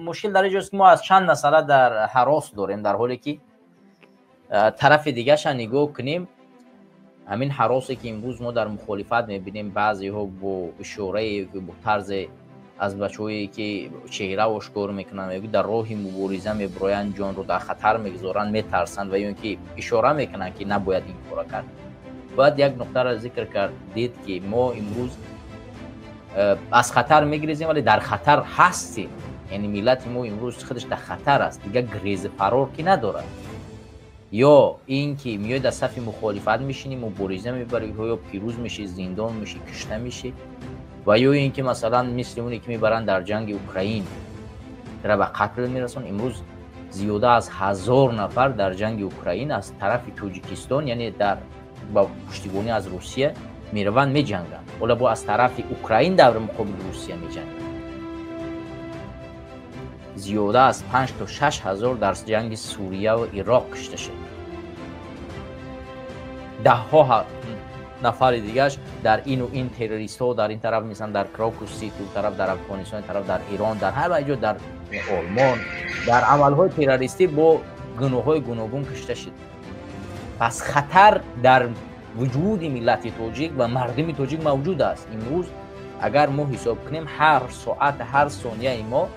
مشکل در اینجاست که ما از چند مسئله در هراس داریم، در حالی که طرف دیگه شان نگاه کنیم همین هراسی که امروز ما در مخالفت میبینیم، بعضی ها با اشاره با طرز از بچه‌هایی که چهره آشکار میکنن میگن در راه مبارزه میبراین جان رو در خطر میگذارن، میترسن و یا که اشاره میکنن که نباید این کارا کرد. باید یک نکته را ذکر کرد دید که ما امروز از خطر میگریزیم ولی در خطر هستیم. یعنی ملت ما امروز خودش در خطر است، دیگه گریز فرار که نداره. یا این که میای در صف مخالفت میشینی مبارزه میبری یا پیروز میشی، زندان میشی، کشته میشی، و یا این که مثلا مثل اونی که میبرن در جنگ اوکراین را به قتل میرسون. امروز زیاده از 1000 نفر در جنگ اوکراین از طرف تاجیکستان، یعنی در با پشتیبانی از روسیه میروند میجنگن، ولی با از طرف اوکراین در مقابل روسیه میجنگن. زیاده از 5 تا 6 هزار در جنگ سوریه و عراق کشته شد. 10 نفر دیگهش در این و این تروریست ها در این طرف مثلا در کراکوسی، تو طرف در افغانستان، طرف در ایران، در هر جا در آلمان در عمل های تروریستی با گناه های گوناگون کشته شد. پس خطر در وجود ملت تاجیک و مردم تاجیک موجود است. امروز اگر ما حساب کنیم هر ساعت هر ثانیه ما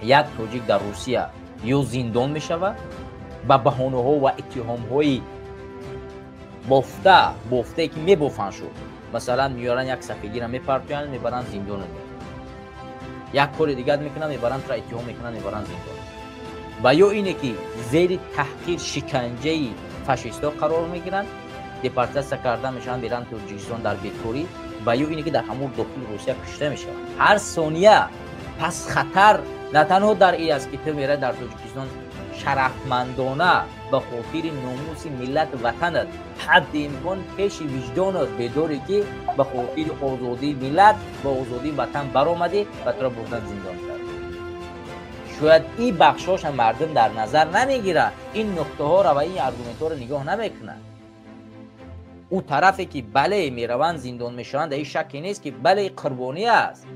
یک تاجیک در روسیه یا زندان می شود با بهانه ها و اتهام های بافته که می بافن شد. مثلا میارن یک سفیدی را میپرتوین میبرن زندان رو، یک کار دیگر میکنن میبرن تر اتهام میکنن میبرن زندان. و یا اینه که زیر تحقیر شکنجه فاشیستا قرار میگیرن، دپارتاسیون کرده میشن میرن تاجیکستان در بیکاری، و یا اینه که در همون داخل روسیه کشته میشن هر ثانیه. پس خطر نه تنها در این است که تو میره در تاجیکستان شرفمندانه به خاطر ناموس ملت وطنت حد امکان پیش وجدانت بداری که به خاطر آزادی ملت و آزادی وطن برآمدی و تو را بردن زندان کرد. شاید این بخشاش مردم در نظر نمیگیره، این نکته ها را و این ارگومنت ها را نگاه نمیکنن. او طرفی که بله میروند زندان میشوند در این شکی نیست که بله قربانی است،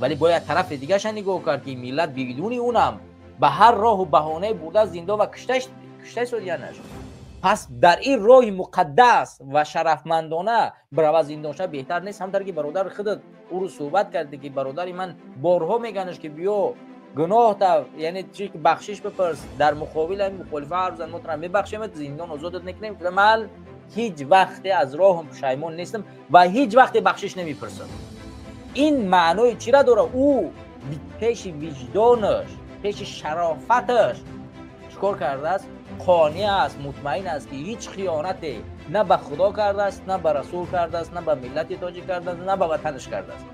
ولی باید طرف دیگه شان نگاه کرد که ملت بدون اونم به هر راه و بهانه برده زندان و کشته شد یا نشد. پس در این راه مقدس و شرفمندانه برای زندان شد بهتر نیست؟ همونطور که برادر خودت او رو صحبت کرده که برادر من بارها میگنش که بیا گناه تا یعنی چی که بخشش بپرس، در مقابل این مخالفه هر زن مطرح میبخشیم، زندان آزادت نکنیم. که من هیچ وقت از راهم پشیمون نیستم و هیچ وقت بخشش نمیپرسم. این معنای چی را داره؟ او پیش وجدانش پیش شرافتش چکار کرده است؟ قانع است، مطمئن است که هیچ خیانتی نه به خدا کرده است، نه به رسول کرده است، نه به ملت تاجیک کرده است، نه به وطنش کرده است.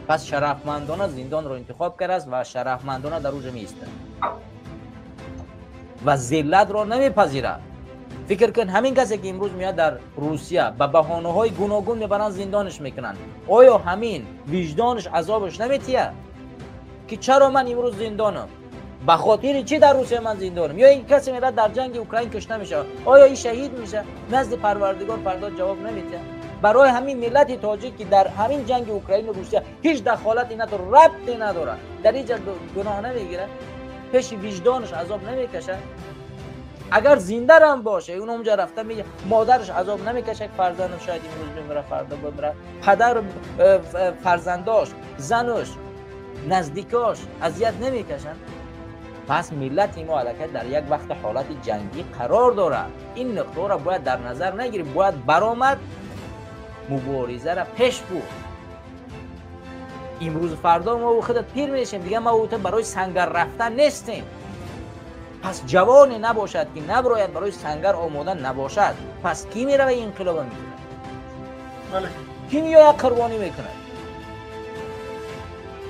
پس شرفمندانه زندان رو انتخاب کرده است و شرفمندانه در اوج میسته و ذلت را نمیپذیره. فکر کن همین کسی که امروز میاد در روسیه به بهانه های گوناگون میبرن زندانش میکنن، آیا همین وجدانش عذابش نمیتیه که چرا من امروز زندانم؟ به خاطر چی در روسیه من زندانم؟ یا این کسی میره در جنگ اوکراین کشته میشه، آیا این شهید میشه؟ نزد پروردگار فردا جواب نمیده. برای همین ملت تاجیک که در همین جنگ اوکراین و روسیه هیچ دخالتی نداره، ربطی نداره، در اینجا گناه نمیگیره، پیش وجدانش عذاب نمیکشه. اگر زنده هم باشه اون اونجا رفته میگه مادرش عذاب نمیکشه که فرزندم شاید امروز بمیره فردا بمیره، پدر فرزنداش، زنش، نزدیکاش اذیت نمیکشن. پس ملت ما علاقه در یک وقت حالت جنگی قرار داره. این نقطه را باید در نظر نگیریم، باید برآمد مبارزه را پیش برد. امروز فردا ما خودت پیر میشیم دیگه، ما برای سنگر رفتن نیستیم. پس جوانی نباشد که نبراید برای سنگر آماده نباشد، پس کی میره و انقلاب میکنه؟ بله. کی میاد قربانی میکنه؟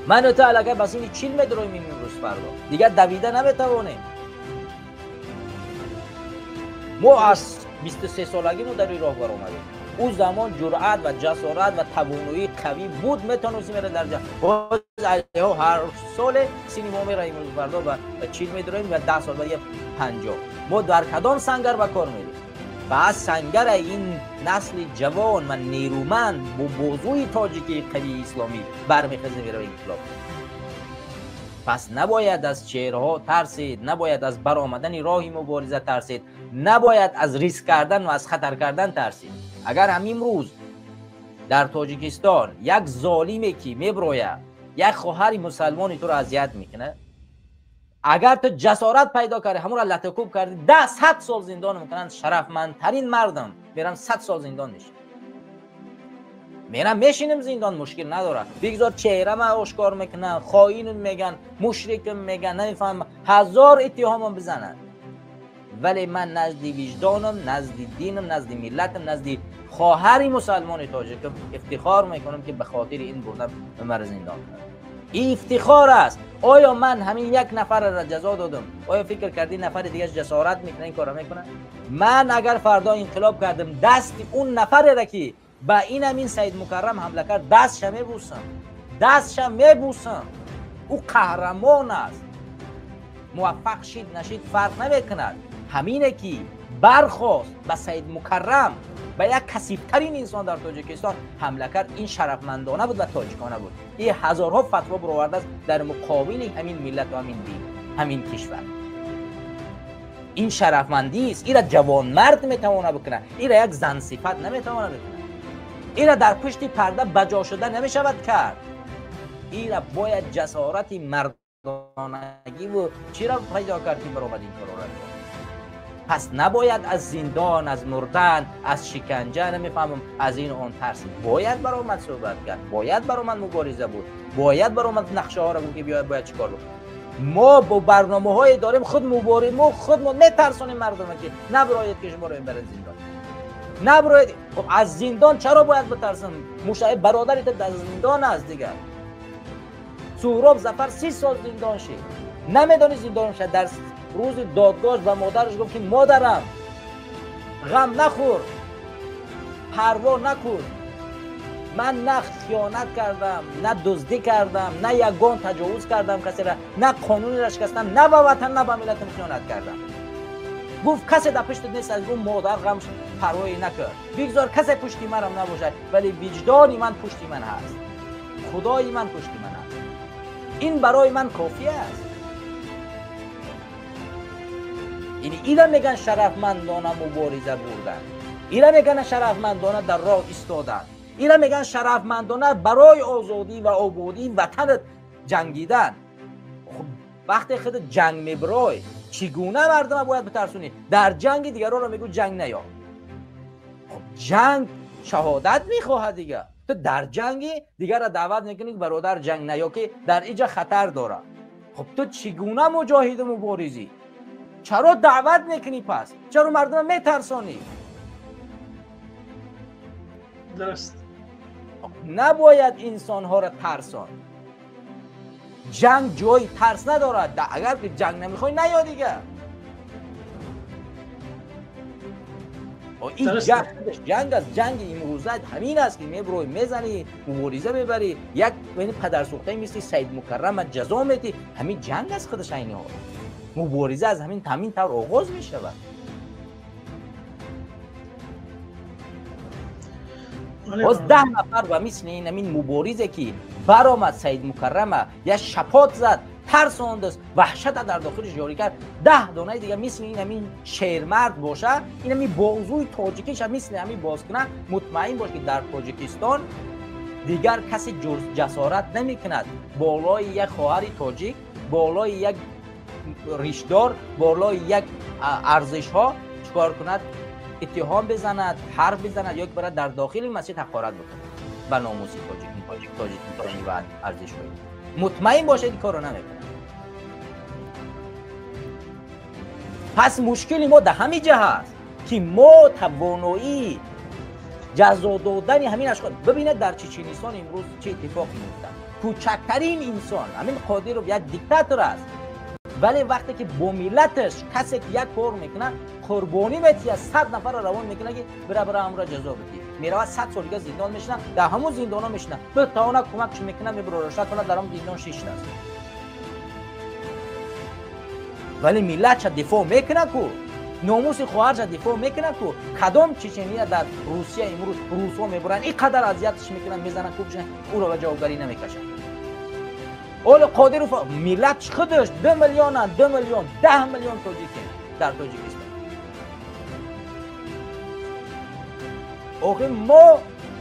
من و تو علاقه بس این چیل میدرویم این روز فردا دیگه دویده نمیتوانیم. ما از 23 سالگی ما در این راه برآمدیم. اون زمان جرأت و جسارت و توانایی قوی بود، میتونستیم میره در جا. باز هر سال سینما میره این روز فردا و چیل میدرویم و 10 سال بعد 50. ما در کدام سنگر به کار میریم؟ و از سنگر این نسل جوان و نیرومند با بازوی تاجیکی قوی اسلامی برمیخیزه میره انقلاب. پس نباید از چهره‌ها ترسید، نباید از برآمدن راهی مبارزه ترسید، نباید از ریسک کردن و از خطر کردن ترسید. اگر همین روز در تاجیکستان یک ظالمی که میبروید یک خواهر مسلمانی تو رو اذیت میکنه، اگر تو جسارت پیدا کردی همون را لطکوب کردی 100 سال زندان میکنن. شرفمندترین مردم میرن 100 سال زندان میشن. میرم میشینم زندان، مشکل نداره. بگذار چهره ما آشکار میکنن، خائن میگن، مشرک میگن، نمیفهم، هزار اتهام بزنن، ولی من نزد وجدانم، نزد دینم، نزد ملتم، نزد خواهر مسلمان تاجیکم افتخار میکنم که به خاطر این بردم مرا زندان کردم. این افتخار است. آیا من همین یک نفر را جزا دادم؟ آیا فکر کردی نفر دیگه جسارت میکنه این کارا میکنه؟ من اگر فردا انقلاب کردم دست اون نفر را که با این همین سید مکرم حمله کرد دستش میبوسم، دستش میبوسم. او قهرمان است. موفق شید نشید فرق نمیکند. همینه که برخواست به سید مکرم، به یک کثیف‌ترین انسان در تاجیکستان حمله کرد، این شرفمندانه بود و تاجیکانه بود. این هزارها فتوا برآورده است در مقابل همین ملت و همین دین، همین کشور. این شرفمندی است. این را جوانمرد میتونه بکنه، این را یک زن صفت نمیتونه بکنه. این را در پشت پرده بجا شده نمیشود کرد. این را باید جسارت مردانگی و چی را پیدا کرد که برآمد این کارا را کرد. پس نباید از زندان، از مردن، از شکنجه، نمیفهمم، از این اون ترسید. باید برآمد صحبت کرد، باید برآمد مبارزه بود، باید برآمد نقشه ها را بود که باید چیکار بکنیم. ما با برنامه‌های داریم خود مبارزه، ما خود میترسونیم مردم که نبراید که شما رو برید زندان، نبراید. خب از زندان چرا باید بترسم؟ مشاهد برادرت در زندان است دیگه. سهراب ظفر 30 سال زندان شد، نمیدونی زندان شد. در روز دادگاه و مادرش گفت که مادرم غم نخور، پروا نکن، من نه خیانت کردم، نه دزدی کردم، نه یگان تجاوز کردم کسی را، نه قانون را شکستم، نه به وطن نه به ملتم خیانت کردم. گفت کسی در پشت نیست، از اون مادر غم پروایی نکرد. بگذار کسی پشتی منم نباشد، ولی وجدانی من پشتی من هست، خدای من پشتی من هست. این برای من کافی است. اینا میگن شرفمندانه مبارزه بردن، اینا میگن شرفمندانه در راه ایستادن، اینا میگن شرفمندانه برای آزادی و آبادی وطن جنگیدن. خب وقتی خود جنگ میبرای چگونه مردم باید بترسونی؟ در جنگ دیگران رو میگو جنگ نیا. خب جنگ شهادت میخواهد دیگه. تو در جنگی دیگر را دعوت میکنی که برادر جنگ نیا که در اینجا خطر داره. خب تو چگونه مجاهد مبارزی؟ چرا دعوت میکنی پس؟ چرا مردم میترسانی؟ درست. نباید انسان ها را ترسان. جنگ جای ترس ندارد. اگر که جنگ نمیخوای نیا دیگه. این جنگ از جنگ امروزه همین است که میبروی میزنی، مبارزه میبری، یک پدر سوخته مثل سید مکرم جزا میدی. همین جنگ از خودش اینه ها. مبارزه از همین طور آغاز می شود. باز 10 نفر و مثل این همین مبارزه که برآمد سید مکرم یا شپات زد، ترساند است، وحشت در داخلش جاری کرد. 10 دانه دیگه مثل این همین شیرمرد باشه، این همین بازوی تاجیکیش هم مثل همین باز کنه. مطمئن باش که در تاجیکستان دیگر کسی جسارت نمی کند بالای یک خواهر تاجیک، بالای یک ریشدار، بالای یک ارزش ها چکار کند؟ اتهام بزند، حرف بزند، یا برای در داخل مسجد حقارت بکنه به ناموس تاجیک و ارزش های. مطمئن باشید این کارو نمیکنه. پس مشکلی ما در همین جهت است که ما توانایی جزا دادن همین اشخاص. ببینید در چچنستان امروز چه اتفاقی میفته. کوچکترین انسان همین قادر یک دیکتاتور است، ولی وقتی که با ملتش کسی که یک کار میکنه قربانی میتیه، 100 نفر رو روان میکنه که برای امر جزا بدی، میره 100 سال دیگه زندان میشنه، در همون زندان ها میشنه، به تاونه کمکش میکنه میبره رشد کنه، در همون زندان 6 است. ولی ملت چه دفاع میکنه کو؟ ناموس خواهر چه دفاع میکنه کو؟ کدام چچنی در روسیه امروز روسا میبرن اینقدر اذیتش میکنن، میزنن کوبشن، او رو به جوابگری نمیکشن. اول قادر ملت چه داشت 2 میلیون 2 میلیون 10 میلیون تاجیک در تاجیکستان. آخه ما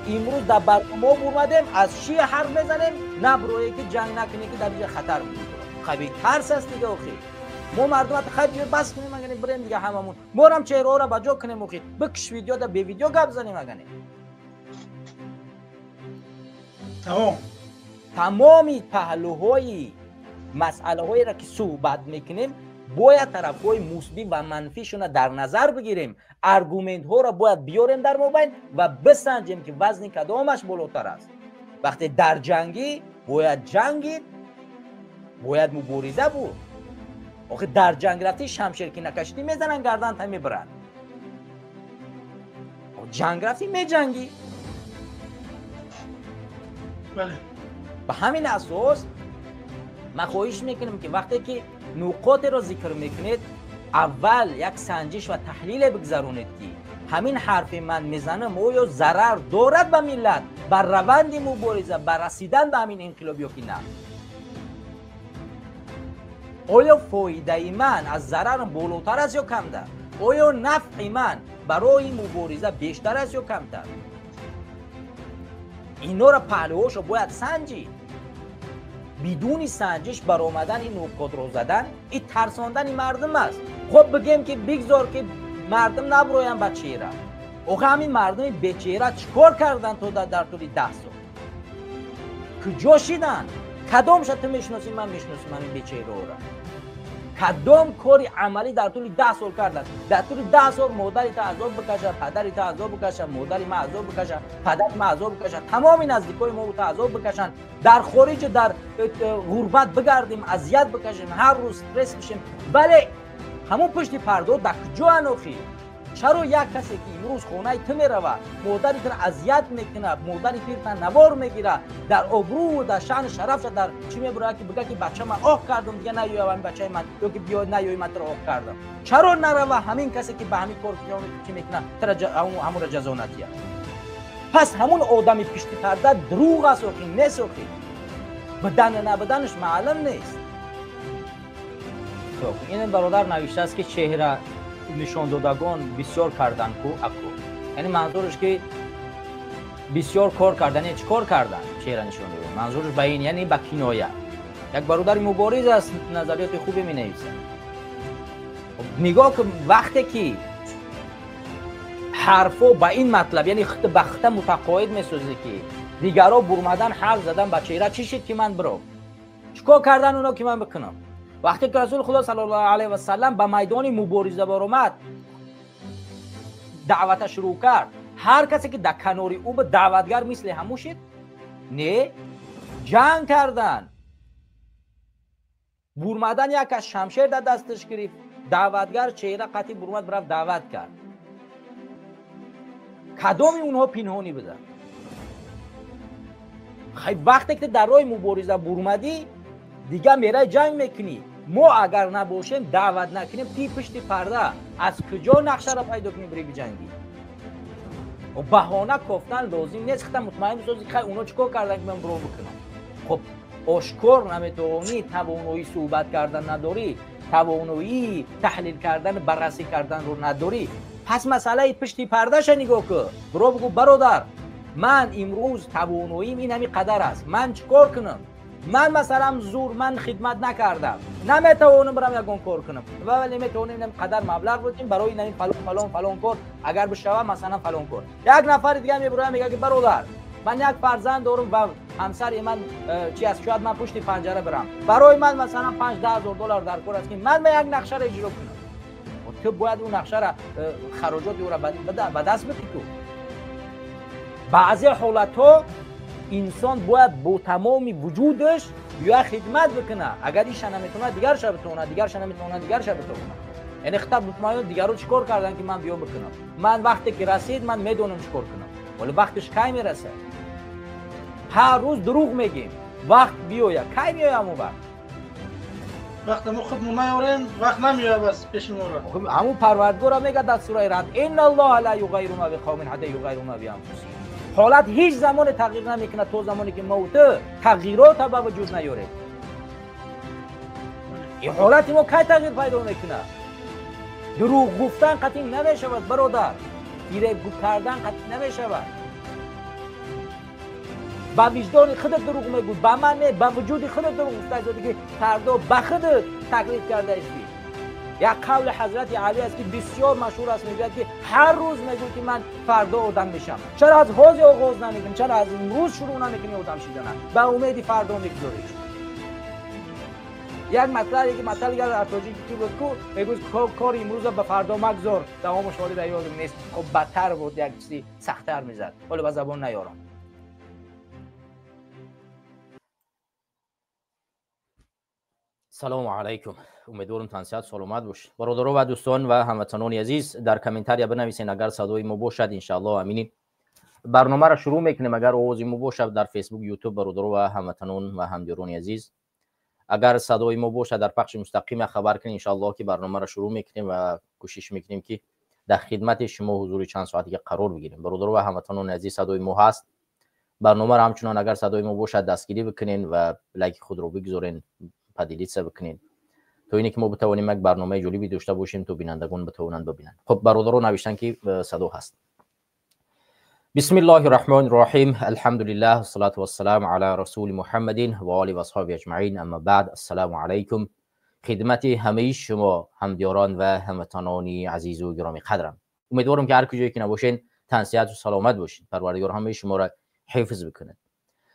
امروز در برنامه اومدیم از چی حرف بزنیم؟ نه بروی که جنگ نکنی که در اینجا خطر بود. خبی ترس است دیگه آخه. ما مردم خیلی بس کنیم اگه بریم دیگه هممون. مورم چهره را بجا کنیم آخه. بکش ویدیو دا به ویدیو گپ زنیم اگه. تمامی پهلوهای مسئله هایی را که صحبت میکنیم باید طرف های مثبت و منفیشون در نظر بگیریم. ارگومنت ها را باید بیاریم در مابین و بسنجیم که وزن کدامش بالاتر است. وقتی در جنگی باید جنگید، باید مبارزه بود. آخه در جنگ رفتی شمشیر که نکشیدی میزنن گردن تا میبرن. جنگ رفتی میجنگی. بله. به همین اساس ما خواهش میکنیم که وقتی که نقاط را ذکر میکنید اول یک سنجش و تحلیل بگذارونید که همین حرف من میزنم آیا ضرر دارد به ملت بر روند مبارزه بر رسیدن به همین انقلاب یا که نه. آیا فایده من از ضرر بالاتر است یا کمتر؟ آیا نفع من برای مبارزه بیشتر است یا کمتر؟ اینا را پهلوهاشو باید سنجید. بدون سنجش برآمدن این نقاط رو زدن این ترساندن مردم است. خب بگیم که بگذار که مردم نبروین به چهره. آخه همین مردم به چهره چیکار کردن تو در طول 10 سال؟ کجا شدن؟ کدامش تو میشناسی؟ من میشناسم همین به چهره را. کدام کاری عملی در طول 10 سال کردن؟ در طول 10 سال مادری تا عذاب بکشه، پدری تا عذاب بکشه، مادری ما عذاب بکشه، پدر ما عذاب بکشه، تمام نزدیکای ما تا عذاب بکشن، در خارج در غربت بگردیم، اذیت بکشیم، هر روز استرس بشیم. بله همون پشت پرده در کجا انوخی؟ چرا یک کسی که امروز خونه تو میروه مادری تو اذیت میکنه، مادری تو نوار میگیره، در آبرو و در شان شرفش در چی میبره که بگه که بچه من آه کردم دیگه نیای همین بچه من یا که بیا نیای من تو آه کردم. چرا نروه همین کسی که به همین کار چی میکنه همون را جزا ندیه؟ پس همون آدم پشت پرده دروغ است و نیست و بدن نبدنش معلوم نیست. خب این برادر نوشته است که چهره نشان دادگان بسیار کردن کو اکو، یعنی منظورش که بسیار کار کردن. یعنی چیکار کردن؟ چهره نشان دادن منظورش به این یعنی به کنایه. یک برادر مبارز است نظریات خوبی می نویسه. نگاه که وقتی که حرفو به این مطلب یعنی خط به خط متقاعد میسازه که دیگرها برمدن حرف زدن به چهره چی شد که من برم؟ چیکار کردن اونا که من بکنم؟ وقتی که رسول خدا صلی الله علیه و سلم به میدان مبارزه برآمد دعوت شروع کرد، هر کسی که در کنار او به دعوتگر مثل همون شد؟ نه، جنگ کردن. برمدن یک از شمشیر در دستش گرفت، دعوتگر چهره قطعی برمد برفت دعوت کرد. کدام اونها پنهانی بدن؟ خیلی وقتی که در راه مبارزه برمدی دیگه میره جنگ میکنی. ما اگر نباشیم دعوت نکنیم تی پشت پرده از کجا نقشه را پیدا کنیم بری بجنگی؟ و بهانه گفتن لازم نیست. خودم مطمئن بسازی که اونا چیکار کردن که من برو بکنم. خب آشکار نمیتونی، توانایی صحبت کردن نداری، توانایی تحلیل کردن بررسی کردن رو نداری، پس مسئله پشت پرده ش نگاه کن. برو بگو برادر من امروز تواناییم این همین قدر است، من چیکار کنم؟ من مثلا زور من خدمت نکردم، نمیتونم برم یگان کار کنم ولی میتونم این قدر مبلغ بدیم برای این فلان کار اگر بشوه مثلا فلان کار. یک نفر دیگه میبره میگه که برادر من یک فرزند دارم و همسر من چی است، شاید من پشت پنجره برم، برای من مثلا 5-10,000 دلار در کار است که من به یک نقشه را اجرا کنم. و تو باید اون نقشه را خراجات او را به دست بدی. تو بعضی حالت‌ها انسان باید با تمام وجودش یا خدمت بکنه. اگر ایش نمیتونه دیگرش بتونه، دیگرش نمیتونه دیگرش بتونه. یعنی خطاب مطمئن دیگرو چیکار کردن که من بیام بکنم؟ من وقتی که رسید من میدونم چیکار کنم، ولی وقتش کی میرسه؟ هر روز دروغ میگیم وقت بیاید، کی میاید اون وقت ما خود میاریم وقت نمیاد بس پیش ما را. همون پروردگار میگه در سوره رعد ان الله لا یغیر ما بقوم حتی یغیروا ما بانفسهم. حالت هیچ زمان تغییر نمیکنه تا زمانی که ما تغییرات به وجود نیاره. این حالت ما کی تغییر پیدا میکنه؟ دروغ گفتن قطعی نمیشود برادر، فریب کردن قطعی نمیشود. با وجدان خودت دروغ میگوی، با من نه، با وجود خودت دروغ گفته که فردا به خودت تکلیف کرده استی. یک قول حضرت علی است که بسیار مشهور است، میگوید که هر روز میگوید که من فردا آدم میشم. چرا از حوض آغاز نمیکنی؟ چرا از امروز شروع نمیکنی آدم شدن؟ به امید فردا میگذاری. یک مطلبی که مطلب دیگر در توجیه کی بود کو میگوید کار امروز به فردا مگذار، تمام شوال در یادم نیست. خب بدتر بود، یک چیزی سخت‌تر میزد، ولی به زبان نیارم. سلام علیکم، امیدوارم تان صحت سلامت باشید. برادران و دوستان و هموطنان عزیز، در کامنتار یا بنویسین اگر صدای ما باشد، ان شاء الله امین. برنامه را شروع میکنیم. اگر آواز ما باشد در فیسبوک، یوتیوب، برادران و هموطنان و همدیران عزیز، اگر صدای ما باشد در پخش مستقیم خبر کنید، ان شاء الله که برنامه را شروع میکنیم و کوشش میکنیم که در خدمت شما حضور چند ساعتی قرار بگیریم. برادران و هموطنان عزیز، صدای ما هست. برنامه را همچنان اگر صدای ما باشد دستگیری بکنین و لایک خود رو بگذارین، پدیلیت بکنین تا اینکه ما بتوانیم یک برنامه جالبی داشته باشیم تا بینندگان بتوانند ببینند. خب برادران نوشتن که صدا هست. بسم الله الرحمن الرحیم، الحمد لله والصلاة والسلام علی رسول محمد و آله و اصحابه اجمعین، اما بعد. السلام علیکم خدمت همه شما همدیاران و هموطنان عزیز و گرامی قدرم. امیدوارم که هر کجایی که نباشین تن صحت و سلامت باشید. پروردگار همه شما را حفظ بکنه.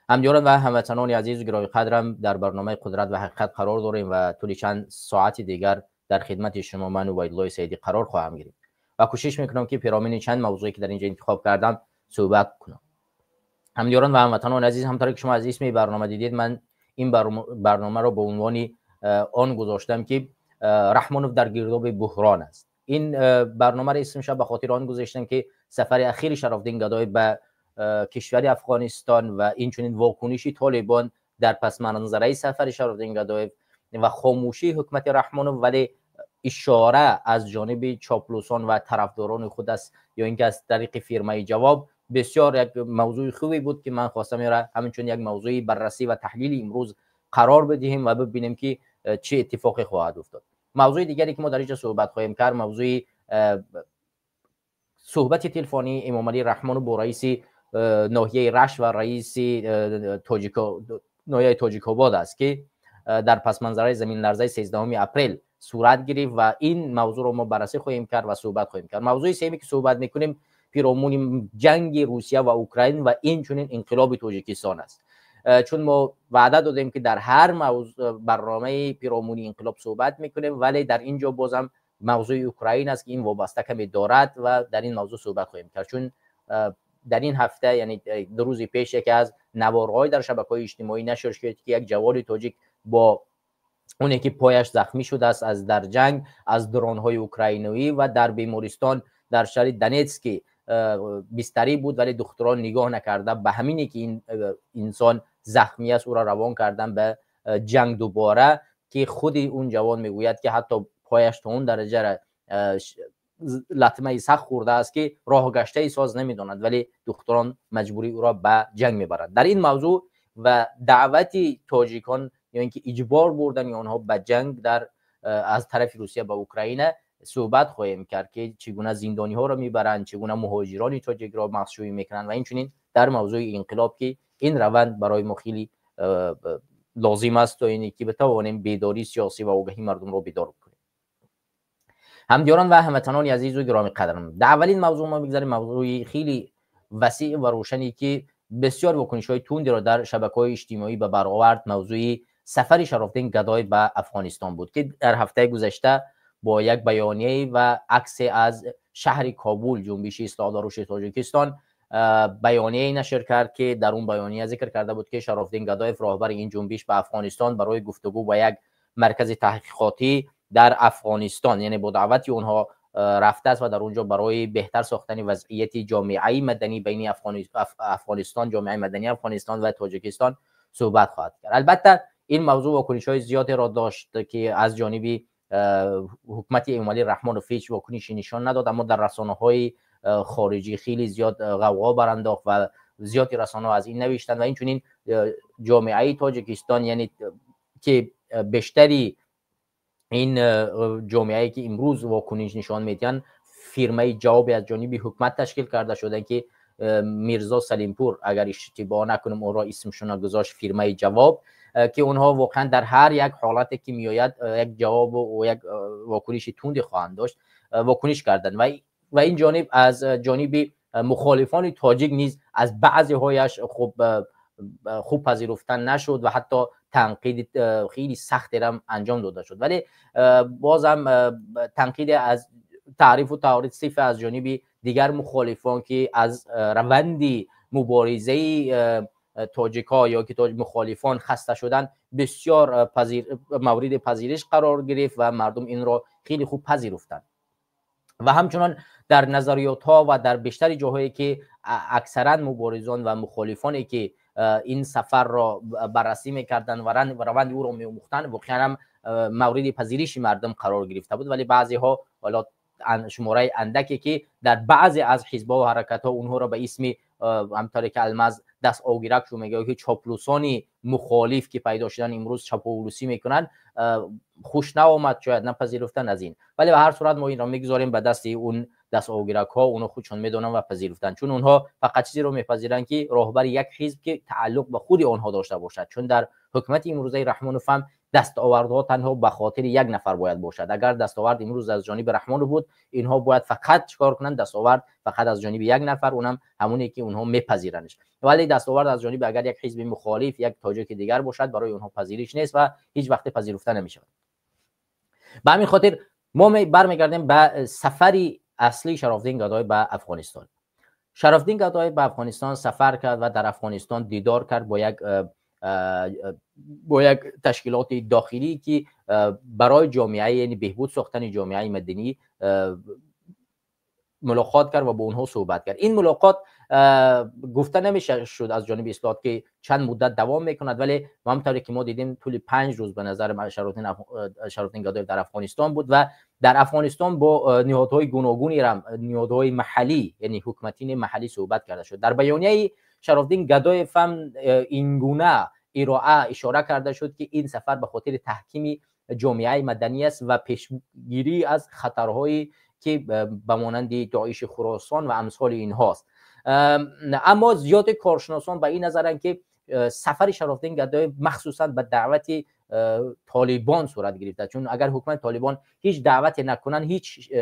همدیاران و هموطنان عزیز و گرامی قدرم، در برنامه قدرت و حقیقت قرار داریم و طول چند ساعت دیگر در خدمت شما من و وحید الله سیدی قرار خواهم گرفت و کوشش میکنم که پیرامون چند موضوعی که در اینجا انتخاب کردم صحبت کنم. همدیاران و هموطنان عزیز، همونطور که شما از اسم برنامه دیدید، من این برنامه را به عنوان آن گذاشتم که رحمانوف در گرداب بحران است. این برنامه را اسمش به خاطر آن گذاشتم که سفر اخیر شراف‌الدین گدای به کشور افغانستان و این چنین واکنشی طالبان در پس منظره سفر شراف‌الدین گدای و خاموشی حکومت رحمانوف، ولی اشاره از جانب چاپلوسان و طرفداران خود است یا اینکه از طریق فیرمای جواب، بسیار یک موضوع خوبی بود که من خواستم همینچون یک موضوعی بررسی و تحلیل امروز قرار بدهیم و ببینیم که چه اتفاقی خواهد افتاد. موضوع دیگری که ما در اینجا صحبت خواهیم کرد، موضوع صحبت تلفنی امام علی رحمانوف با رئیس ناحیه رشت و رئیس ناحیه تاجیک‌آباد است که در پس منظره زمین لرزه 13 اپریل صورت گرفت و این موضوع رو ما بررسی خواهیم کرد و صحبت خواهیم کرد. موضوع سومی که صحبت میکنیم پیرامون جنگ روسیه و اوکراین و این چنین انقلاب تاجیکستان است. چون ما وعده دادیم که در هر برنامه پیرامون انقلاب صحبت میکنیم، ولی در اینجا بازم موضوع اوکراین است که این وابسته کمی دارد و در این موضوع صحبت خواهیم کرد. چون در این هفته، یعنی 2 روز پیش، یکی از نوارهای در شبکه‌های اجتماعی نشر شد که یک جوان تاجیک با اونی که پایش زخمی شده است از در جنگ از درون‌های اوکراینی و در بیمارستان در شهر دنیتسک بستری بود، ولی دکتران نگاه نکرده به همینی که این انسان زخمی است او را روان کردن به جنگ دوباره، که خود اون جوان میگوید که حتی پایش تا اون درجه لطمه سخت خورده است که راه گشته ای ساز نمیداند، ولی دکتران مجبوری او را به جنگ میبرند. در این موضوع و دعوتی تاجیکان یا اینکه اجبار بردن آنها به جنگ در از طرف روسیه به اوکراین صحبت خواهیم کرد که چگونه زندانی ها را میبرند، چگونه مهاجران تاجیک را مخشوی میکنند و این چنین در موضوع انقلاب که این روند برای ما خیلی لازم است تا اینی که بتوانیم بیداری سیاسی و آگاهی مردم را بیدار کنیم. همدیاران و هموطنان عزیز و گرامی قدرم، در اولین موضوع ما بگذاریم موضوعی خیلی وسیع و روشنی که بسیار واکنش‌های تندی را در شبکه‌های اجتماعی به بر آورد. موضوع سفر شراف‌الدین گدای به افغانستان بود که در هفته گذشته با یک بیانیه و عکس از شهر کابل جنبش اصلاح داروش تاجیکستان بیانیه نشر کرد که در اون بیانیه ذکر کرده بود که شراف‌الدین گدای راهبر این جنبش به افغانستان برای گفتگو با یک مرکز تحقیقاتی در افغانستان، یعنی با دعوت اونها رفته است و در اونجا برای بهتر ساختن وضعیت جامعه مدنی بین افغانستان، جامعه مدنی افغانستان و تاجیکستان صحبت خواهد کرد. البته این موضوع واکنش‌های زیادی را داشت که از جانب حکومت امام علی رحمانوف هیچ واکنشی نشان نداد، اما در رسانه‌های خارجی خیلی زیاد غوغا برانداخت و زیادی رسانه‌ها از این نوشتند و این چنین جامعه تاجیکستان، یعنی که بیشتری این جامعه‌ای که امروز واکنش نشان میدن فیرمای جوابی از جانب حکومت تشکیل کرده شده که میرزا سلیمپور اگر اشتباه نکنم اون را اسمشون گذاشت فیرمای جواب، که اونها واقعا در هر یک حالتی که میآید یک جواب و یک واکنش تندی خواهند داشت واکنش کردن و این جانب از جانب مخالفان تاجیک نیز از بعضی هایش خوب پذیرفتن نشد و حتی تنقید خیلی سختی را انجام داده شد. ولی بازم تنقید از تعریف و تعارض صرف از جانب دیگر مخالفان که از روند مبارزه تاجیک‌ها یا که مخالفان خسته شدن بسیار مورد پذیرش قرار گرفت و مردم این را خیلی خوب پذیرفتند. و همچنان در نظریات ها و در بیشتر جاهایی که اکثرا مبارزان و مخالفانی که این سفر را بررسی میکردن و روند او را میآموختند واقعا هم مورد پذیرش مردم قرار گرفته بود. ولی بعضی ها حالا شماره اندکی که در بعضی از حزب‌ها و حرکت‌ها اونها را به اسم همطوری که المز دست آگیرک رو میگه که چاپلوسانی مخالف که پیدا شدن امروز چاپلوسی میکنن خوش نآمد، شاید نپذیرفتن از این. ولی به هر صورت ما این را میگذاریم به دست اون دست آگیرک ها، اونها خودشون میدونن و پذیرفتن، چون اونها فقط چیزی رو میپذیرن که راهبر یک حزب که تعلق به خود آنها داشته باشد. چون در حکومت امروزه رحمان فهم دستاوردها تنها به خاطر یک نفر باید باشد. اگر دستاورد امروز از جانب رحمان بود، اینها باید فقط چیکار کنند؟ دستاورد فقط از جانب یک نفر، اونم همونی که اونها میپذیرنش. ولی دستاورد از جانب اگر یک حزب مخالف، یک تاجیک دیگر باشد، برای اونها پذیرش نیست و هیچ وقت پذیرفته نمیشه. به همین خاطر ما برمیگردیم به سفری اصلی شرافالدین گدای به افغانستان. شرافالدین گدای به افغانستان سفر کرد و در افغانستان دیدار کرد با یک تشکیلات داخلی که برای جامعه، یعنی بهبود ساختن جامعه مدنی ملاقات کرد و با اونها صحبت کرد. این ملاقات گفته نمیشه شد از جانب اصلاحات که چند مدت دوام میکند، ولی همونطوری که ما دیدیم طول 5 روز به نظر شرافالدین گدای در افغانستان بود و در افغانستان با نهادهای گوناگونی، نهادهای محلی یعنی حکومتی محلی صحبت کرده شد. در بیانیه شرافالدین گدای فهم این گونه اشاره کرده شد که این سفر به خاطر تحکیم جامعه مدنی است و پیشگیری از خطرهایی که به مانند داعش خراسان و امثال اینهاست. اما زیاد کارشناسان به این نظرند که سفر شرافالدین گدای مخصوصا به دعوت طالبان صورت گرفته، چون اگر حکومت طالبان هیچ دعوت نکنن، هیچ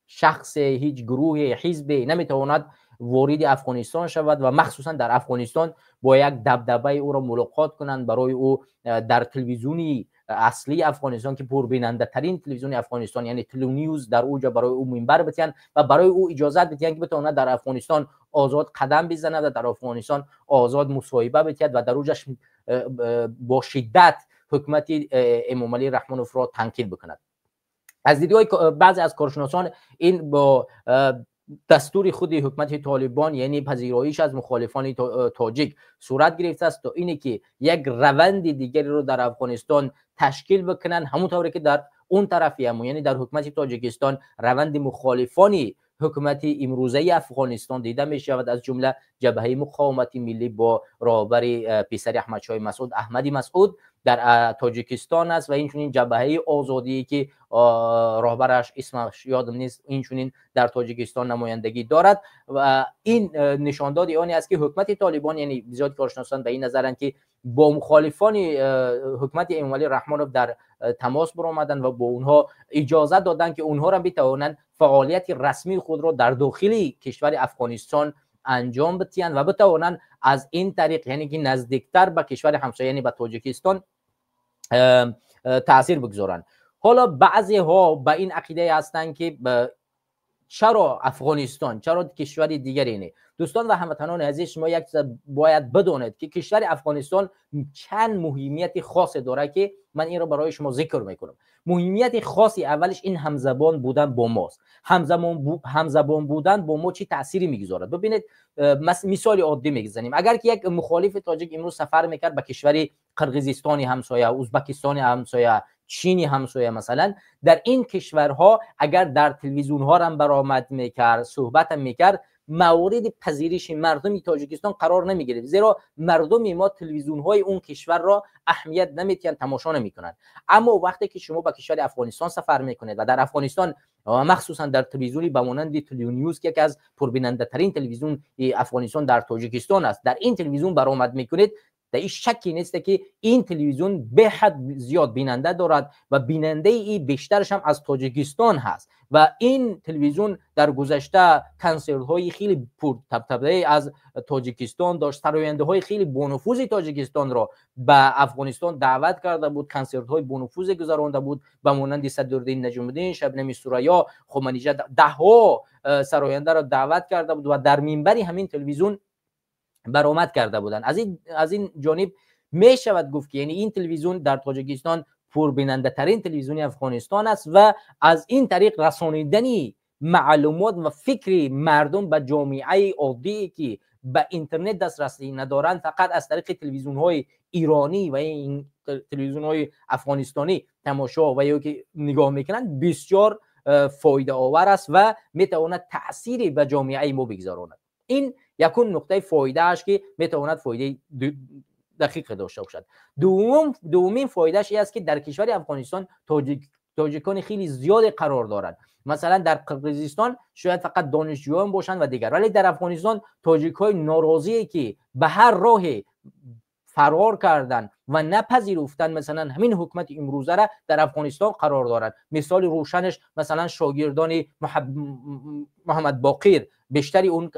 شخص، هیچ گروه، حزبی نمیتواند وارد افغانستان شود و مخصوصا در افغانستان با یک دبدبه او را ملاقات کنند، برای او در تلویزیونی اصلی افغانستان که پربیننده ترین تلویزیون افغانستان یعنی تلو نیوز در اوجا برای او منبر بتین و برای او اجازه بدین که بتونه در افغانستان آزاد قدم بزنه و در افغانستان آزاد مصاحبه بتید و در اوجش با شدت حکومت امام علی رحمانوف را تنقید بکند. از دیدگاه بعضی از کارشناسان این با دستور خود حکومت طالبان یعنی پذیرایش از مخالفان تاجیک صورت گرفته است تا اینه که یک روند دیگری رو در افغانستان تشکیل بکنن، همونطوری که در اون طرفی هم یعنی در حکومت تاجیکستان روند مخالفانی حکومت امروزه افغانستان دیده می شود، از جمله جبهه مقاومت ملی با راهبر پسر احمد شاه مسعود، احمدی مسعود در تاجیکستان است و اینچنین جبهه آزادی که راهبرش اسمش یادم نیست، اینچنین در تاجیکستان نمایندگی دارد و این نشانداد آنی است که حکومت طالبان یعنی زیاد کارشناسان به این نظرند که با مخالفان حکومت امام علی رحمانوف در تماس برآمدند و با اونها اجازه دادند که اونها را بتوانند فعالیت رسمی خود را در داخل کشور افغانستان انجام بدهند و بتوانند از این طریق یعنی که نزدیکتر به کشور همسایه یعنی به تاجیکستان تاثیر بگذارند. حالا بعضی ها به این عقیده هستند که چرا افغانستان، چرا کشور دیگری نه؟ دوستان و هموطنان عزیز، شما یک باید بدونید که کشور افغانستان چند مهمیت خاصی داره که من این رو برای شما ذکر میکنم. مهمیت خاصی اولش این همزبان بودن با ماست. همزبان بودن با ما چی تأثیری میگذارد؟ ببینید مثال عادی میزنیم. اگر که یک مخالف تاجیک امروز سفر میکرد به کشور قرقیزستان همسایه، ازبکستان همسایه، چینی همسایه مثلا، در این کشورها اگر در تلویزیون ها هم برآمد میکرد، صحبت هم میکرد، مورد پذیرش مردم تاجیکستان قرار نمیگیره، زیرا مردم ما تلویزیون های اون کشور را اهمیت نمیدن، تماشا نمیکنن. اما وقتی که شما به کشور افغانستان سفر میکنید و در افغانستان مخصوصا در تلویزیونی به مانند تلویزیونیوز که یکی از پربیننده ترین تلویزیون افغانستان در تاجیکستان است، در این تلویزیون برآمد میکنید، در این شکی نیست که این تلویزیون به حد زیاد بیننده دارد و بیننده ای بیشترش هم از تاجیکستان هست و این تلویزیون در گذشته کنسرت های خیلی پرطبطبه از تاجیکستان داشت، سراینده های خیلی بانفوذ تاجیکستان را به افغانستان دعوت کرده بود، کنسرت های بانفوذ گذرانده بود به مانند صدرالدین نجم‌الدین، شبنم سوریا، خمینی‌نژاد، ده ها سراینده را دعوت کرده بود و در منبر همین تلویزیون برآمد کرده بودند. از این جانب می شود گفت که یعنی این تلویزیون در تاجیکستان پربیننده ترین تلویزیون افغانستان است و از این طریق رسانیدن معلومات و فکر مردم به جامعه عادی که به اینترنت دسترسی ندارند فقط از طریق تلویزیون های ایرانی و این تلویزیون های افغانستانی تماشا و یا که نگاه میکنند بسیار فایده آور است و میتواند تأثیری به جامعه ما بگذاراند. این یکون نقطه فایده اش که میتواند فایده دقیق داشته باشد. دومین فایدهش این است که در کشور افغانستان تاجیکان خیلی زیاد قرار دارند. مثلا در قرقیزستان شاید فقط دانشجویان باشند و دیگر، ولی در افغانستان تاجیک‌های ناراضی که به هر راه فرار کردن و نپذیرفتن مثلا همین حکومت امروزه را در افغانستان قرار دارند. مثال روشنش مثلا شاگردان محمد باقر، بیشتری اون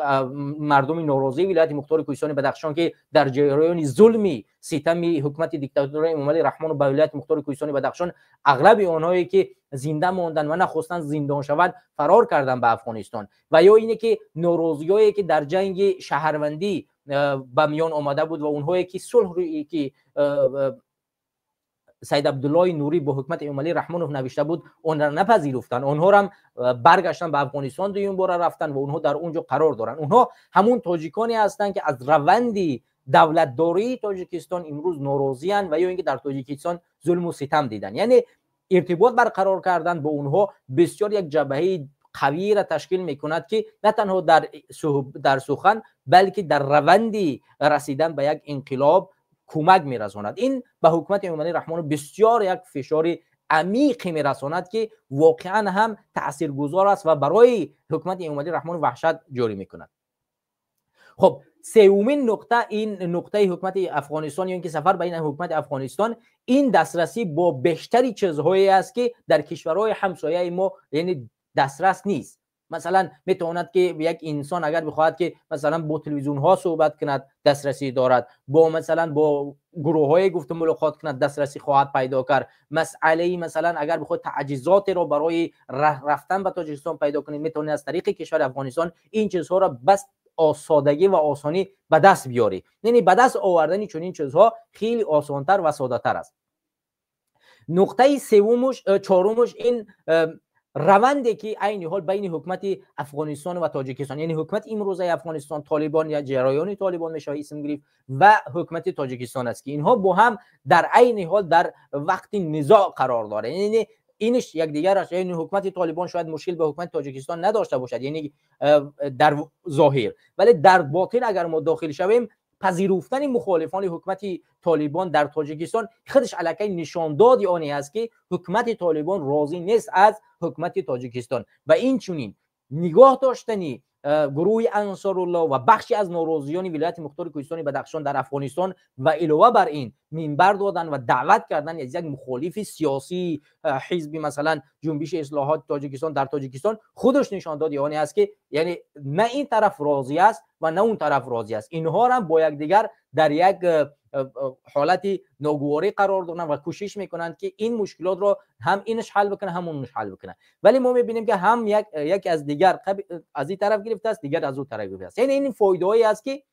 مردم ناراضی ولایت مختار کوهستان بدخشان که در جریان ظلمی ستم حکومت دیکتاتوری امام علی رحمان و ولایت مختار کوهستان بدخشان، اغلب آنهایی که زنده ماندن و نخواستن زندان شوند فرار کردن به افغانستان. و یا اینه که ناراضیایی که در جنگ شهروندی به میان آمده بود و اونهایی که صلح روی که سید عبدالله نوری با حکومت امام علی رحمانوف نوشته بود اون را نپذیرفتن، اونها هم برگشتن به افغانستان دویم بار رفتن و اونها در اونجا قرار دارن. اونها همون تاجیکانی هستند که از روند دولتداری تاجیکستان امروز ناراضی اند و یا اینکه در تاجیکستان ظلم و ستم دیدن. یعنی ارتباط برقرار کردن با اونها بسیار یک جبهه قوی را تشکیل میکند که نه تنها در سخن بلکه در روند رسیدن به یک انقلاب کمک میرساند. این به حکومت امام علی رحمان بسیار یک فشار عمیق میرساند که واقعا هم تاثیرگذار است و برای حکومت امام علی رحمان وحشت جاری میکند. خب سومین نقطه، این نقطه حکومت افغانستان یا اینکه سفر بین حکومت افغانستان، این دسترسی با بیشتری چیزهایی است که در کشورهای همسایه ما یعنی دسترس نیست. مثلا میتواند که یک انسان اگر بخواهد که مثلا با تلویزیون ها صحبت کند دسترسی دارد، با مثلا با گروه های گفت ملاقات کند دسترسی خواهد پیدا کرد. مسئله مثلا اگر بخواهد تعجیزات را برای رفتن به تاجیکستان پیدا کنید میتواند از طریق کشور افغانستان این چیزها را بس سادگی و آسانی به دست بیاری. یعنی به دست آوردن چنین چیزها خیلی آسانتر و ساده تر است. نقطه چهارمش این روندی که عین حال بین حکومت افغانستان و تاجیکستان، یعنی حکومت امروزه افغانستان طالبان یا جریان طالبان میشه اسم گرفت و حکومت تاجیکستان است که اینها با هم در عین حال در وقت نزاع قرار داره. یعنی اینش یک دیگر است. یعنی حکومت طالبان شاید مشکل به حکومت تاجیکستان نداشته باشد یعنی در ظاهر، ولی در باطن اگر ما داخل شویم پذیرفتن مخالفان حکومت طالبان در تاجیکستان خودش علاقه نشاندادی آنی است که حکومت طالبان راضی نیست از حکومت تاجیکستان و این چنین نگاه داشتنی گروه انصارالله و بخشی از ناراضیان ولایت مختار کوهستان بدخشان در افغانستان و علاوه بر این منبر دادن و دعوت کردن از یک مخالف سیاسی حزب مثلا جنبش اصلاحات تاجیکستان در تاجیکستان خودش نشان دادی آنی است که یعنی نه این طرف راضی است و نه اون طرف راضی است. اینها هم با یکدیگر در یک حالت ناگواری قرار دادن و کوشش میکنند که این مشکلات رو هم اینش حل بکنه هم اونش حل بکنه، ولی ما میبینیم که هم یک از دیگر از این طرف گرفته است دیگر از اون طرف گرفته است. یعنی این فایده‌ای است که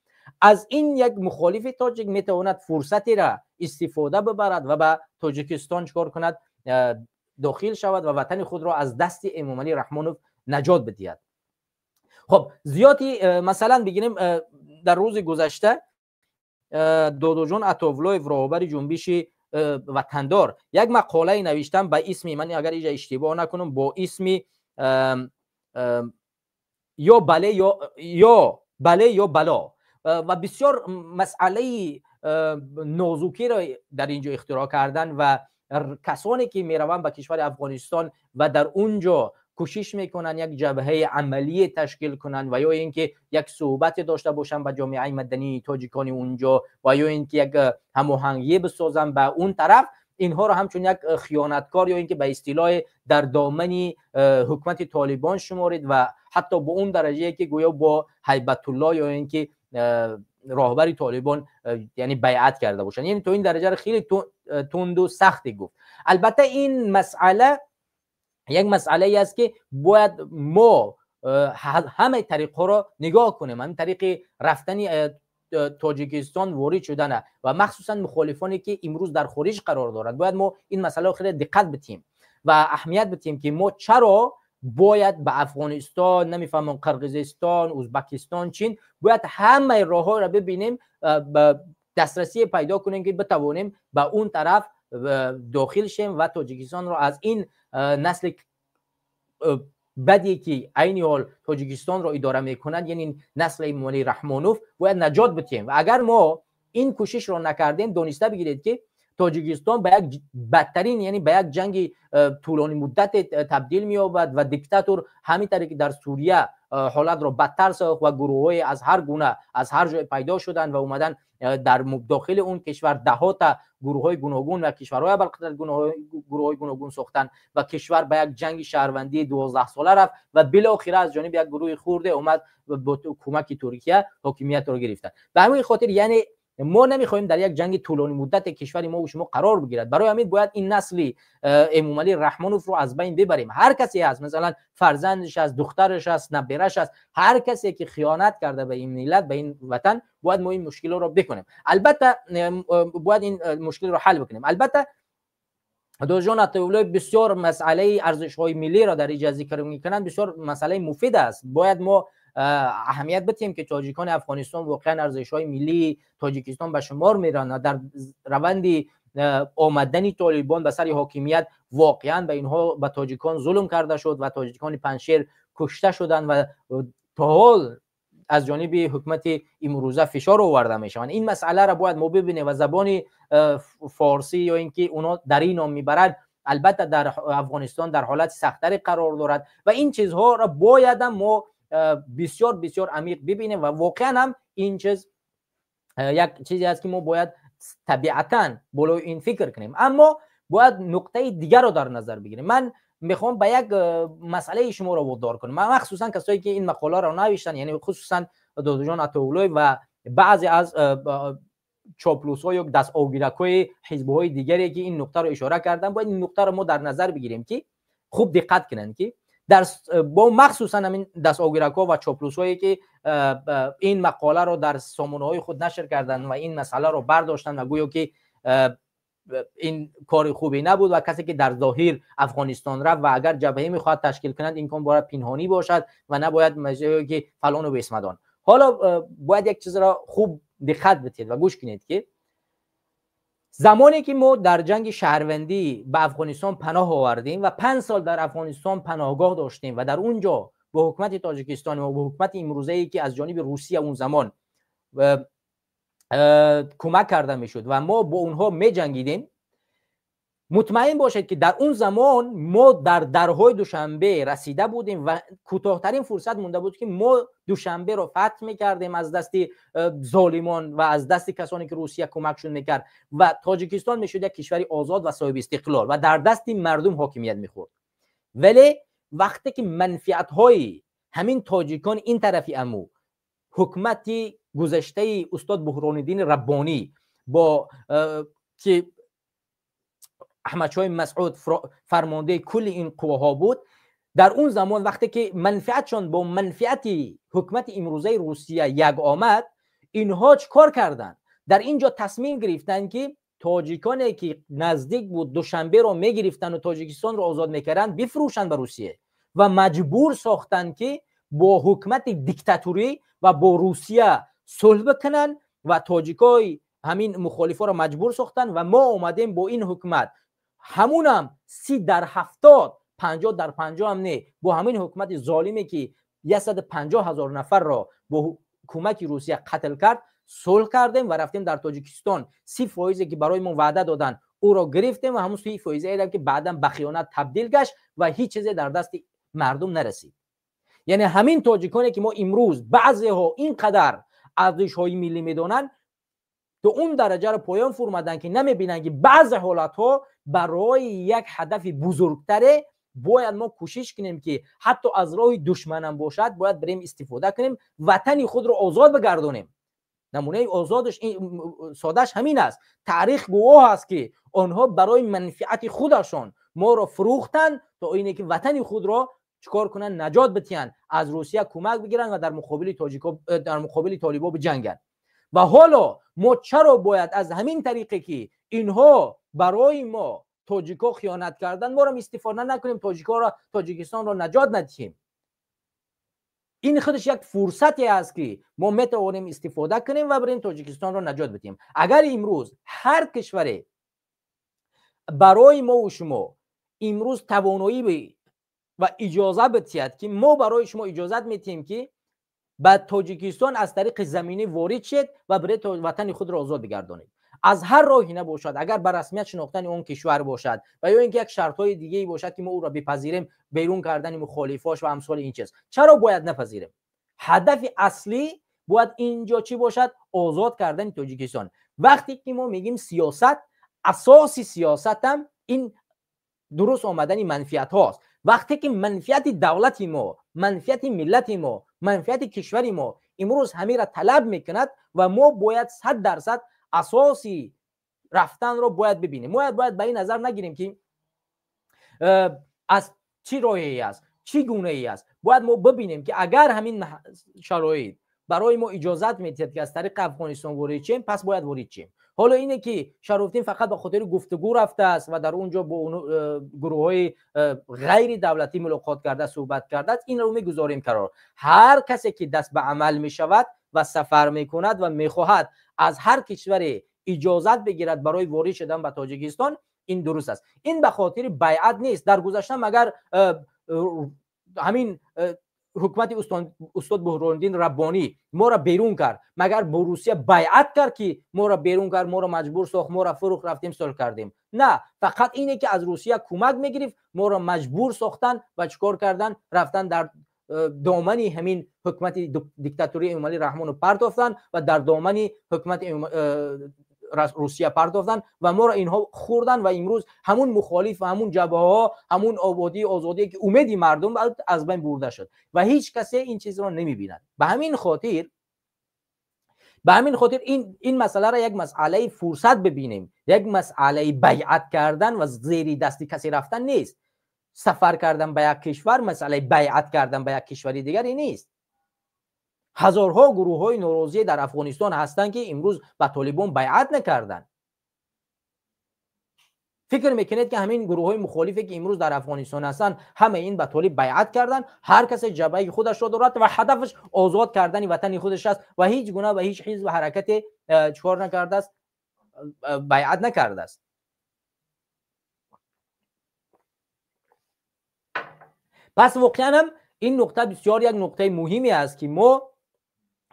از این یک مخالف تاجیک میتواند فرصتی را استفاده ببرد و به تاجیکستان چکار کند داخل شود و وطن خود را از دست امام علی رحمانوف نجات بدهد. خب زیادی مثلا بگیریم در روز گذشته دودو جان عطاولایف راهبر جنبش وطندار یک مقاله نوشتم با اسم من اگر اینجا اشتباه نکنم با اسم یا بله یا بله یا بلا و بسیار مسئله نازکی را در اینجا اختراع کردن و کسانی که میروند به کشور افغانستان و در اونجا کوشش میکنن یک جبهه عملی تشکیل کنن و یا اینکه یک صحبت داشته باشن با جامعه مدنی تاجیکان اونجا و یا اینکه یک هماهنگی بسازن با اون طرف، اینها را همچون یک خیانتکار یا اینکه به اصطلاح در دامن حکومت طالبان شمارید و حتی به اون درجه که گویا با هیبت الله یا اینکه راهبر طالبان یعنی بیعت کرده باشن، یعنی تو این درجه را خیلی تند و سختی گفت. البته این مسئله یک مسئله است که باید ما همه طریق ها را نگاه کنیم، همین طریق رفتنی تاجیکستان وارد شدن و مخصوصا مخالفانی که امروز در خارج قرار دارند، باید ما این مسئله را خیلی دقت بدیم و اهمیت بدیم که ما چرا باید به افغانستان، نمیفهمم قرقیزستان، ازبکستان، چین، باید همه راه ها را ببینیم، دسترسی پیدا کنیم که بتوانیم به اون طرف داخل شیم و تاجیکستان را از این نسل بدی که عین حال تاجیکستان را اداره میکنند، یعنی نسل ایمانی رحمانوف، باید نجات بدیم. و اگر ما این کوشش را نکردیم، دانسته بگیرید که تاجیکستان به یک بدترین، یعنی به یک جنگ طولانی مدت تبدیل می‌یابد و دیکتاتور همین طریق در سوریه حالت را بدتر ساخت و گروه‌های از هر گونه از هر جای پیدا شدند و اومدن در داخل اون کشور دهات گروه‌های گوناگون و کشورهای بالقدرت گروه‌های گوناگون ساختن و کشور به یک جنگ شهروندی 12 ساله رفت و بالاخره از جانب یک گروه خورده اومد با کمک ترکیه حاکمیت را گرفتن. به همین خاطر یعنی ما نمیخوایم در یک جنگ طولانی مدت کشور ما و شما قرار بگیرد. برای همین باید این نسل امامعلی رحمانوف رو از بین ببریم. هر کسی هست، مثلا فرزندش است، دخترش است، نبرش است، هر کسی که خیانت کرده به این ملت، به این وطن، باید ما این مشکل رو بکنیم. البته باید این مشکل رو حل بکنیم. البته دوجان عطی‌الله بسیار مسئله ارزش‌های ملی را در اینجا ذکر می‌کنند، بسیار مسئله مفید است. باید ما اهمیت بدیم که تاجیکان افغانستان واقعا ارزش‌های ملی تاجیکستان به شمار میرن. در روند آمدن طالبان به سر حاکمیت واقعا به اینها، به تاجیکان ظلم کرده شد و تاجیکان پنشیر کشته شدند و تا حال از جانب حکومت امروزه فشار آورده میشوند. این مسئله را باید ما ببینیم و زبان فارسی یا اینکه اونا در این نام میبرند البته در افغانستان در حالت سخت‌تری قرار دارد و این چیزها را باید ما بسیار بسیار عمیق ببینیم و واقعا هم این چیز یک چیزی است که ما باید طبیعتاً بالای این فکر کنیم. اما باید نقطه دیگر رو در نظر بگیریم. من میخوام به یک مسئله شما رو وادار کنم، مخصوصا کسایی که این مقاله رو نوشتن، یعنی خصوصا دادجان عطی‌الله و بعضی از چاپلوس‌ها یا دست آگیرک‌های حزب‌های دیگری که این نقطه رو اشاره کردن، باید این نقطه رو ما در نظر بگیریم که خوب دقت کنن که در با مخصوصا همین دست آگیرک‌ها و چاپلوس‌هایی که این مقاله رو در سامانه‌های خود نشر کردن و این مسئله رو برداشتن و گویا که این کار خوبی نبود و کسی که در ظاهر افغانستان رفت و اگر جبهه میخواد تشکیل کنند این کار باید پنهانی باشد و نباید مثلا که فلان و بسمدان. حالا باید یک چیز را خوب دقت بدید و گوش کنید که زمانی که ما در جنگ شهروندی به افغانستان پناه آوردیم و 5 سال در افغانستان پناهگاه داشتیم و در اونجا با حکومت تاجیکستان و با حکومت امروزه‌ای که از جانب روسیه اون زمان کمک کرده میشد و ما با اونها می جنگیدیم، مطمئن باشید که در اون زمان ما در درهای دوشنبه رسیده بودیم و کوتاه‌ترین فرصت مونده بود که ما دوشنبه رو فتح می‌کردیم از دست ظالمان و از دست کسانی که روسیه کمکشون می‌کرد و تاجیکستان میشد یک کشور آزاد و صاحب استقلال و در دست مردم حاکمیت می‌خورد. ولی وقتی که منفعت‌های همین تاجیکان این طرفی امو حکومت گذشته استاد بهران‌الدین ربانی با که احمد شاه مسعود فرمانده کل این قواها بود، در اون زمان وقتی که منفعتشون با منفعت حکومت امروزه روسیه یک آمد، اینها چیکار کردن؟ در اینجا تصمیم گرفتن که تاجیکانی که نزدیک بود دوشنبه رو میگرفتن و تاجیکستان رو آزاد میکردن بفروشن به روسیه و مجبور ساختن که با حکومت دیکتاتوری و با روسیه صلح بکنن و تاجیکای همین مخالفا رو مجبور ساختن و ما اومدیم با این حکومت همونم 30 در 70 50 در 50 هم نه با همین حکومت ظالمی که 150,000 نفر را با کمک روسیه قتل کرد، صلح کردیم و رفتیم در تاجیکستان 30% که برای ما وعده دادن او را گرفتیم و همون 30% ایدم که بعدا به خیانت تبدیل گشت و هیچ چیزی در دست مردم نرسید. یعنی همین تاجیکانی که ما امروز بعضی ها اینقدر ارزش های ملی میدونن، تو اون درجه رو پایان فرمودن که نمیبینن که بعضی حالت ها برای یک هدف بزرگتره باید ما کوشش کنیم که حتی از راه دشمنم باشد باید بریم استفاده کنیم، وطن خود رو آزاد بگردونیم. نمونه آزادش سادهش همین است. تاریخ گواه است که آنها برای منفعت خودشان ما را فروختن تا اینه که وطن خود را چیکار کنن؟ نجات بدهند، از روسیه کمک بگیرن و در مقابل طالبان بجنگن. و حالا ما چرا باید از همین طریقی که اینها برای ما تاجیکا خیانت کردن ما را استفاده نکنیم، تاجیکستان را نجات ندهیم؟ این خودش یک فرصتی است که ما میتوانیم استفاده کنیم و بریم تاجیکستان را نجات بدیم. اگر امروز هر کشوری برای ما و شما امروز توانایی و اجازه بدهد که ما برای شما اجازت میتیم که به تاجیکستان از طریق زمینی وارد شد و برای وطن خود را آزاد بگردانید، از هر راهی نباشد، اگر به رسمیت شناختن اون کشور باشد و یا اینکه یک شرط‌های دیگه‌ای باشد که ما او را بپذیریم، بیرون کردن مخالفاش و امثال این چیز، چرا باید نپذیریم؟ هدف اصلی باید اینجا چی باشد؟ آزاد کردن تاجیکستان. وقتی که ما میگیم سیاست، اساسی سیاست هم این درست آمدن منفعت هاست. وقتی که منفعت دولت ما، منفعت ملت ما، منفعت کشور ما امروز همه را طلب میکند و ما باید 100% اساسی رفتن رو باید ببینیم. ما باید به این نظر نگیریم که از چی راهی است، چی گونه ای است. باید ما ببینیم که اگر همین شرایط برای ما اجازت میدهد که از طریق افغانستان وارد شیم، پس باید وارد شیم. حالا اینه که شرفتین فقط به خاطر گفتگو رفته است و در اونجا با گروه‌های غیر دولتی ملاقات کرده، صحبت کرده است، این رو میگذاریم قرار. هر کسی که دست به عمل میشود و سفر میکند و میخواهد از هر کشوری اجازت بگیرد برای وارد شدن به تاجیکستان، این درست است. این به خاطر بیعت نیست. در گذشته مگر همین حکومت استاد بهرالدین ربانی ما را بیرون کرد، مگر با روسیه بیعت کرد که ما را بیرون کرد، ما را مجبور ساخت، ما را فروخت، رفتیم صلح کردیم؟ نه، فقط اینه که از روسیه کمک میگرفت، ما را مجبور ساختن و چیکار کردن؟ رفتن در دامنی همین حکومت دیکتاتوری امامعلی رحمان رو پرتافتن و در دامنی حکومت روسیه پرداختن و ما را اینها خوردن و امروز همون مخالف و همون جبهه ها، همون آزادی که امیدی مردم از بین برده شد و هیچ کسی این چیز را نمیبیند. به همین خاطر این مسئله را یک مسئله فرصت ببینیم، یک مسئله بیعت کردن و زیر دست کسی رفتن نیست. سفر کردن به یک کشور مسئله بیعت کردن به یک کشوری دیگری نیست. هزارها گروه های ناراضی در افغانستان هستند که امروز به طالبان بیعت نکردن. فکر میکنید که همین گروه های مخالفی که امروز در افغانستان هستند همه این به طالب بیعت کردن؟ هر کس جبهه خودش را دارد و هدفش آزاد کردن وطن خودش است و هیچ گونه و هیچ حزب و حرکت چکار نکرده است، بیعت نکرده است. پس واقعا هم این نقطه بسیار یک نقطه مهمی است که ما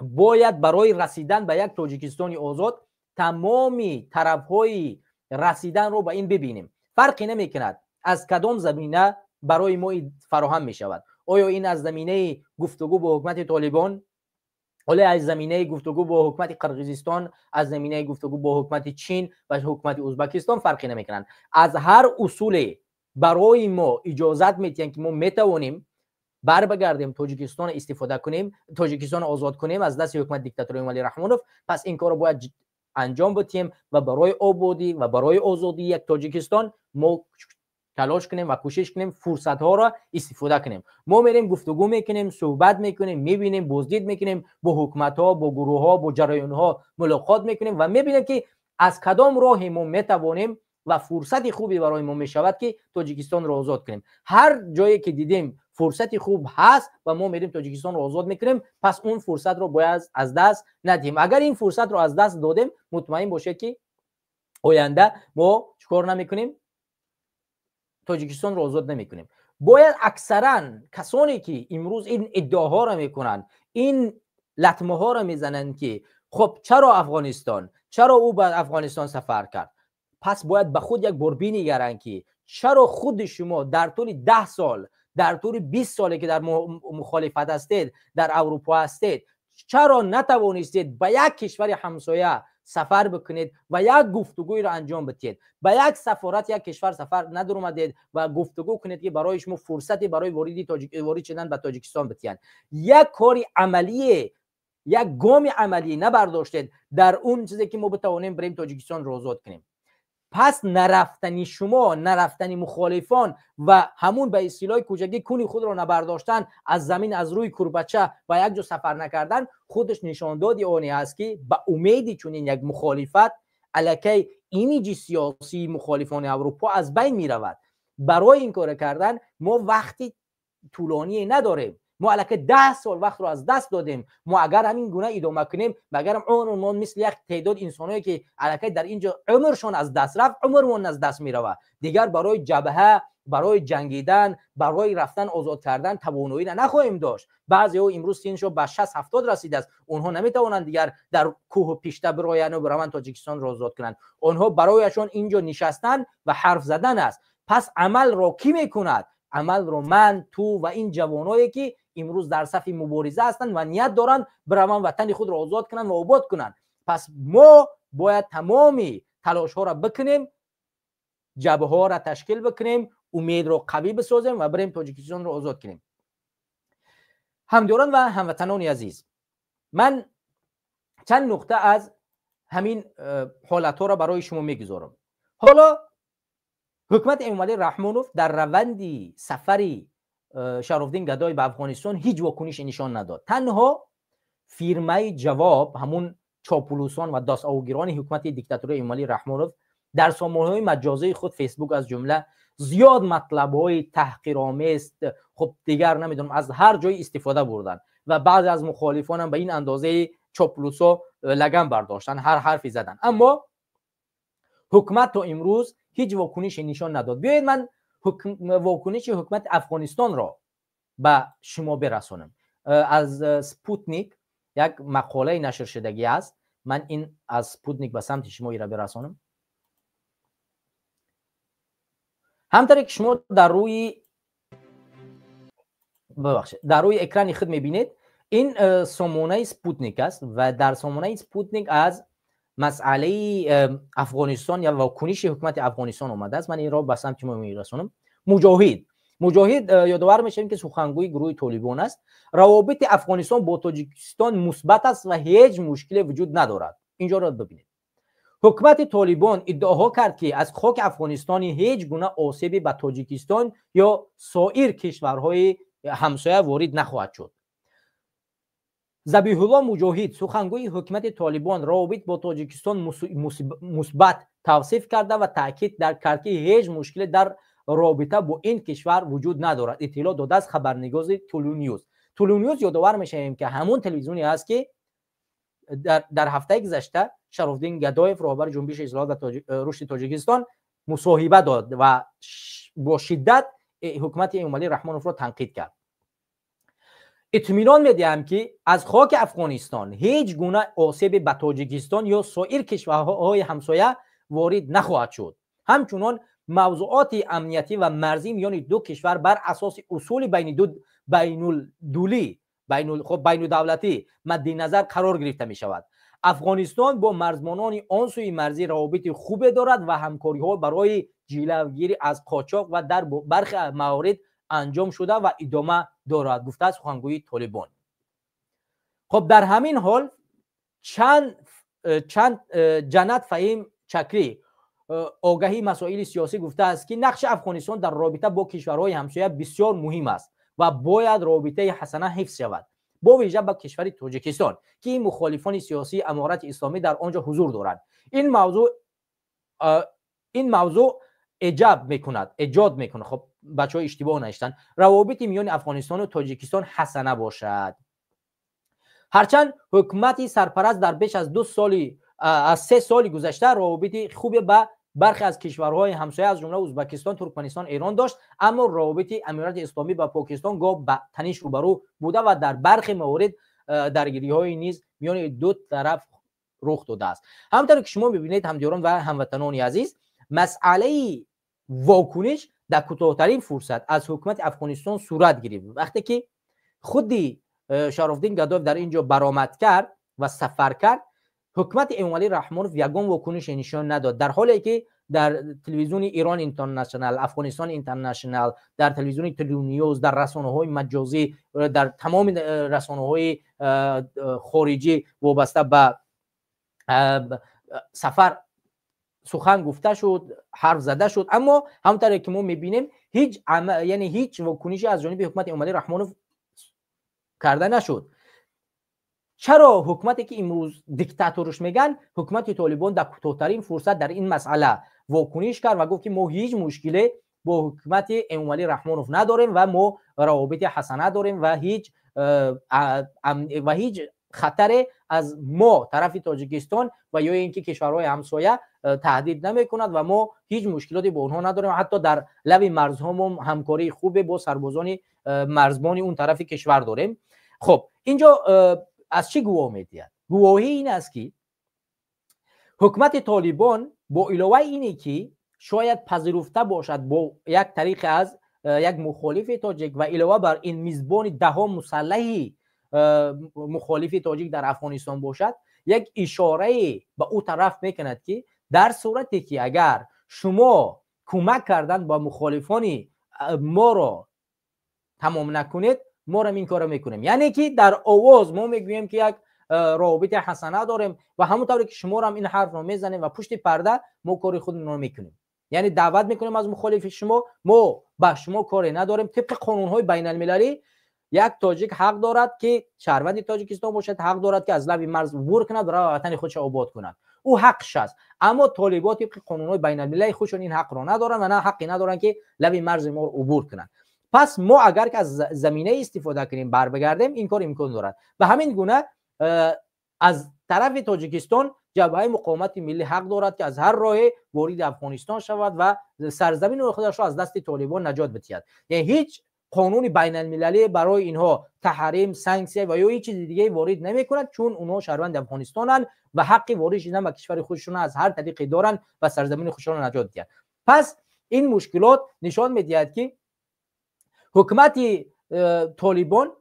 باید برای رسیدن به یک تاجیکستانی آزاد تمامی طرف‌های رسیدن رو به این ببینیم. فرقی نمی‌کند از کدام زمینه برای ما فراهم می‌شود. آیا این از زمینه گفتگو با حکومت طالبان، آیا از زمینه گفتگو با حکومت قرقیزستان، از زمینه گفتگو با حکومت چین و حکومت ازبکستان، فرقی نمی‌کنند. از هر اصول برای ما اجازت می‌دهند که ما می‌توانیم بگردیم تاجیکستان استفاده کنیم، تاجیکستان آزاد کنیم از دست حکومت دیکتاتوری امامعلی رحمانوف. پس این کار رو باید انجام بدیم و برای آبادی و برای آزادی یک تاجیکستان ما تلاش کنیم و کوشش کنیم فرصت ها را استفاده کنیم. ما میریم گفتگو میکنیم، صحبت میکنیم، میبینیم، بازدید میکنیم، با حکومت ها، با گروه ها، با جریان ها ملاقات میکنیم و میبینیم که از کدام راه ما میتوانیم و فرصت خوبی برای ما میشود که تاجیکستان را آزاد کنیم. هر جایی که دیدیم فرصت خوب هست و ما میریم تاجیکستان رو آزاد میکنیم، پس اون فرصت رو باید از دست ندیم. اگر این فرصت رو از دست دادیم، مطمئن باشه که آینده ما چیکار نمیکنیم؟ تاجیکستان رو آزاد نمیکنیم. باید اکثرا کسانی که امروز این ادعاها را میکنن، این لطمه ها را میزنن که خب چرا افغانستان، چرا او به افغانستان سفر کرد، پس باید به خود یک بار بنگرند که چرا خود شما در طول 10 سال، در طول 20 سالی که در مخالفت هستید، در اروپا هستید، چرا نتوانستید به یک کشور همسایه سفر بکنید و یک گفتگوی را انجام بدید، به یک سفارت یک کشور سفر ندر اومدید و گفتگو کنید که برای شما فرصتی برای وارد شدن به تاجیکستان بدید. یک کاری عملی، یک گام عملی نبرداشتید در اون چیزی که ما بتوانیم بریم تاجیکستان رو آزاد کنیم. پس نرفتنی شما، نرفتنی مخالفان و همون به اصطلاح کوچگی کونی خود را نبرداشتن از زمین، از روی کوربچه و یک جا سفر نکردن، خودش نشاندادی آنی است که به امیدی چنین یک مخالفت الکی ایمیج سیاسی مخالفان اروپا از بین می رود. برای این کار کردن ما وقتی طولانی نداریم، ما الکی 10 سال وقت رو از دست دادیم. ما اگر همین گونه ادامه کنیم، مگر عمرمون مثل یک تعداد انسانایی که الکی در اینجا عمرشون از دست رفت، عمرمون از دست میرود. دیگر برای جبهه، برای جنگیدن، برای رفتن آزاد کردن توانایی نخواهیم داشت. بعضی‌ها امروز سنشون به 60 70 رسیده است، اونها نمیتوانند دیگر در کوه پیشته براین و برون تاجیکستان را آزاد کنند. اونها برایشون اینجا نشستن و حرف زدن است. پس عمل را کی میکند؟ عمل رو من، تو و این جوانایی که امروز در صف مبارزه هستند و نیت دارن بروان وطن خود را آزاد کنن و آباد کنن. پس ما باید تمامی تلاش ها را بکنیم، جبهه ها را تشکیل بکنیم، امید رو قوی بسازیم و بریم تاجیکستان رو آزاد کنیم. همداران و هموطنان عزیز، من چند نقطه از همین حالت ها را برای شما میگذارم. حالا حکومت امامعلی رحمانوف در روند سفری شرافالدین گدای به افغانستان هیچ واکنش نشان نداد. تنها فیرمه جواب، همون چاپلوسان و دست آوگیران حکومت دیکتاتوری امامعلی رحمانوف در سامانه‌های مجازی خود، فیسبوک از جمله، زیاد مطلب‌های تحقیرآمیز، خب دیگر نمیدونم از هر جای استفاده بردن و بعضی از مخالفان هم به این اندازه چاپلوسا لگن برداشتن، هر حرفی زدن، اما حکومت تا امروز هیچ واکنش نشان نداد. بیایید من واکنش حکومت افغانستان را به شما برسانم. از سپوتنیک یک مقاله نشر شدگی است. من این از سپوتنیک به سمت شما را برسانم. همطوری که شما در روی اکران خود میبینید، این سامانه سپوتنیک است و در سامانه سپوتنیک از مسئله افغانستان یا واکنش حکومت افغانستان آمده است. من این را به سمت شما میرسونم. مجاهد یادآور میشیم که سخنگوی گروه طالبان است. روابط افغانستان با تاجیکستان مثبت است و هیچ مشکلی وجود ندارد. اینجا را ببینید. حکومت طالبان ادعاها کرد که از خاک افغانستان هیچ گونه آسیبی به تاجیکستان یا سایر کشورهای همسایه وارد نخواهد شد. ذبیح الله مجاهد، سخنگوی حکومت طالبان، روابط با تاجیکستان مثبت توصیف کرده و تاکید کرد که هیچ مشکلی در رابطه با این کشور وجود ندارد. اطلاع داده از خبرنگار تولونیوز یادآور میشیم که همون تلویزیونی است که در هفته گذشته شرافالدین گدایف، رهبر جنبش اصلاحات و رشد تاجیکستان، مصاحبه داد و با شدت حکومت امامعلی رحمانوف را تنقید کرد. اطمینان میدهم که از خاک افغانستان هیچ گونه آسیبی به تاجیکستان یا سایر کشورهای همسایه وارد نخواهد شد. همچنان موضوعات امنیتی و مرزی میان دو کشور بر اساس اصول بین دولتی مد نظر قرار گرفته می شود. افغانستان با مرزبانان آن سوی مرزی روابط خوبی دارد و همکاری ها برای جلوگیری از قاچاق و در برخی موارد انجام شده و ادامه دارد، گفته سخنگوی طالبان. خب در همین حال جنت فهیم چکری، آگهی مسائل سیاسی، گفته است که نقش افغانستان در رابطه با کشورهای همسایه بسیار مهم است و باید رابطه حسنه حفظ شود، با ویژه با کشور تاجیکستان که مخالفان سیاسی امارت اسلامی در آنجا حضور دارند. این موضوع ایجاد میکند خب بچه‌ها اشتباه نشتن، روابط میان افغانستان و تاجیکستان حسنه باشد. هرچند حکومت سرپرست در بیش از 3 سال گذشته روابط خوبی با برخی از کشورهای همسایه از جمله ازبکستان، ترکمنستان، ایران داشت، اما روابط امارت اسلامی با پاکستان گاه به تنش روبرو بوده و در برخی موارد درگیری‌های نیز میان دو طرف رخ داده است. همونطور که شما می‌بینید همدیران و هموطنان عزیز، مسئله واکنش در کوتاه‌ترین فرصت از حکومت افغانستان صورت گرفت وقتی که خودی شرافالدین گدایف در اینجا برآمد کرد و سفر کرد. حکومت امامعلی رحمانوف یگان واکنش نشان نداد، در حالی که در تلویزیون ایران اینترنشنال، افغانستان اینترنشنال، در تلویزیون تلونیوز، در رسانه‌های مجازی، در تمام رسانه‌های خارجی وابسته به سفر سخن گفته شد، حرف زده شد، اما همونطور که ما می‌بینیم هیچ واکنشی از جانب حکومت امامعلی رحمانوف کرده نشد. چرا حکومتی که امروز دیکتاتورش میگن، حکومت طالبان در کوتاه‌ترین فرصت در این مسئله واکنش کرد و گفت که ما هیچ مشکلی با حکومت امامعلی رحمانوف نداریم و ما روابط حسنه داریم و هیچ خطر از ما طرف تاجیکستان و یا اینکه کشورهای همسایه تهدید نمی‌کند و ما هیچ مشکلاتی با اونها نداریم. حتی در لب مرزها ما همکاری خوبه با سربازان مرزبان اون طرف کشور داریم. خب اینجا از چی گواه می‌دهد؟ گواهی این است که حکومت طالبان با علاوه اینی که شاید پذیرفته باشد با یک طریق از یک مخالف تاجیک و علاوه بر این میزبان دهها مسلح مخالف تاجیک در افغانستان باشد، یک اشاره به او طرف میکند که در صورتی که اگر شما کمک کردن با مخالفان ما را تمام نکنید، ما را این کارو میکنیم. یعنی که در آواز ما میگوییم که یک روابط حسنه داریم و همونطوری که شما هم این حرف رو میزنیم و پشت پرده ما کار خودمون رو میکنیم. یعنی دعوت میکنیم از مخالف شما، ما با شما کاری نداریم. طبق قانون‌های بین المللی یک تاجیک حق دارد که شهروند تاجیکستان باشد، حق دارد که از لب مرز عبور کند و برای وطن خودش آباد کند. او حقش است. اما طالبان طبق قانون‌های بین المللی خودشون این حق را ندارن و نه حقی ندارن که لب مرز ما عبور کنند. پس ما اگر که از زمینه استفاده کنیم بر بگردیم، این کار امکان دارد. و همین گونه از طرف تاجیکستان جبهه مقاومت ملی حق دارد که از هر راه وارد افغانستان شود و سرزمین خودش را از دست طالبان نجات بدهد. یعنی هیچ قانون بین المللی برای اینها تحریم، سانکسیون و یا هیچ چیز دیگه وارد نمی‌کند، چون اونها شهروند افغانستانن و حق وارد شدن به کشور خودشون از هر طریقی دارن و سرزمین خودشون را نجات دهند. پس این مشکلات نشان می‌دهد که حکومت طالبان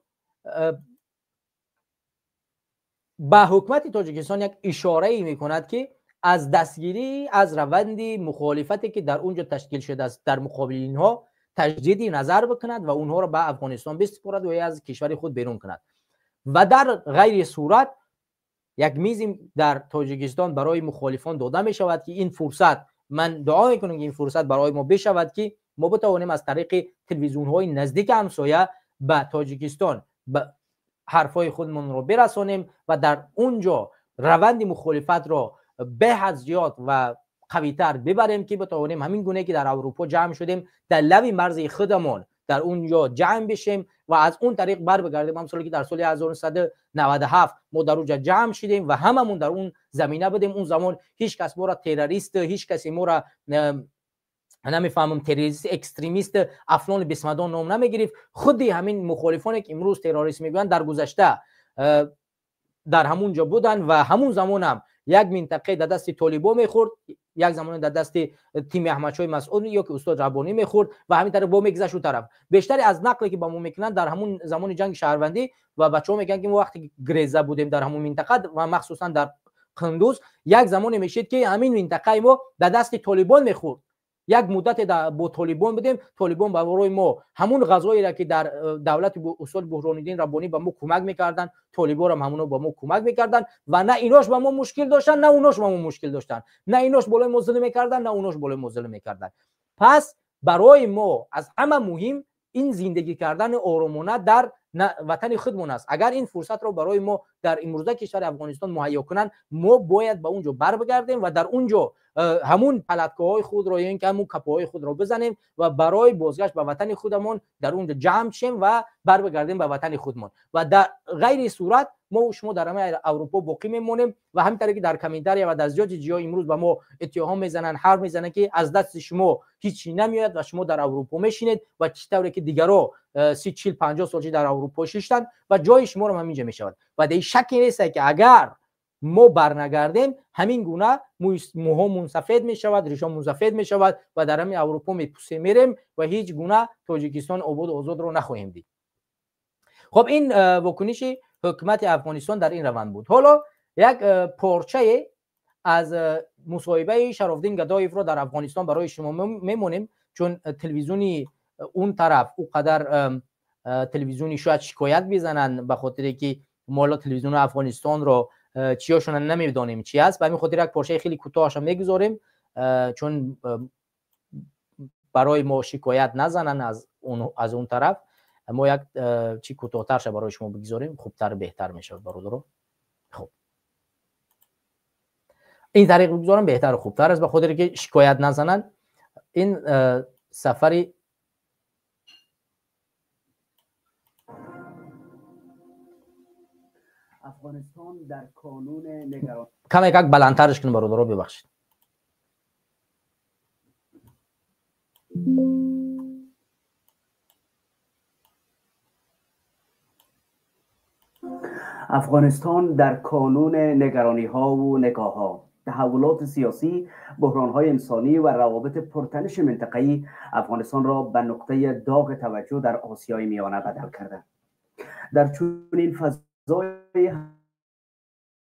با حکومت تاجیکستان یک اشاره ای می‌کند که از دستگیری از روند مخالفتی که در اونجا تشکیل شده است در مقابل اینها تجدید نظر بکند و اونها را به افغانستان بسپارد و از کشور خود بیرون کند و در غیر صورت یک میز در تاجیکستان برای مخالفان داده می شود که این فرصت، من دعا میکنم که این فرصت برای ما بشود که ما بتوانیم از طریق تلویزیون های نزدیک همسایه به تاجیکستان به حرفای خودمون رو برسانیم و در اونجا روند مخالفت را به حد زیاد و قوی‌تر ببریم که بتوانیم همین گونه که در اروپا جمع شدیم در لب مرز خودمون در اونجا جمع بشیم و از اون طریق بر بگردیم. همونطوری که در سال 1997 ما در اونجا جمع شدیم و هممون در اون زمینه بودیم. اون زمان هیچ کس ما را تروریست، هیچ کسی ما را نمیفهمم تروریست، اکستریمیست، افلان بسمدان نام نمیگرفت. خودی همین مخالفانی که امروز تروریست میگن در گذشته در همونجا بودن و همون زمان هم یک منطقه در دست طالبان میخورد، یک زمان در دست تیم احمدشاه مسعود یا که استاد ربانی میخورد و همین طرف با میگذشت اون طرف. بیشتری از نقلی که با ما میکنن در همون زمان جنگ شهروندی و بچه‌ها میگن که ما وقتی گریزه بودیم در همون منطقه و مخصوصا در قندوز، یک زمانی میشد که همین منطقه ما در دست طالبان میخورد. یک مدت با طالبان بودیم، طالبان برای ما همون غذایی را که در دولت استاد بحران‌الدین ربانی به ما کمک میکردن، طالبان هم همونو به ما کمک میکردن و نه ایناش با ما مشکل داشتن نه اوناش با ما مشکل داشتن، نه ایناش بالای ما ظلم میکردن نه اوناش بالای ما ظلم میکردن. پس برای ما از همه مهم این زندگی کردن آرامانه در وطن خودمون است. اگر این فرصت رو برای ما در امروزه کشور افغانستان مهیا کنن، ما باید به اونجا بر بگردیم و در اونجا همون پلاتگاه‌های خود را یا اینکه همون کپاهای خود را بزنیم و برای بازگشت به وطن خودمون در اونجا جمع شیم و بر بگردیم به وطن خودمون و در غیر صورت ما و شما در همه اروپا باقی میمونیم و همین طریقی در کمینتر و در زیاد جا امروز به ما اتهام میزنن، حرف میزنن که از دست شما هیچی نمیاد و شما در اروپا میشینید و چطوری که دیگرها 30 40 50 سال در اروپا شیشتن و جای شما رو همینجا میشود و در شکی نیست که اگر ما برنگردیم همین گونه موهامون سفید میشود، ریشامون سفید میشود و در همین اروپا میریم و هیچ گونه تاجیکستان آباد و آزاد رو نخواهیم دید. خب این واکنش حکومت افغانستان در این روند بود. حالا یک پارچه از مصاحبه شرافالدین گدایف رو در افغانستان برای شما میمونیم، چون تلویزیونی اون طرف او قدر تلویزیونی شاید شکایت بزنن به خاطر که ما تلویزیون افغانستان رو چیاشون نمیدونیم چی است، به همین خاطر یک پارچه خیلی کوتاهش میگذاریم چون برای ما شکایت نزنن از اون طرف. ما یک چی کوتاه‌ترش برای شما بگذاریم، خوبتر بهتر میشه برادرها. خب این طریق بگذارم بهتر و خوبتر است به خاطر که شکایت نزنن. این سفری افغانستان در کانون نگران کم یک بلندترش کنیم برادرها، ببخشید. افغانستان در کانون نگرانی ها و نگاه ها، تحولات سیاسی، بحران های انسانی و روابط پرتنش منطقه‌ای افغانستان را به نقطه داغ توجه در آسیای میانه بدل کرده. در چنین فضای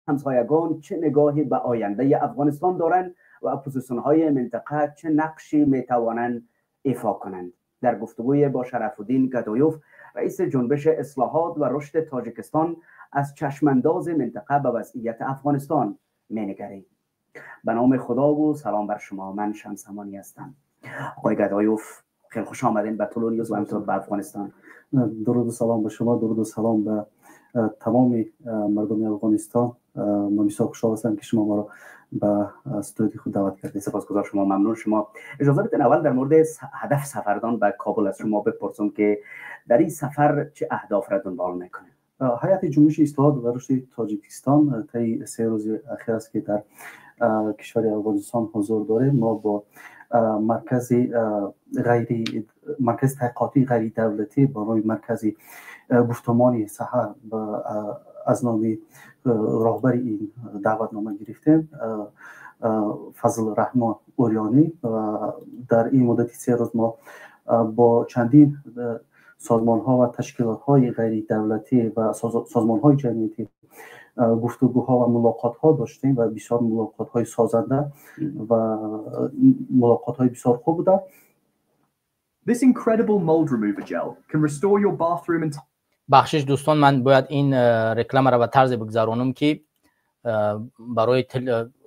همسایگان چه نگاهی به آینده افغانستان دارند و اپوزیسیون های منطقه چه نقشی می توانند ایفا کنند؟ در گفتگوی با شرفالدین گدایف رئیس جنبش اصلاحات و رشد تاجیکستان از چشمانداز منطقه به وضعیت افغانستان مینگریم. به نام خدا و سلام بر شما، من شمس امانی هستم. آقای گدایف خیلی خوش آمدین به طلوع نیوز و همینطور به افغانستان. درود و سلام به شما، درود و سلام به تمام مردم افغانستان. من بسیار خوشحال هستم که شما ما را به استودیو خود دعوت کردید. سپاسگزار شما، ممنون شما. اجازه بدین اول در مورد هدف سفردان به کابل از شما بپرسم که در این سفر چه اهداف را دنبال میکنید؟ هیئت جنبش اصلاحات و رشد تاجیکستان طی 3 روز اخیر است که در کشور افغانستان حضور داره. ما با مرکز تحقیقاتی غیر دولتی برای مرکز گفتمان سحر از نام راهبر این دعوتنامه گرفتیم، فضل رحمان اوریانی. در این مدت 3 روز ما با چندین سازمان ها و تشکیلات های غیر دولتی و سازمان های جمعیتی گفتگوها و ملاقات ها داشتیم و بسیار ملاقات های سازنده و ملاقات های بسیار خوب بوده. This incredible mold remover gel can restore your bathroom and بخشش دوستان، من باید این رکلام را به طرز بگذارونم که برای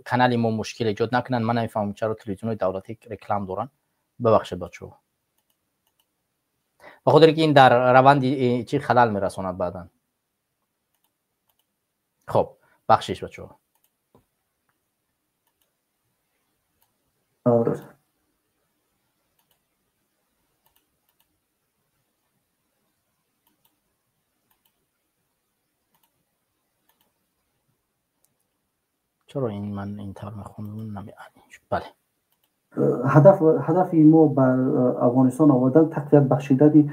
کانال ما مشکل ایجاد نکنن. من نمیفهمم چرا تلویزیون دولتی رکلام دارن. ببخشید بچه‌ها، به خاطر که این در روند چی خلل میرساند بعداً. خب بخشش بچه‌ها. چرا این من این طور میخونم نمیاد؟ بله. هدف ما بر افغانستان آوردن تقویت بخشیدن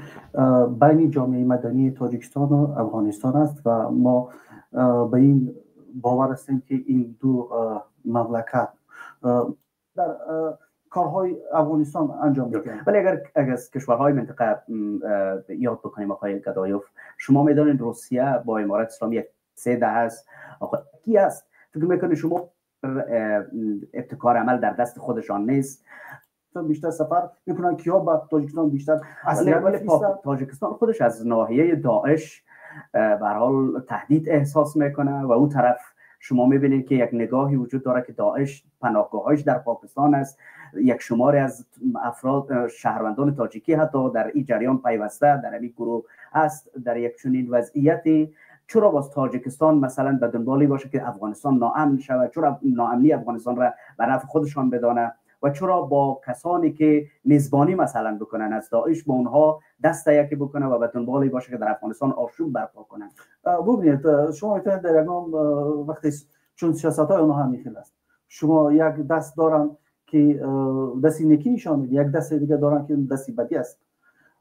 بین جامعه مدنی تاجیکستان و افغانستان است و ما به این باور هستیم که این دو مملکت در کارهای افغانستان انجام میدن. ولی اگر از کشورهای منطقه یاد بکنیم آقای گدایف، شما میدونید روسیه با امارات اسلامی 3 دهه است. کی است؟ فکر میکنید شما ابتکار عمل در دست خودشان نیست؟ بیشتر سفر میکنن کیا به تاجیکستان بیشتر ولی تاجیکستان خودش از ناحیه داعش به هر حال تهدید احساس میکنه و اون طرف شما میبینید که یک نگاهی وجود داره که داعش پناهگاهش در پاکستان است. یک شماری از افراد شهروندان تاجیکی حتی در این جریان پیوسته در این گروه است. در یک چنین وضعیتی چرا باز تاجیکستان مثلا به دنبالی باشه که افغانستان ناامن شود؟ چرا ناامنی افغانستان را به نفع خودشان بدانه و چرا با کسانی که میزبانی مثلا بکنن از داعش با اونها دست یکی بکنه و به دنبال باشه که در افغانستان آشوب برپا کنن؟ ببینید شما میتونید در یگان وقتی چون سیاست های اونها هم میخیل است، شما یک دست دارن که دستی نیکی نشان میده، یک دست دیگه دارن که دستی بدی است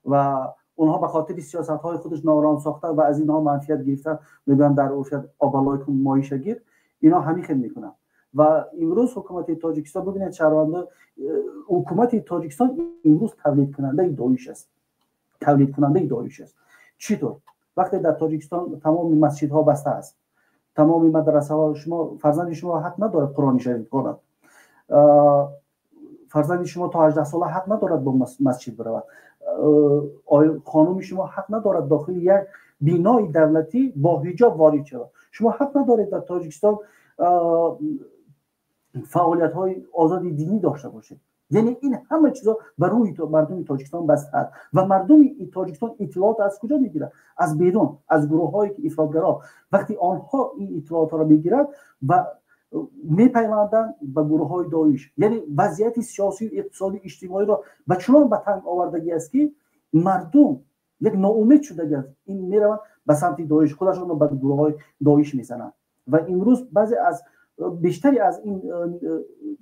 و اونها به خاطر سیاست های خودش نارام ساخته و از اینها منفیت گرفته، میگن در اوشد آبالایکم مایشه گیر، اینا همین خیلی میکنن. و امروز حکومت تاجیکستان ببینید شهرونده، حکومت تاجیکستان امروز تولید کننده داعش است، تولید کننده داعش است. چطور؟ وقتی در تاجیکستان تمام مسجدها بسته است، تمام مدرسه ها، شما فرزند شما حق ندارد قرآن شریف خواند، فرزند شما تا 18 ساله حق ندارد با مسجد برود، خانم شما حق ندارد داخل یک بینای دولتی با حجاب وارد شود، شما حق ندارید در تاجیکستان فعالیت های آزادی دینی داشته باشید. یعنی این همه چیزا بر روی مردم تاجیکستان بسته است و مردم تاجیکستان اطلاعات از کجا میگیرند؟ از بیرون، از گروه هایی که افراطگرا. وقتی آنها این اطلاعات را میگیرند و میپیوندند به گروه های داعش، یعنی وضعیت سیاسی اقتصادی اجتماعی را به چنان به تنگ آوردگی است که مردم یک ناامید شده است، این میروند به سمت داعش، خودشون را به گروه های داعش میزنند. و امروز بعضی از بیشتری از این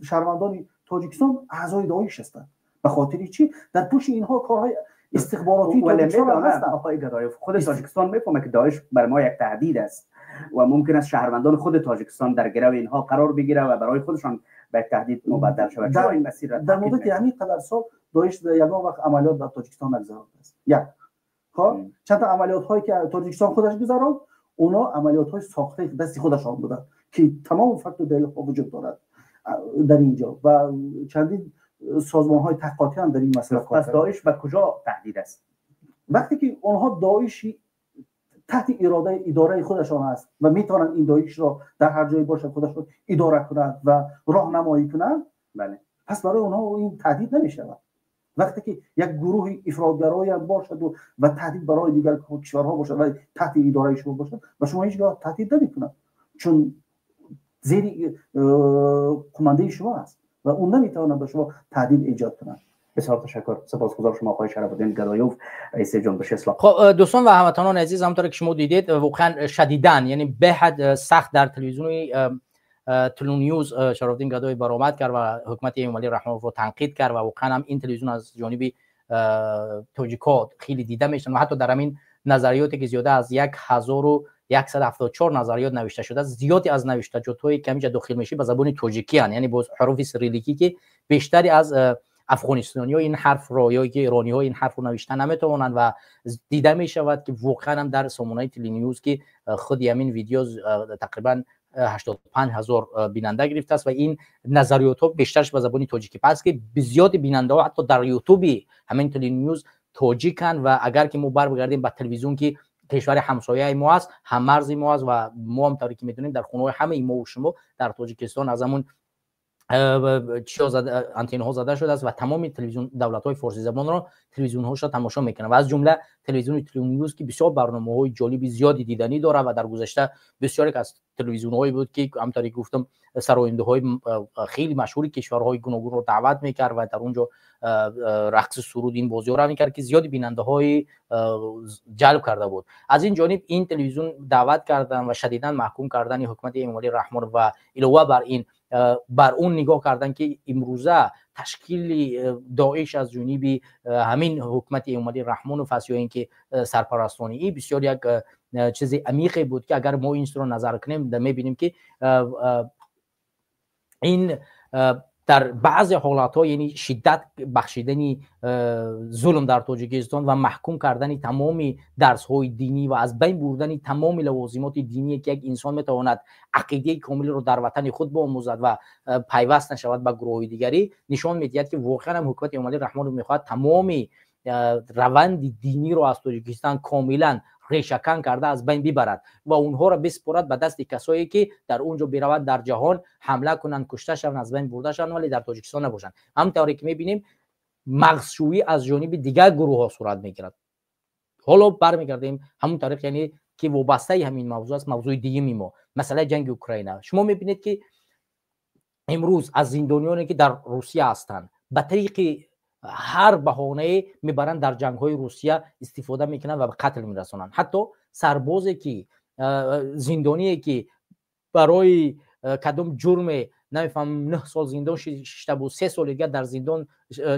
شهروندان تاجیکستان اعضای داعش هستند. به خاطر چی؟ در پشت اینها کارهای استخباراتی تاجیکستان هستند. آقای گدایف، خود تاجیکستان میفهمه که داعش بر ما یک تهدید است و ممکن است شهروندان خود تاجیکستان در گرو اینها قرار بگیره و برای خودشان به تهدید مبدل شود. چرا این مسیر در مدت همین قدر سال داعش در یگان وقت عملیات در تاجیکستان نگذارده است؟ یک خب چند تا عملیات هایی که تاجیکستان خودش گذراند، اونا عملیات های ساخته دست خودشان بوده که تمام فکت و دلیل وجود دارد در اینجا و چندین سازمان های تحقیقاتی هم در این مسئله کار کردند. پس داعش به کجا تهدید است؟ وقتی که اونها داعشی تحت اراده اداره خودشان است و میتونن این داعش را در هر جایی باشه خودشون اداره کنند و راهنمایی کنند، بله، پس برای اونها این تهدید نمیشود. وقتی که یک گروه افراطگرایی هم باشد و تهدید برای دیگر کشورها باشد و تحت اداره شما باشد و شما هیچگاه تهدید نمیکنند، چون زیر کمانده شما است و اون نمیتواند به شما تهدید ایجاد کنند. بسیار تشکر. سپاسگزار شما آقای شرف الدین گدایوف، رئیس جنبش اصلاح. خب دوستان و هموطنان عزیز، همونطور که شما دیدید واقعا شدیداً، یعنی به حد سخت در تلویزیون تلونیوز شرف الدین گدایوف برآمد کرد و حکومت امالی رحمان رو تنقید کرد و واقعا هم این تلویزیون از جانب توجیکات خیلی دیده میشن و حتی در همین نظریاتی که زیاده از 1174 نظریات نوشته شده، زیادی از نوشتجات‌هایی که اینجا داخل میشه به زبان توجیکی ان، یعنی با حروف سریلیکی که بیشتری از افغانستانی‌ها این حرف را یا که ایرانی‌ها این حرف رو نوشتن نمیتوانند و دیده میشود که واقعا هم در سامانه‌های تلویزیون که خود همین ویدیو تقریبا 85,000 بیننده گرفته است و این نظریات ها بیشترش به زبان تاجیکی، پس که بسیار بیننده ها حتی در یوتیوب همین تلویزیون تاجیکن و اگر که ما بگردیم به تلویزیون که کشور همسایه ما است، هم مرز ما است و ما هم طوری که میدونیم در خونه همه ما و شما در تاجیکستان از همون آنتن ها زده شده است و تمام تلویزیون دولت های فارسی زبان را تلویزیون هاش را تماشا میکنه و از جمله تلویزیون تلونیوز که بسیار برنامه های جالبی زیادی دیدنی داره و در گذشته بسیاری از تلویزیون هایی بود که همونطوری گفتم سراینده های خیلی مشهوری کشورهای گوناگون رو دعوت میکرد و در اونجا رقص سرود این بازی را میکرد که زیادی بیننده های جلب کرده بود. از این جانب این تلویزیون دعوت کردن و شدیداً محکوم کردن حکومت امالی رحمان و علاوه بر این بر اون نگاه کردن که امروزه تشکیل داعش از جانب همین حکومت امالی رحمان و فسیای که سرپرستانی ای بسیار یک چیز عمیقی بود که اگر ما این رو نظر کنیم میبینیم که این در بعض حالات ها یعنی شدت بخشیدن ظلم در تاجیکستان و محکوم کردن تمام درس های دینی و از بین بردن تمام لوازمات دینی که یک انسان میتواند عقیده کامل رو در وطن خود بآموزد و پیوست نشود به گروه دیگری، نشان میدهد که واقعا هم حکومت امالی رحمان رو میخواد تمام روند دینی رو از تاجیکستان کاملا ریشه‌کن کرده از بین ببرد و اونها را بسپارد به دست کسایی که در اونجا برود در جهان حمله کنند، کشته شوند، از بین برده شوند ولی در تاجیکستان نباشند. همونطوری که می‌بینیم مغزشویی از جانب دیگر گروه‌ها صورت می‌گیرد. حالا برمیگردیم همون طریق یعنی که وابسته همین موضوع است، موضوع دیگه ما، مثلا جنگ اوکراین. شما می‌بینید که امروز از زندانیانی که در روسیه هستند به طریق هر بهانه میبرند در جنگ های روسیه استفاده میکنند و به قتل میرسونند. حتی سربازی که زندانی که برای کدام جرم نمیفهم 9 سال زندان شیشته بود، 3 سال دیگه در زندان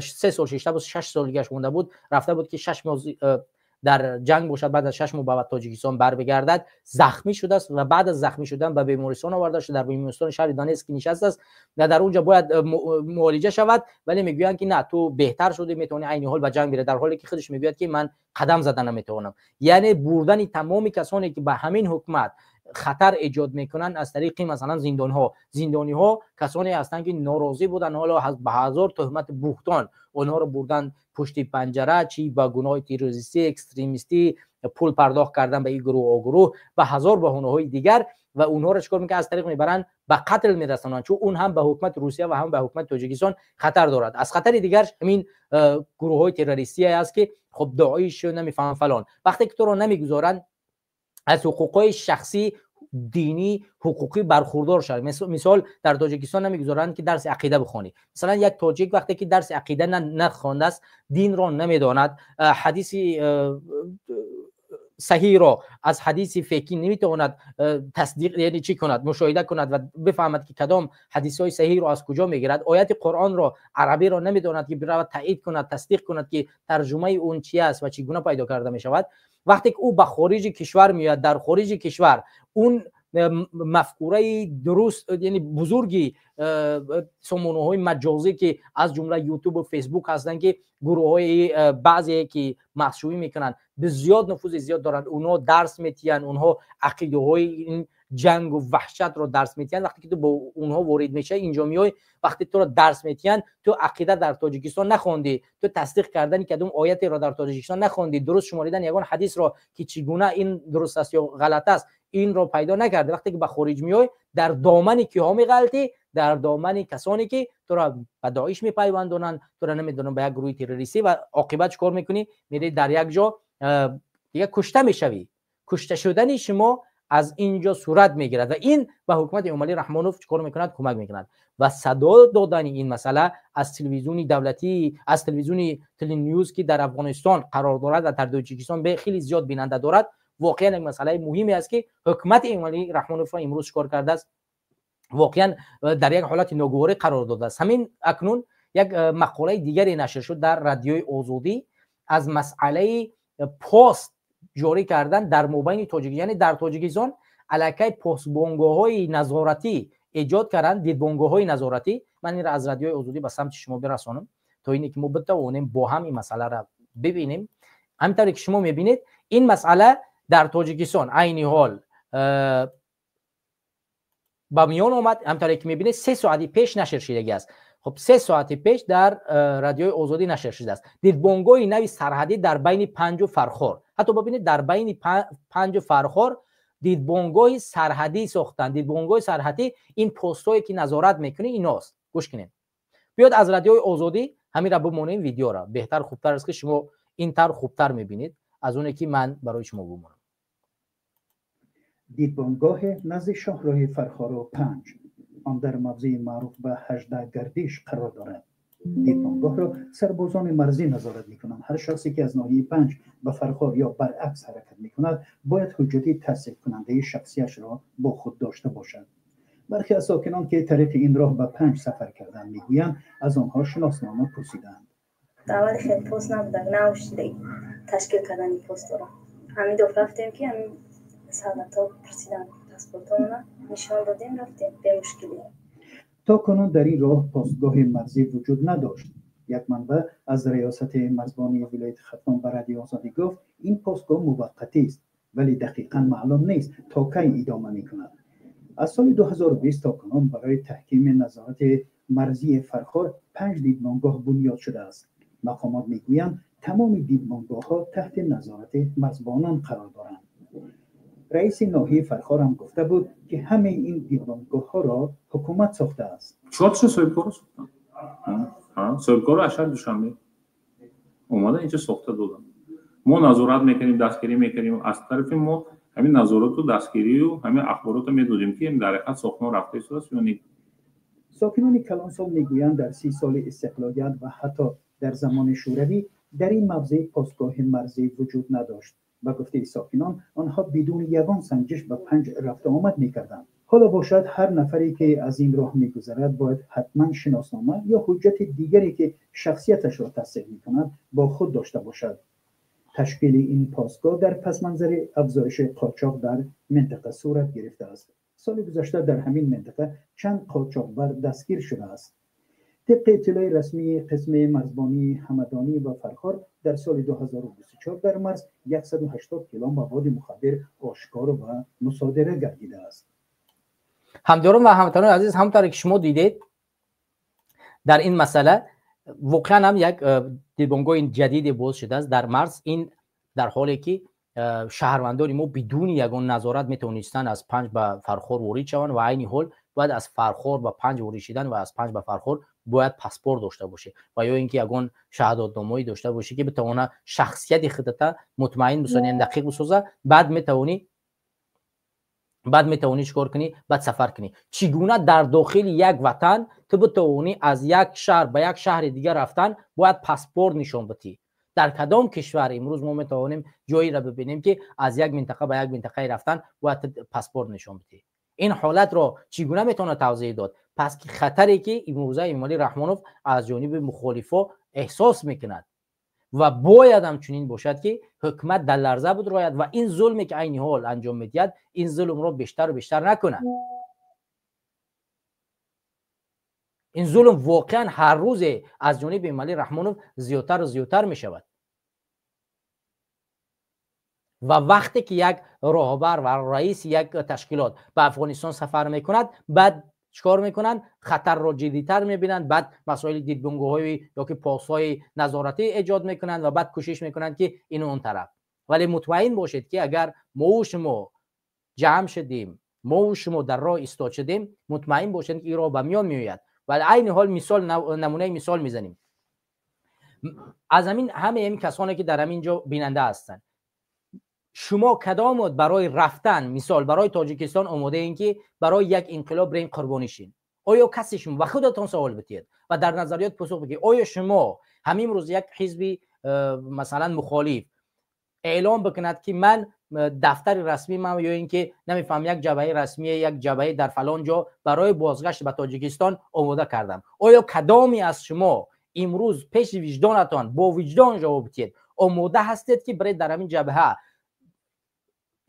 3 سال شیشته بود، 6 سال دیگه مونده بود، رفته بود که 6 ماه در جنگ باشد، بعد از 6 ماه به تاجیکستان بر بگردد، زخمی شده است و بعد از زخمی شدن به بیمارستان آورده شده، در بیمارستان شهر دانتسک نشسته است و در اونجا باید معالجه شود، ولی میگویند که نه تو بهتر شده میتونی عین حال به جنگ بری، در حالی که خودش میگوید که من قدم زدن نمیتونم. یعنی بردن تمام کسانی که به همین حکومت خطر ایجاد میکنن از طریق مثلا زندانی ها کسانی هستند که ناراضی بودن، حالا به هزار تهمت بهتان اونها رو بردن پشت پنجره، چی با گناه تروریستی، اکستریمیستی، پول پرداخت کردن به این گروه و هزار بهانه های دیگر و اونها رو چیکار میکنن؟ از طریق میبرن به قتل میرسونن، چون اون هم به حکومت روسیه و هم به حکومت تاجیکستان خطر دارد. از خطر دیگر همین گروه های تروریستی است که خب داعش نمیفهم فلان، وقتی که تو رو نمیگذارن از حقوقهای شخصی دینی حقوقی برخوردار شد. مثال در تاجیکستان نمیگذارن که درس عقیده بخونی. مثلا یک تاجیک وقتی که درس عقیده نخوانده است، دین را نمیداند، حدیث صحیح را از حدیث فقهی نمیتواند تصدیق یعنی چی کند، مشاهده کند و بفهمد که کدام حدیث های صحیح را از کجا میگیرد، آیات قرآن را عربی را نمیداند که برود تایید کند، تصدیق کند که ترجمه اون چی است و چگونه پیدا کرده می شود. وقتی که او به خارج کشور میاد، در خارج کشور اون مفکوره درست یعنی بزرگی سامانه های مجازی که از جمله یوتیوب و فیسبوک هستن که گروه های بعضی که مخشویی میکنن بسیار نفوذ زیاد دارن، اونها درس میتین، اونها عقیده های این جنگ و وحشت رو درس میتین. وقتی که تو با اونها وارد میشه اینجا میای، وقتی تو رو درس میتین، تو عقیده در تاجیکستان نخوندی، تو تصدیق کردن کدوم آیتی را در تاجیکستان نخوندی، درست شماریدن یگان حدیث را که چگونه این درست است یا غلط است این رو پیدا نکرده. وقتی که به خارج میای در دامن کیها میغلطی؟ در دامن کسانی که تو را به داعش میپیوندونن، تو را نمیدونن به یک گروه تروریستی و عاقبت چیکار میکنی؟ میری در یک جا دیگه کشته میشوی. کشته شدن شما از اینجا صورت میگیرد و این به حکومت امالی رحمانوف چیکار میکند؟ کمک میکند و صدا دادن این مسئله از تلویزیون دولتی، از تلویزیون تلی نیوز که در افغانستان قرار دارد و در تاجیکستان به خیلی زیاد بیننده دارد، واقعا یک مسئله مهمی است که حکومت امالی رحمانوف را امروز چیکار کرده است؟ واقعا در یک حالت ناگواری قرار داده است. همین اکنون یک مقاله دیگری نشر شد در رادیوی آزادی از مسئله پست جاری کردن در مابین تاجیک، یعنی در تاجیکستان علاقه پست بانگاهای نظارتی ایجاد کردن، دید بانگاهای نظارتی. من این را از رادیوی آزادی به سمت شما برسانم تا اینکه ما بتوانیم با هم این مسئله را ببینیم. همینطوری که شما میبینید این مسئله در تاجیکستان عین حال با میان اومد. همونطوری که میبینید 3 ساعتی پیش نشر شدگی است. خب 3 ساعت پیش در رادیوی آزادی نشر شده است. دیدبانگاهی نوی سرحدی در بین پنج و فرخار. حتی ببینید در بین پنج و فرخار دیدبانگاهی سرحدی ساختن. دیدبانگاه سرحدی این پستایی که نظارت میکنه ایناست. گوش کنید. بیاد از رادیوی آزادی همین را بمونیم، ویدیو را بهتر خوبتر است که شما این طرح خوبتر میبینید از اونی که من برای شما بمونم. دیدبانگاه نزد شاهراه فرخار 5 آن در موضع معروف به 18 گردش قرار دارد. دیدبانگاه را سربازان مرزی نظارت میکنند. هر شخصی که از ناحیه 5 به فرخار یا برعکس حرکت میکند باید حجتی تصدیق کننده شخصیش را با خود داشته باشد. برخی از ساکنان که طریق این راه به 5 سفر کردند میگویند از آنها شناسنامه پرسیدند. اول خیلی پست نبودن، نوشته تشکیل کردن این پست را. همین دو رفتیم که همین سالتا پرسیدن پاسپورتمون نشان دادیم، رفتیم به مشکلی. تا کنون در این راه پستگاه مرزی وجود نداشت. یک منبع از ریاست مرزبانی ولایت ختام به رادیو آزادی گفت این پستگاه موقتی است ولی دقیقاً معلوم نیست تا کی ادامه میکند. از سال 2020 تا کنون برای تحکیم نظارت مرزی فرخار 5 دیدبانگاه بنیاد شده است. مقامات میگویند تمام دیدبانگاه‌ها تحت نظارت مرزبانان قرار دارند. رئیس ناحیه فرخار هم گفته بود که همه این دیدبانگاه‌ها را حکومت ساخته است. چه سویبکار ساختن؟ سویبکار رو اشار دوشنبه اومدن اینجا ساخته دادن. ما نظارت میکنیم، دستگیری میکنیم. از طرف ما همین نظارت و دستگیری و همین اخبارات رو میدادیم که این در حقیقت ساختمان رفته است یا نه. ساکنان کلانسال میگویند در 30 سال استقلالیت و حتی در زمان شوروی در این موضع پاسگاه مرزی وجود نداشت. به گفته ساکنان آنها بدون یگان سنجش به 5 رفت آمد میکردند. حالا باشد هر نفری که از این راه میگذرد باید حتما شناسنامه یا حجت دیگری که شخصیتش را تصدیق میکند با خود داشته باشد. تشکیل این پاسگاه در پس منظر افزایش قاچاق در منطقه صورت گرفته است. سال گذشته در همین منطقه چند قاچاقبر دستگیر شده است. طبق اطلاع رسمی قسم مرزبانی همدانی و فرخار در سال 2024 در مرز 180 کیلو مواد مخدر آشکار و مصادره گردیده است. همداران و هموطنان عزیز، همونطور که شما دیدید در این مسئله واقعا هم یک دیدگاه جدید باز شده است در مرز. این در حالی که شهروندان ما بدون یگان نظارت میتونستن از 5 به فرخار وارد شوند و عین حال باید از فرخار به 5 وارد شدن و از 5 به فرخار باید پاسپورت داشته باشه و یا اینکه یگان شهادتنامه داشته باشه که بتونه شخصیت خودت مطمئن بسازی، دقیق بسازه. بعد میتونی چیکار کنی؟ بعد سفر کنی. چگونه در داخل یک وطن تو بتونی از یک شهر به یک شهر دیگر رفتن باید پاسپورت نشون بدی؟ در کدام کشور امروز ما میتونیم جایی را ببینیم که از یک منطقه به یک منطقه رفتن باید پاسپورت نشون بدی؟ این حالت را چگونه میتونه توضیح داد؟ پس که خطری که امروزه ایمالی رحمانوف از جانب مخالفا احساس میکند و باید هم چنین باشد که حکومت در لرزه بدراید و این ظلمی که عین حال انجام میدهد این ظلم را بیشتر و بیشتر نکنه. این ظلم واقعا هر روز از جانب ایمالی رحمانوف زیادتر و زیادتر می شود و وقتی که یک راهبر و رئیس یک تشکیلات به افغانستان سفر میکند بعد چیکار میکنن؟ خطر را جدی‌تر میبینند، بعد مسائل دیدگاه‌های یا که پاس‌های نظارتی ایجاد میکنند و بعد کوشش میکنند که این اون طرف. ولی مطمئن باشید که اگر ما و شما جمع شدیم، ما و شما در راه ایستاد شدیم، مطمئن باشید که این راه به میان میآید. ولی عین حال نمونه مثال میزنیم. از همه این کسانی که در همینجا بیننده هستند، شما کدام برای رفتن مثال برای تاجیکستان آماده این که برای یک انقلاب برین قربانی شین؟ آیا کسی شما و خودتون سوال بتید و در نظریات پاسخ بدید؟ آیا شما همین روز یک حزب مثلا مخالف اعلام بکند که من دفتر رسمی من یا اینکه نمیفهم یک جبهه رسمی یک جبهه در فلان جا برای بازگشت به تاجیکستان آماده کردم؟ آیا کدامی از شما امروز پیش وجدانتان با وجدان جواب بدید آماده هستید که برای در همین جبهه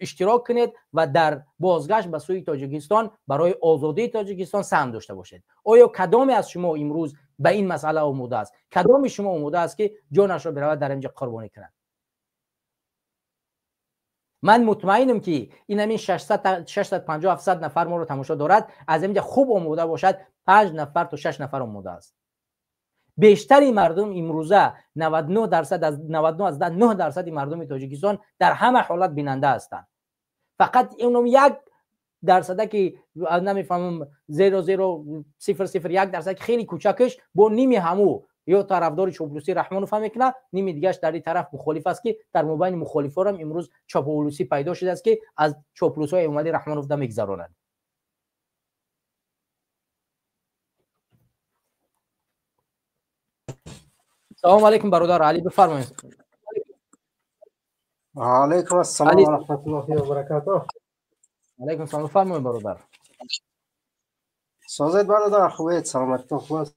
اشتراک کنید و در بازگشت به سوی تاجیکستان برای آزادی تاجیکستان سهم داشته باشید؟ آیا کدامی از شما امروز به این مسئله آماده است؟ کدامی شما آماده است که جانش را برای در اینجا قربانی کند؟ من مطمئنم که این همین 650 700 نفر ما رو تماشا دارد، از اینجا خوب آماده باشد 5 نفر تا 6 نفر آماده است. بیشتری مردم امروزه 99% از 9% مردم تاجیکستان در همه حالت بیننده هستند. فقط اونم 1% که نمیفهمم 0.001% که خیلی کوچکش با نیمی همو یا طرفدار چاپلوسی رحمانوف هم میکنه، نیمی دیگهش در این طرف مخالف است که در مابین مخالفا هم امروز چاپلوسی پیدا شده است که از چاپلوسای ایمالی رحمانوف دم میگذرونند. سلام علیکم برادر علی، بفرمایید. علیکم السلام و رحمت الله و برکاته. علیکم السلام، بفرمایید برادر. سازید برادر، خوبید؟ سلامتتون خوب است؟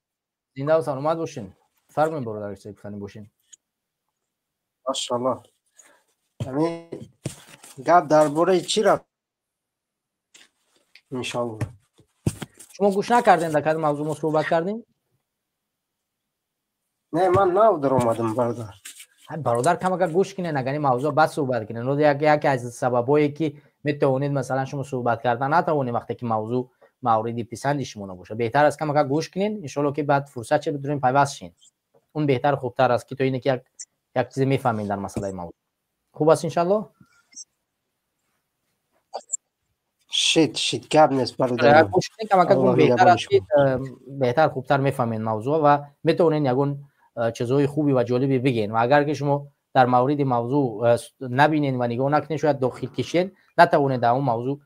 زنده و سلامت باشین. فرمایید برادر، چه بفرمایید باشین. ماشاءالله. همین گپ درباره چی رفت؟ ان شاء الله. شما گوش نکردین در کدوم موضوع ما صحبت کردیم؟ نه من نو در اومدم برادر. برادر کم اگر گوش کنین نگنی موضوع بعد صحبت کنین. رو یکی از سببایی که میتونید مثلا شما صحبت کردن نتونید وقتی که موضوع موردی پسند شما نباشه. بهتر است کم اگر گوش کنین ان شاء الله که بعد فرصت چه بدونین پیوست شین. اون بهتر خوبتر است که تو اینه که یک چیز میفهمین در مسئله موضوع. خوب است ان شاء الله. شیت گپ نیست برادر. گوش کنین کم اگر بهتر است که بهتر خوبتر میفهمین موضوع و میتونین یگون چیزهای خوبی و جالبی بگین و اگر که شما در مورد موضوع نبینین و نگاه نکنین شاید داخل کشین نتوانید در اون موضوع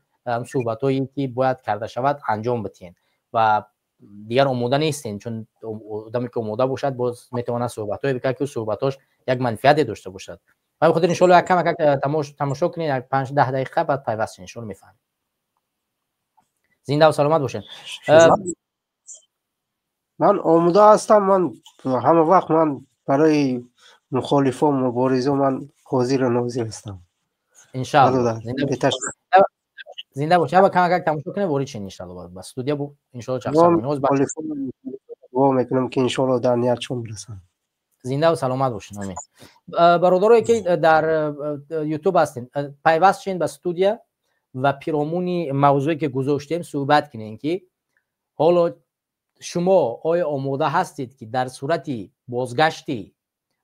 صحبتایی که باید کرده شود انجام بدین و دیگر آماده نیستین، چون آدمی که آماده باشد باز میتونه صحبت‌های بکنه که صحبتاش یک منفعت داشته باشد. و بخاطر ان شاء الله کم تماشا کنید، 5 10 دقیقه بعد پیوست ان شاء الله میفهمید. زنده و سلامت باشین. من آماده هستم. من همه وقت من برای مخالفان مبارزه من حاضر و ناظر هستم ان شاء الله. زنده باشید. با کم تماشا کنید وارد شین ان شاء الله. بس استودیو ان شاء الله چقدر نوز با میکنم که ان شاء الله در نیتشون برسن. زنده و سلامت باشین. آمین. برادرایی که در یوتیوب هستین پیوست شین به استودیو و پیرامون موضوعی که گذاشتیم صحبت کنین که حالا شما آیا آماده هستید که در صورتی بازگشتی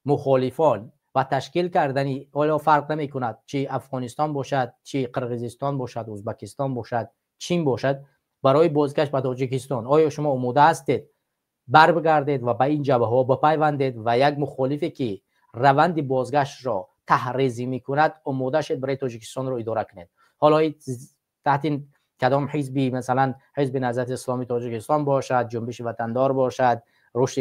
مخالفان و تشکیل کردنی، حالا فرق نمی کند چه افغانستان باشد، چه قرقیزستان باشد، ازبکستان باشد، چین باشد، برای بازگشت به تاجیکستان آیا شما آماده هستید بر بگردید و به این جبهه ها بپیوندید و یک مخالفی که روند بازگشت را تحریزی می کند آماده شد برای تاجیکستان را اداره کنید؟ حالا تحت کدام حزبی، مثلا حزب نهضت اسلامی تاجیکستان باشد، جنبش وطندار باشد، رشد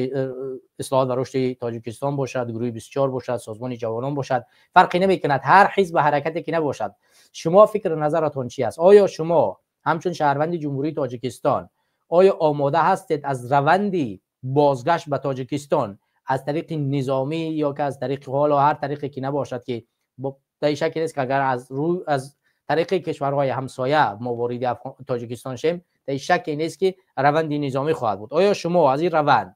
اصلاحات و رشد تاجیکستان باشد، گروه 24 باشد، سازمان جوانان باشد، فرقی نمی کند. هر حزب حرکتی که نباشد، شما فکر نظرتون چی است؟ آیا شما همچون شهروند جمهوری تاجیکستان آیا آماده هستید از روندی بازگشت به تاجیکستان از طریق نظامی یا که از طریق حالا هر طریقی که نباشد که در شکی نیست که اگر از طریق کشورهای همسایه ما وارد تاجیکستان شیم در شکی نیست که روند نظامی خواهد بود. آیا شما از این روند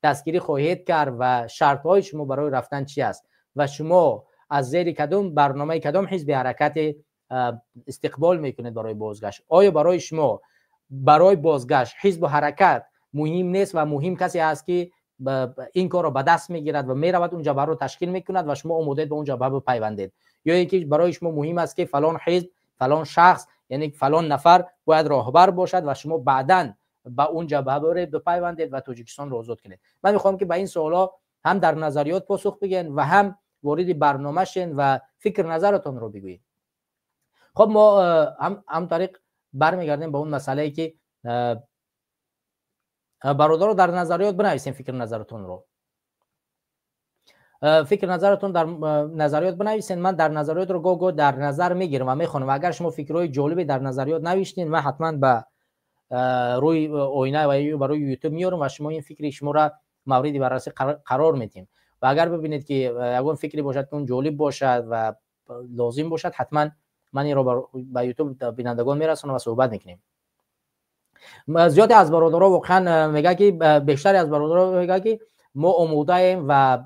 دستگیری خواهید کرد و شرطهای شما برای رفتن چی است و شما از زیر کدام برنامه کدام حزب حرکت استقبال میکنید برای بازگشت؟ آیا برای شما برای بازگشت حزب و حرکت مهم نیست و مهم کسی است که این کار رو به دست میگیرد و میرود اون جبهه رو تشکیل میکند و شما آماده به اون جبهه بپیوندید؟ یا اینکه برای شما مهم است که فلان حزب، فلان شخص، یعنی فلان نفر باید راهبر باشد و شما بعداً با اون جبهه برید بپیوندید و تاجیکستان رو آزاد کنید؟ من میخوام که به این سوالا هم در نظریات پاسخ بگین و هم وارد برنامه شین و فکر نظرتون رو بگویید. خب ما هم طریق برمیگردیم به اون مسئله که برادر رو در نظریات بنویسین، فکر نظرتون رو در نظریات بنویسین. من در نظریات رو گو در نظر میگیرم و میخونم. اگر شما فکرهای جالبی در نظریات نوشتین من حتما به روی آینه و برای یوتیوب میارم و شما این فکری شما را موردی بررسی قرار میدیم و اگر ببینید که اون فکری باشد که اون جالب باشد و لازم باشد حتما من این رو به یوتیوب بینندگان میرسونم و صحبت میکنیم. زیادی از برادرها واقعا میگه که بیشتری از برادرها میگه که ما آماده ایم و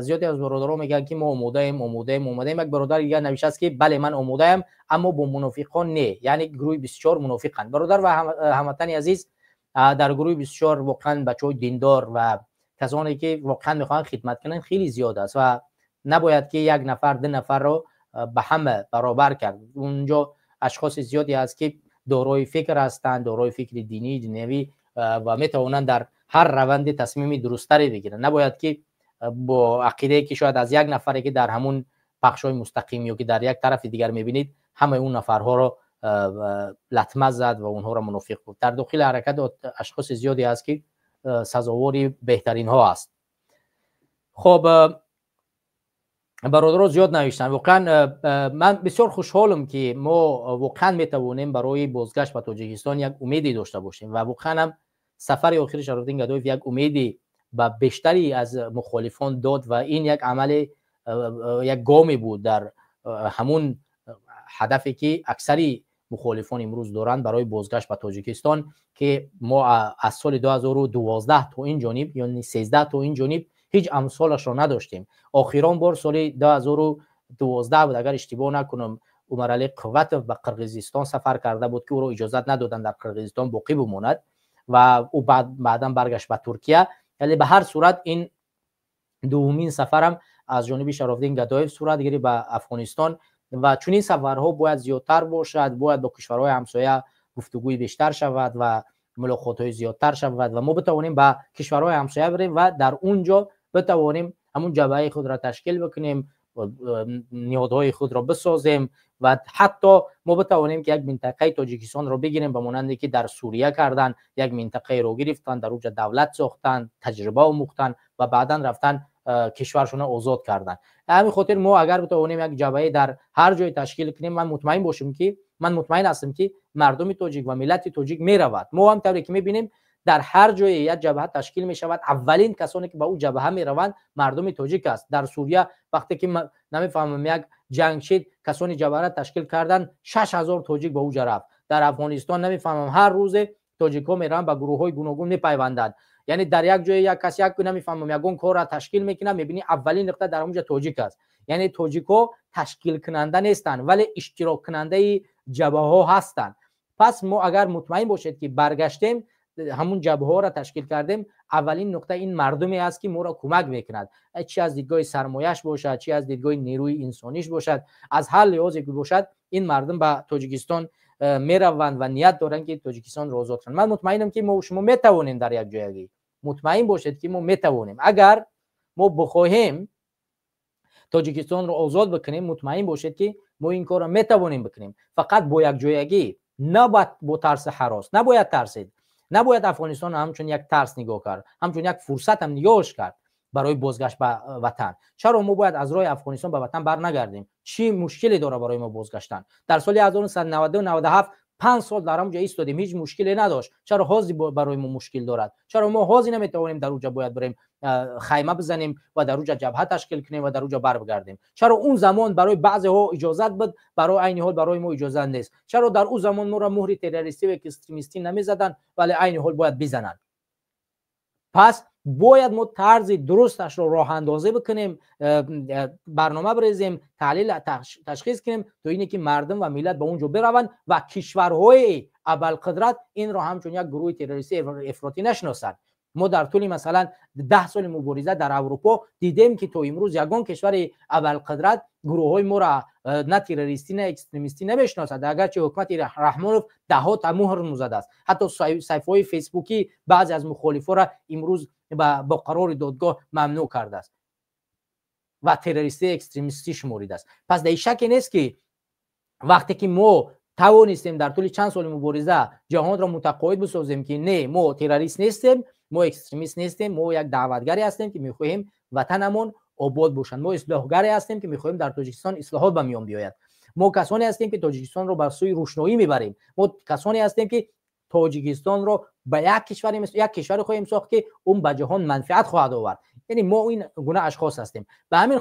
زیادی از برادرها میگن که ما آماده ایم. یک برادر دیگه نوشته است که بله من آماده ام اما با منافقان نه، یعنی گروه 24 منافقان. برادر و هموطن عزیز، در گروه 24 واقعا بچهای دیندار و کسانی که واقعا میخوان خدمت کنن خیلی زیاد است و نباید که یک نفر دو نفر رو به همه برابر کرد. اونجا اشخاص زیادی هست که دارای فکر هستند، دارای فکر دینی دنیوی و میتونن در هر روند تصمیم درستری بگیرن. نباید که با عقیده که شاید از یک نفری که در همون بخشای مستقیم یا که در یک طرف دیگر میبینید همه اون نفرها رو لطمه زد و اونها رو منافق بود. در داخل حرکت اشخاص زیادی هست که سزاواری بهترین ها است. خب برادران زیاد نوشتن. واقعا من بسیار خوشحالم که ما واقعا میتوانیم برای بازگشت به تاجیکستان یک امیدی داشته باشیم و واقعا هم سفر آخر شرافالدین گدایف یک امیدی به بیشتری از مخالفان داد و این یک عمل یک گامی بود در همون هدفی که اکثری مخالفان امروز دارند برای بازگشت به تاجیکستان که ما از سال 2012 تا این جانب یعنی 13 تا این جانب هیچ امثالش را نداشتیم. آخران بار سال 2012 بود اگر اشتباه نکنم عمر علی قوت به قرقیزستان سفر کرده بود که او را اجازت ندادن در قرقیزستان باقی بماند و او بعدا برگشت به ترکیه. یعنی به هر صورت این دومین سفرم از جانب شرافالدین گدایف صورت گرفت به افغانستان و چون این سفرها باید زیادتر باشد، باید با کشورهای همسایه گفتگوی بیشتر شود و ملاقات‌های زیادتر شود و ما بتوانیم به کشورهای همسایه بریم و در اونجا بتوانیم همون جبهه خود را تشکیل بکنیم، نهادهای خود را بسازیم و حتی ما بتوانیم که یک منطقه تاجیکستان رو بگیریم به مانندی که در سوریه کردن، یک منطقه رو گرفتن، در اونجا دولت ساختن، تجربه آموختن و بعدا رفتن کشورشون رو آزاد کردن. همین خاطر ما اگر بتوانیم یک جبهه در هر جای تشکیل کنیم، من مطمئن هستم که مردم تاجیک و ملت تاجیک میرود. ما هم طوری که میبینیم در هر جای یک جبهه تشکیل می شود، اولین کسانی که به اون جبهه می روند مردم تاجیک است. در سوریه وقتی که نمیفهمم یک جنگ شد، کسانی جبهه را تشکیل کردن، 6000 تاجیک به اونجا رفت. در افغانستان نمیفهمم هر روز تاجیک‌ها میرن به گروه‌های گوناگون میپیوندند. یعنی در یک جای یک کسی یک نمیفهمم یگون کار را تشکیل میکنه، میبینی اولین نقطه در اونجا تاجیک است. یعنی تاجیک‌ها تشکیل کننده نیستند ولی اشتراک کننده جبهه‌ها هستند. پس ما اگر مطمئن باشید که برگشتیم همون جبهه ها را تشکیل کردیم، اولین نقطه این مردمی است که ما را کمک میکند، چی از دیدگاه سرمایه‌اش باشد، چی از دیدگاه نیروی انسانیش باشد، از هر لحاظی که باشد این مردم به تاجیکستان میروند و نیت دارند که تاجیکستان را آزاد کنند. من مطمئنم که ما شما میتوانیم در یک جایی، مطمئن باشید که ما میتوانیم، اگر ما بخواهیم تاجیکستان را آزاد بکنیم، مطمئن باشید که ما این کار را میتوانیم بکنیم. فقط با یک جایگی، نه با ترس هراس، نباید ترسید. نباید افغانستان همچون یک ترس نگاه کرد، همچون یک فرصت هم نگاهش کرد برای بازگشت به وطن. چرا ما باید از راه افغانستان به وطن برنگردیم؟ چی مشکلی داره برای ما بازگشتن؟ در سال 1992 97 5 سال در اونجا ایستادیم، هیچ مشکلی نداشت. چرا حاضی برای ما مشکل دارد؟ چرا ما حاضی نمیتوانیم در اونجا باید بریم خیمه بزنیم و در اونجا جبهه تشکیل کنیم و در اونجا برگردیم؟ چرا اون زمان برای بعضی ها اجازه بود، برای عین حال برای ما اجازه نیست؟ چرا در اون زمان ما را مهر تروریستی و اکستریمیستی نمیزدن ولی عین حال باید بزنن؟ پس باید ما طرز درستش رو راه اندازی بکنیم، برنامه بریزیم، تحلیل تشخیص کنیم تا اینه که مردم و ملت به اونجا بروند و کشورهای ابوالقدرت این را همچون یک گروه تروریستی افراطی نشناسند. ما در طول مثلا 10 سال مبارزه در اروپا دیدیم که تا امروز یگان کشور ابوالقدرت گروه‌های ما را نه تروریستی نه اکستریمیستی نمیشناسد، اگرچه حکومت رحمانوف دهات مهر زده است. حتی صفحه‌های فیسبوکی بعضی از مخالفان را امروز با قرار دادگاه ممنوع کرده است و تروریستی اکستریمیستی شمرده است. پس در شک نیست که وقتی که ما توانستیم در طول چند سال مبارزه جهان را متقاعد بسازیم که نه، ما تروریست نیستیم، ما اکستریمیست نیستیم، ما یک دعوتگری هستیم که میخواهیم وطنمون آباد باشند، ما اصلاحگری هستیم که میخواهیم در تاجیکستان اصلاحات به میان بیاید، ما کسانی هستیم که تاجیکستان رو بر سوی روشنایی میبریم، ما کسانی هستیم که تاجیکستان رو به یک کشور خواهیم ساخت که اون به جهان منفعت خواهد آورد. یعنی ما این گونه اشخاص هستیم. به همین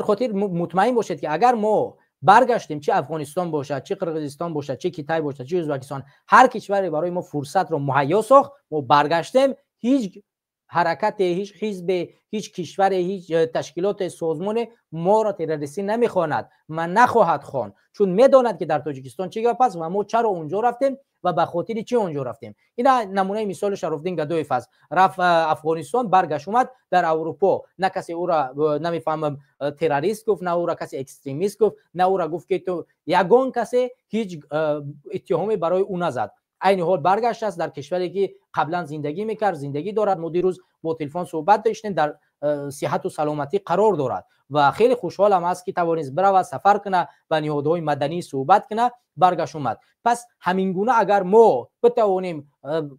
خاطر مطمئن باشید که اگر ما برگشتیم، چه افغانستان باشد، چه قرقیزستان باشد، چه کیتای باشد، چه ازبکستان، هر کشوری برای ما فرصت رو مهیا ساخت، ما برگشتیم، هیچ حرکت، هیچ حزب، هیچ کشور، هیچ تشکیلات سازمان ما را تروریستی نمیخواند، من نخواهد خواند، چون میداند که در تاجیکستان چه گپ است و ما چرا اونجا رفتیم و به خاطر چی اونجا رفتیم. این نمونه مثال شرفالدین گدایف است، رفت افغانستان، برگشت اومد در اروپا، نه کسی او را نمیفهمم تروریست گفت، نه او را کسی اکستریمیست گفت، نه او را گفت که تو، یگان کسی هیچ اتهامی برای او نزد. عین حال برگشت است در کشوری که قبلا زندگی میکرد، زندگی دارد. ما دیروز با تلفن صحبت داشتیم، در صحت و سلامتی قرار دارد و خیلی خوشحالم است که توانست برود سفر کنه و نهادهای مدنی صحبت کنه، برگشت اومد. پس همین گونه اگر ما بتوانیم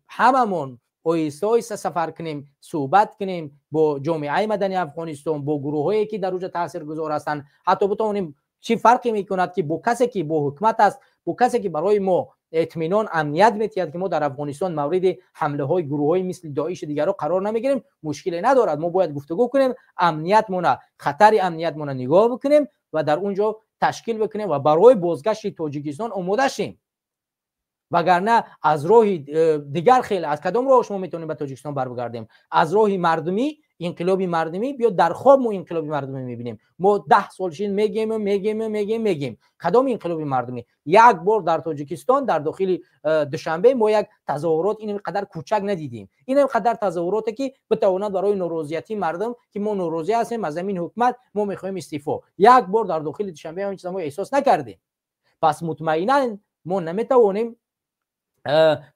هممون آیسته سفر کنیم، صحبت کنیم با جامعه مدنی افغانستان، با گروهایی که در اونجا تاثیرگذار هستند، حتی بتوانیم چی فرقی میکند که با کسی که با حکومت است، با کسی که برای ما اطمینان امنیت میتید که ما در افغانستان مورد حمله های گروه های مثل داعش دیگران قرار نمیگیریم، مشکلی ندارد. ما باید گفتگو کنیم، امنیت مون، خطر امنیت مون نگاه بکنیم و در اونجا تشکیل بکنیم و برای بازگشت تاجیکستان آماده شیم. وگرنه از راه دیگر خیلی، از کدام راه شما میتونیم به تاجیکستان برگردیم؟ از راه مردمی، انقلابی مردمی. بیا در خواب ما انقلابی مردمی میبینیم، ما 10 سال شین میگیم کدام انقلابی مردمی؟ یک بار در تاجیکستان در داخل دوشنبه ما یک تظاهرات اینقدر کوچک ندیدیم، اینقدر تظاهراتی که بتواند برای ناراضیتی مردم که ما ناراضی هستیم از زمین حکومت، ما میخوایم استعفا، یک بار در داخل دوشنبه همین چیزا ما احساس نکردیم. پس مطمئنا ما نمیتوانیم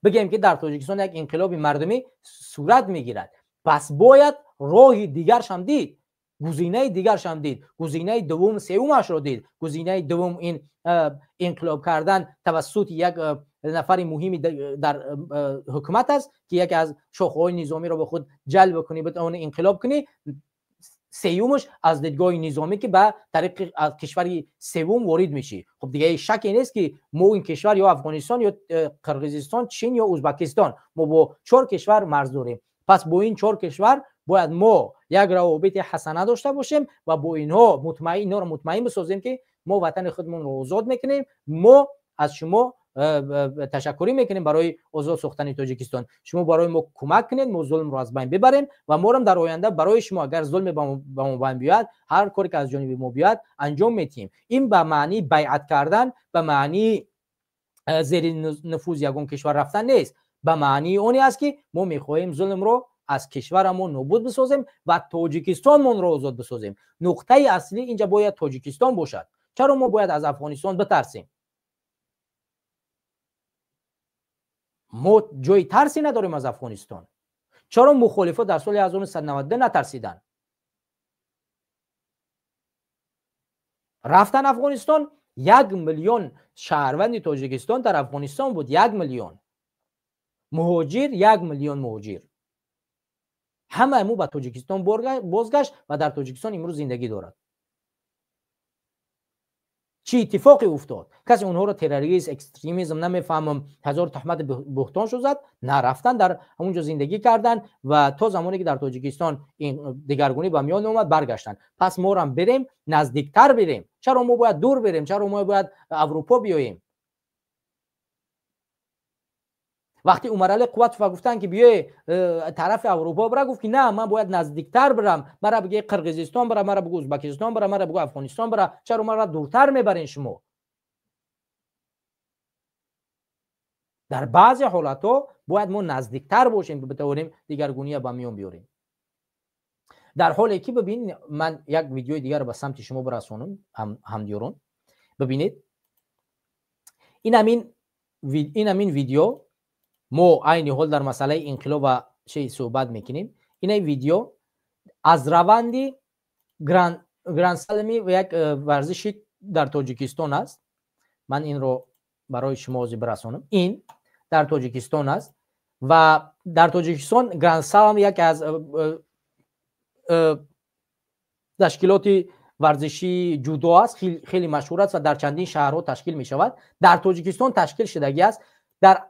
بگیم که در تاجیکستان یک انقلاب مردمی صورت میگیرد. پس باید راه دیگرش هم دید. گزینه دیگرش هم دید، گزینه دوم سومش رو دید. گزینه دوم این انقلاب کردن توسط یک نفر مهمی در حکومت است که یکی از شاخه‌های نظامی رو به خود جلب کنی، بتونه انقلاب کنی. سومش از دیدگاه نظامی که به طریق از کشور سوم وارد میشی. خب دیگه شکی نیست که ما این کشور یا افغانستان یا قرقیزستان، چین یا ازبکستان، ما با 4 کشور مرز داریم. پس با این 4 کشور باید ما یک روابط حسنه داشته باشیم و با اینها مطمئن بسازیم که ما وطن خودمون رو آزاد میکنیم. ما از شما تشکری میکنیم برای آزاد ساختن تاجیکستان. شما برای ما کمک کنید ما ظلم رو از بین ببریم و ما هم در آینده برای شما اگر ظلم به ما بین بیاد، هر کاری که از جانب ما بیاد انجام میدیم. این به معنی بیعت کردن، به معنی زیر نفوذ یگان کشور رفتن نیست. به معنی اونی است که ما میخواهیم ظلم رو از کشورمون نابود بسازیم و تاجیکستانمون رو آزاد بسازیم. نقطه اصلی اینجا باید تاجیکستان باشد. چرا ما باید از افغانستان بترسیم؟ ما جای ترسی نداریم از افغانستان. چرا مخالفان در سال 1992 نترسیدن؟ رفتن افغانستان. 1 میلیون شهروند تاجیکستان در افغانستان بود. 1 میلیون مهاجر، 1 میلیون مهاجر. همه مو به تاجیکستان بازگشت و در تاجیکستان امروز زندگی دارد. چی اتفاقی افتاد؟ کسی اونها رو تروریسم، اکستریمیسم نمیفهمم، هزار تهمت بهتان شو زد. نه، رفتن در اونجا زندگی کردن و تا زمانی که در تاجیکستان این دگرگونی به میان اومد برگشتن. پس ما هم بریم نزدیکتر بریم. چرا ما باید دور بریم؟ چرا ما باید اروپا بیاییم؟ وقتی عمرعلی قوت گفتن که بیای طرف اروپا برا، گفت که نه، من باید نزدیکتر برم. مرا بگه قرقیزستان برم، مرا بگو ازبکستان برم، مرا بگو افغانستان برم. چرا مرا دورتر میبرین شما؟ در بعضی حالاتو باید ما نزدیکتر باشیم که بتوانیم دیگرگونی به میون بیاریم. در حالی که ببین، من یک ویدیو دیگر رو به سمت شما برسونم همدیوران. ببینید این همین ویدیو ما عین حال در مسئله انقلاب و چه صحبت میکنیم. این ویدیو از روندی گراند سلمی و یک ورزشی در تاجیکستان است. من این رو برای شما برسانم. این در تاجیکستان است و در تاجیکستان گراند سلم یک از تشکیلات ورزشی جودو است، خیلی مشهور است و در چندین شهرها تشکیل می شود. در تاجیکستان تشکیل شدگی است. در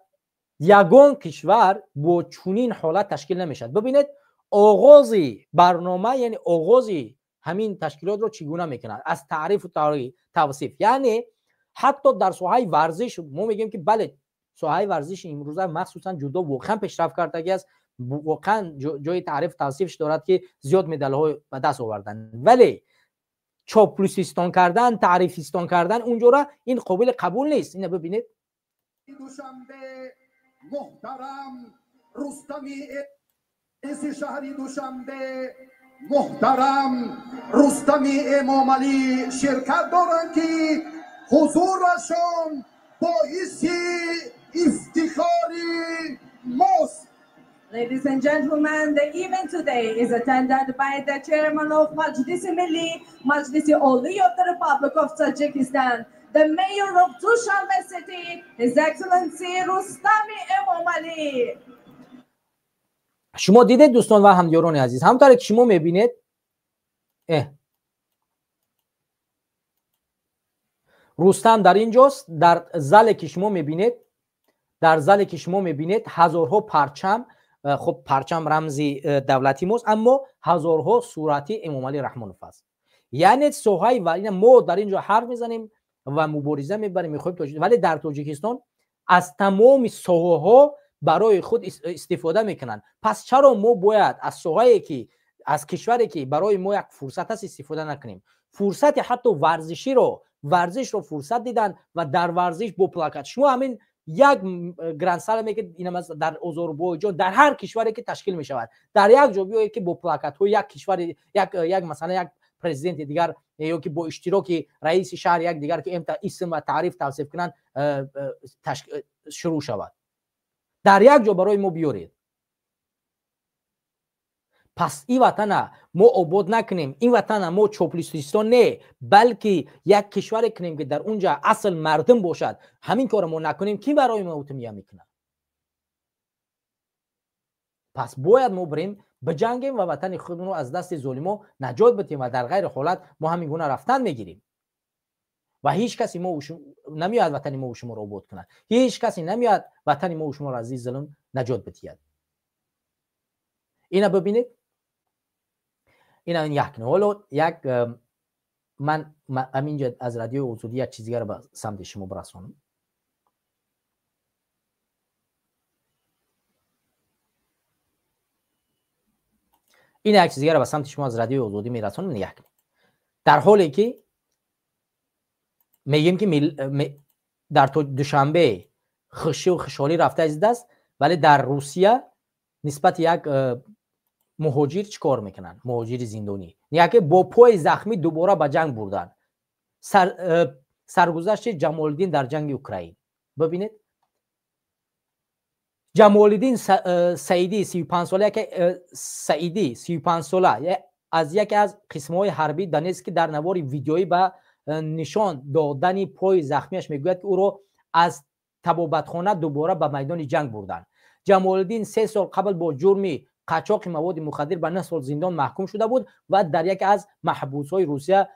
یگان کشور با چنین حالت تشکیل نمیشد. ببینید آغازی برنامه، یعنی آغازی همین تشکیلات رو چگونه میکنند، از تعریف و توصیف. یعنی حتی در ساحه ورزش ما میگیم که بله، ساحه ورزش امروزه مخصوصا جودو واقعا پیشرفت کردگی است، واقعا جای تعریف توصیفش دارد که زیاد مدال‌های به دست آوردن، ولی چاپلوسیستان کردن، تعریفیستان کردن اونجا این قابل قبول نیست. اینو ببینید. دوشنبه محترم رستمی شهری دوشنبه محترم رستمی امام علی شرکت دارند که حضورشون باعث افتخاری ماست. Ladies and gentlemen, the event today is attended by the chairman of Majlis-e Milli, Majlis-e Oli of the Republic of Tajikistan, the mayor of Dushanbe city, His Excellency Rustami Emomali. شما دیدید دوستان و همیاران عزیز، همونطور که شما میبینید رستم در اینجاست. در زل که شما میبینید، در زل که شما میبینید هزارها پرچم، خب پرچم رمزی دولتی ماست، اما هزارها صورتی امام علی رحمه الله است. یعنی ساحه و ما در اینجا حرف میزنیم و مبارزه میبریم، میخوایم ولی در تاجیکستان از تمام ساحه ها برای خود استفاده میکنن. پس چرا ما باید از ساحه‌ای که از کشوری که برای ما یک فرصت است استفاده نکنیم؟ فرصت حتی ورزشی رو، ورزش رو فرصت دیدن و در ورزش با پلاکت شما همین یک گراند سلمی که اینا در آذربایجان، در هر کشوری که تشکیل می شود، در یک جا بیاید که با پلاکت ها یک کشور یک مثلا یک پرزیدنت دیگر یا که با اشتراک رئیس شهر یک دیگر که اسم و تعریف توصیف کنن شروع شود، در یک جا برای ما بیارید. پس این وطن ما آباد نکنیم، این وطن ما چوپلیستان نه، بلکه یک کشور کنیم که در اونجا اصل مردم باشد. همین کار ما نکنیم کی برای ما اوتمیا میکنه؟ پس باید ما بریم بجنگیم و وطن خودمون رو از دست ظالما نجات بدیم و در غیر حالت ما همین گونه رفتن میگیریم و هیچ کسی ما نمیاد وطن ما و شما رو آباد کنه. هیچ کسی نمیاد وطن ما و شما رو از این ظلم نجات بدهد. اینا ببینید، اینا این یک نه. حالا یک من همینجا از رادیو آزادی یک چیزی رو به سمت شما برسونم. این یک چیزی رو به سمت شما از رادیو آزادی میرسونم. یک در حالی که میگیم که در دوشنبه خوشی و خوشحالی رفته از دست، ولی در روسیه نسبت یک مهاجر چیکار میکنن؟ مهاجر زندانی یکی با پای زخمی دوباره به جنگ بردن. سرگذشت جمالدین در جنگ اوکراین. ببینید جمالدین سعیدی 35 ساله که سعیدی 35 ساله از یکی از قسم‌های حربی دانتسک در نوار ویدیویی به نشان دادن پای زخمیش میگوید که او را از طبابتخانه دوباره به میدان جنگ بردن. جمالدین 3 سال قبل با جرم قاچاق مواد مخدر به 9 سال زندان محکوم شده بود و در یکی از محبوس‌های روسیه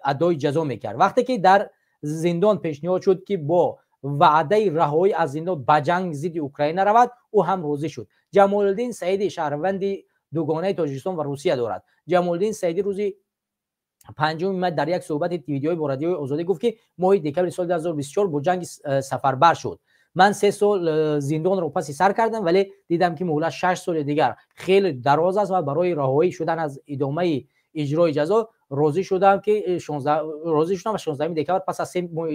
ادای جزا میکرد. وقتی که در زندان پیشنهاد شد که با وعده رهایی از زندان به جنگ ضد اوکراین رود، او هم راضی شد. جمالدین سعیدی شهروند دوگانه تاجیکستان و روسیه دارد. جمالدین سعیدی روزی 5 ماه در یک صحبت ویدیویی با رادیو آزادی گفت که ماه دکبر سال 2024 با جنگ سفربر شد. من 3 سال زندان رو پس سر کردم، ولی دیدم که مهلت 6 سال دیگر خیلی دراز است و برای رهایی شدن از ادامه اجرای جزا راضی شدم که 16 دکبر پس از 3 ماه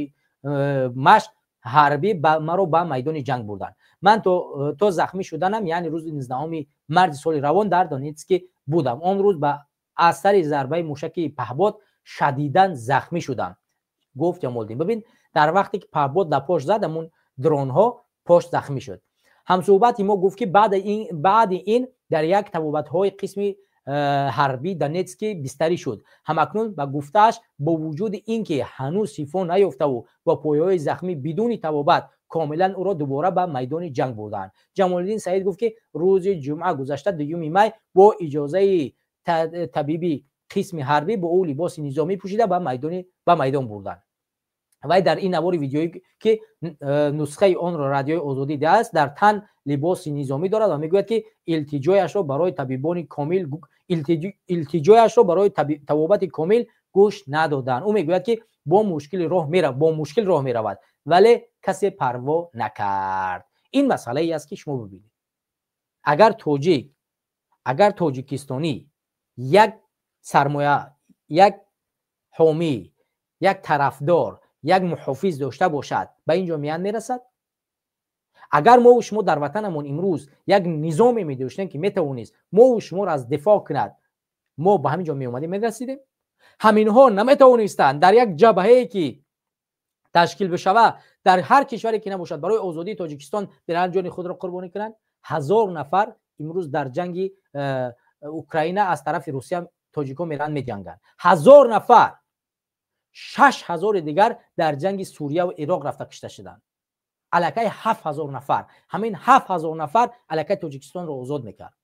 مشق حربی مرا به میدان جنگ بردن. من تا زخمی شدنم یعنی روز 19 مارس سال روان در دونتسک بودم. آن روز به اثر ضربه موشک پهپاد شدیداً زخمی شدم، گفت جمالدین. ببین در وقتی که پهپاد در پاش زدمون درون ها پاش زخمی شد. همصحبتی ما گفت که بعد این در یک طبابت‌های قسم حربی دونتسک بستری شد. همکنون با گفته‌اش با وجود اینکه هنوز شفا نیافته و با پایه‌های زخمی بدون طبابت کاملا او را دوباره به میدان جنگ بردند. جمالدین سعید گفت که روز جمعه گذشته 2 می با اجازه طبیبی قسم حربی با او لباس نظامی پوشیده به میدان بردند. و در این نوار ویدیویی که نسخه آن را رادیو آزادی دیده است، در تن لباس نظامی دارد و میگوید که التجایش را برای طبیبان کامل طبابت کامل گوش ندادند. او میگوید که با مشکل راه میرود ولی کسی پروا نکرد. این مسئله ای است که شما ببینید اگر تاجیکستانی یک سرمایه، یک حامی، یک طرفدار، یک محافظ داشته باشد به اینجا میان میرسد. اگر ما و شما در وطنمون امروز یک نظامی می داشتیم که میتوانست ما و شما را از دفاع کند، ما به همینجا می اومدیم میرسیدیم. همینها نمیتوانستند در یک جبهه‌ای که تشکیل بشود در هر کشوری که نباشد برای آزادی تاجیکستان برای جان خود را قربانی کنند. 1000 نفر امروز در جنگ اوکراین از طرف روسیه تاجیک‌ها میرن میجنگند. 1000 نفر، 6000 دیگر در جنگ سوریه و عراق رفته کشته شدند. الکی 7000 نفر، همین 7000 نفر الکی تاجیکستان را آزاد میکرد.